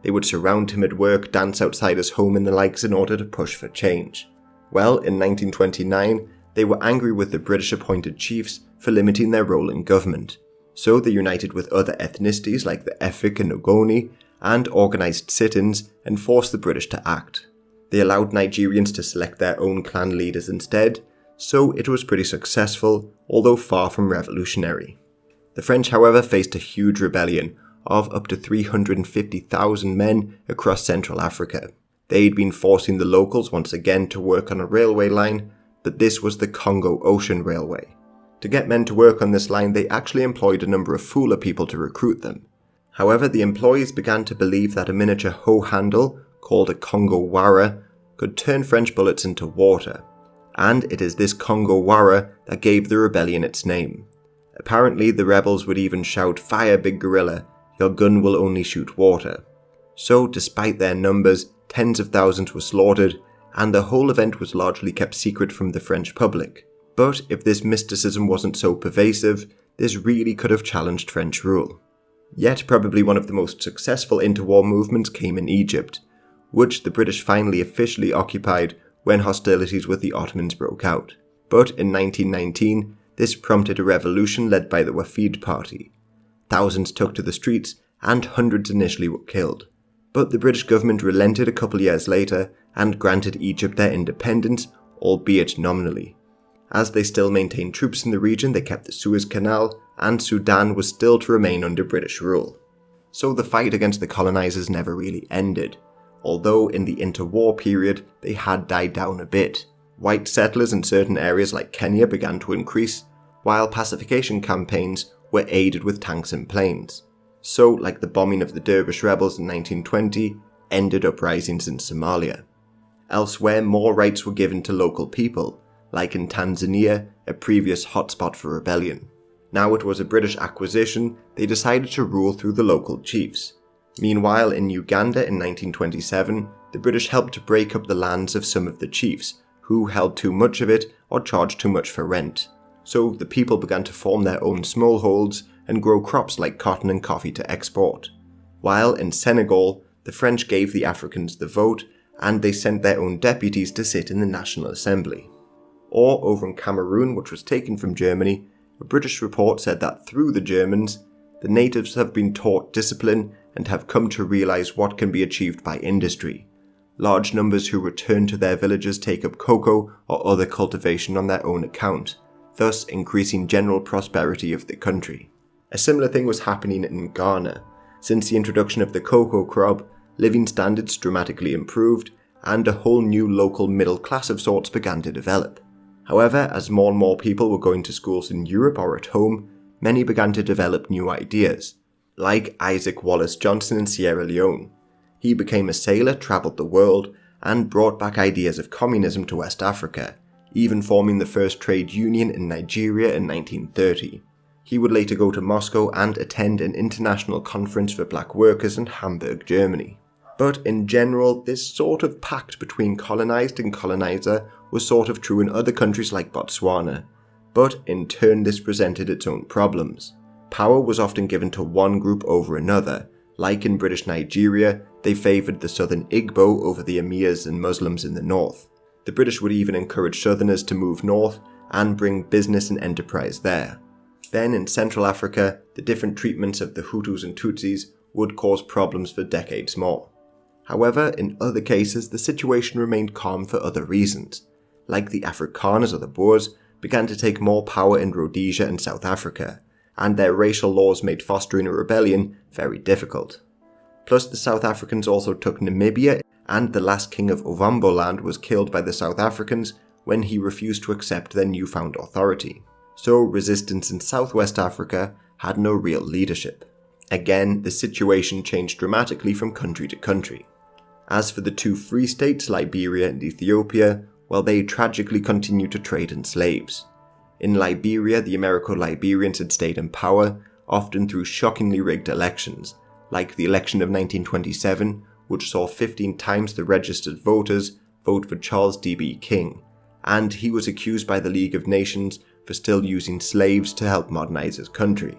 They would surround him at work, dance outside his home and the likes in order to push for change. Well, in 1929, they were angry with the British appointed chiefs for limiting their role in government. So they united with other ethnicities like the Efik and Ogoni and organised sit-ins and forced the British to act. They allowed Nigerians to select their own clan leaders instead, so it was pretty successful, although far from revolutionary. The French, however, faced a huge rebellion of up to 350,000 men across Central Africa. They'd been forcing the locals once again to work on a railway line, but this was the Congo Ocean Railway. To get men to work on this line, they actually employed a number of Fula people to recruit them. However, the employees began to believe that a miniature hoe handle, called a Congo Wara, could turn French bullets into water, and it is this Congo Wara that gave the rebellion its name. Apparently, the rebels would even shout, "Fire, big gorilla, your gun will only shoot water." So, despite their numbers, tens of thousands were slaughtered, and the whole event was largely kept secret from the French public. But if this mysticism wasn't so pervasive, this really could have challenged French rule. Yet probably one of the most successful interwar movements came in Egypt, which the British finally officially occupied when hostilities with the Ottomans broke out. But in 1919, this prompted a revolution led by the Wafid Party. Thousands took to the streets and hundreds initially were killed. But the British government relented a couple years later and granted Egypt their independence, albeit nominally. As they still maintained troops in the region, they kept the Suez Canal, and Sudan was still to remain under British rule. So the fight against the colonizers never really ended, although in the interwar period they had died down a bit. White settlers in certain areas like Kenya began to increase, while pacification campaigns were aided with tanks and planes. So, like the bombing of the Dervish rebels in 1920, ended uprisings in Somalia. Elsewhere, more rights were given to local people, like in Tanzania, a previous hotspot for rebellion. Now it was a British acquisition, they decided to rule through the local chiefs. Meanwhile, in Uganda in 1927, the British helped to break up the lands of some of the chiefs, who held too much of it or charged too much for rent. So the people began to form their own smallholds and grow crops like cotton and coffee to export. While in Senegal, the French gave the Africans the vote and they sent their own deputies to sit in the National Assembly. Or over in Cameroon, which was taken from Germany, a British report said that through the Germans, the natives have been taught discipline and have come to realize what can be achieved by industry. Large numbers who return to their villages take up cocoa or other cultivation on their own account, thus increasing general prosperity of the country. A similar thing was happening in Ghana. Since the introduction of the cocoa crop, living standards dramatically improved, and a whole new local middle class of sorts began to develop. However, as more and more people were going to schools in Europe or at home, many began to develop new ideas, like Isaac Wallace Johnson in Sierra Leone. He became a sailor, travelled the world, and brought back ideas of communism to West Africa, even forming the first trade union in Nigeria in 1930. He would later go to Moscow and attend an international conference for black workers in Hamburg, Germany. But in general, this sort of pact between colonized and colonizer was sort of true in other countries like Botswana, but in turn this presented its own problems. Power was often given to one group over another. Like in British Nigeria, they favoured the southern Igbo over the Emirs and Muslims in the north. The British would even encourage southerners to move north and bring business and enterprise there. Then in Central Africa, the different treatments of the Hutus and Tutsis would cause problems for decades more. However, in other cases, the situation remained calm for other reasons, like the Afrikaners or the Boers began to take more power in Rhodesia and South Africa, and their racial laws made fostering a rebellion very difficult. Plus, the South Africans also took Namibia, and the last king of Ovamboland was killed by the South Africans when he refused to accept their newfound authority. So resistance in Southwest Africa had no real leadership. Again, the situation changed dramatically from country to country. As for the two free states, Liberia and Ethiopia, well, they tragically continued to trade in slaves. In Liberia, the Americo-Liberians had stayed in power, often through shockingly rigged elections, like the election of 1927, which saw 15 times the registered voters vote for Charles D.B. King, and he was accused by the League of Nations for still using slaves to help modernize his country.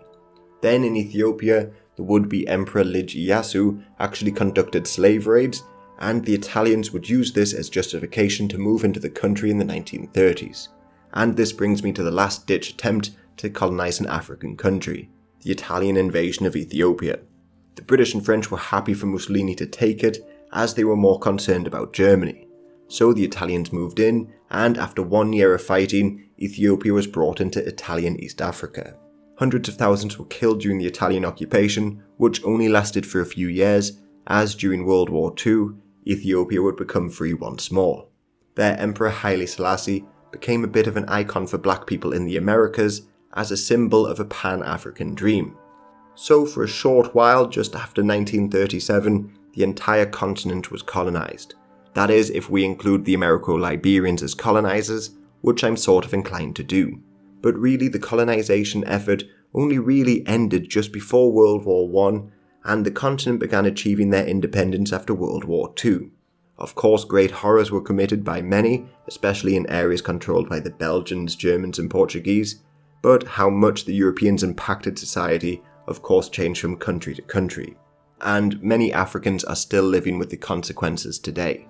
Then in Ethiopia, the would-be Emperor Lige Iyasu actually conducted slave raids, and the Italians would use this as justification to move into the country in the 1930s. And this brings me to the last-ditch attempt to colonize an African country, the Italian invasion of Ethiopia. The British and French were happy for Mussolini to take it, as they were more concerned about Germany. So the Italians moved in, and after 1 year of fighting, Ethiopia was brought into Italian East Africa. Hundreds of thousands were killed during the Italian occupation, which only lasted for a few years, as during World War II, Ethiopia would become free once more. Their Emperor Haile Selassie became a bit of an icon for black people in the Americas as a symbol of a pan-African dream. So for a short while, just after 1937, the entire continent was colonized. That is, if we include the Americo-Liberians as colonizers, which I'm sort of inclined to do. But really, the colonization effort only really ended just before World War I, and the continent began achieving their independence after World War II. Of course, great horrors were committed by many, especially in areas controlled by the Belgians, Germans and Portuguese. but how much the Europeans impacted society of course changed from country to country, and many Africans are still living with the consequences today.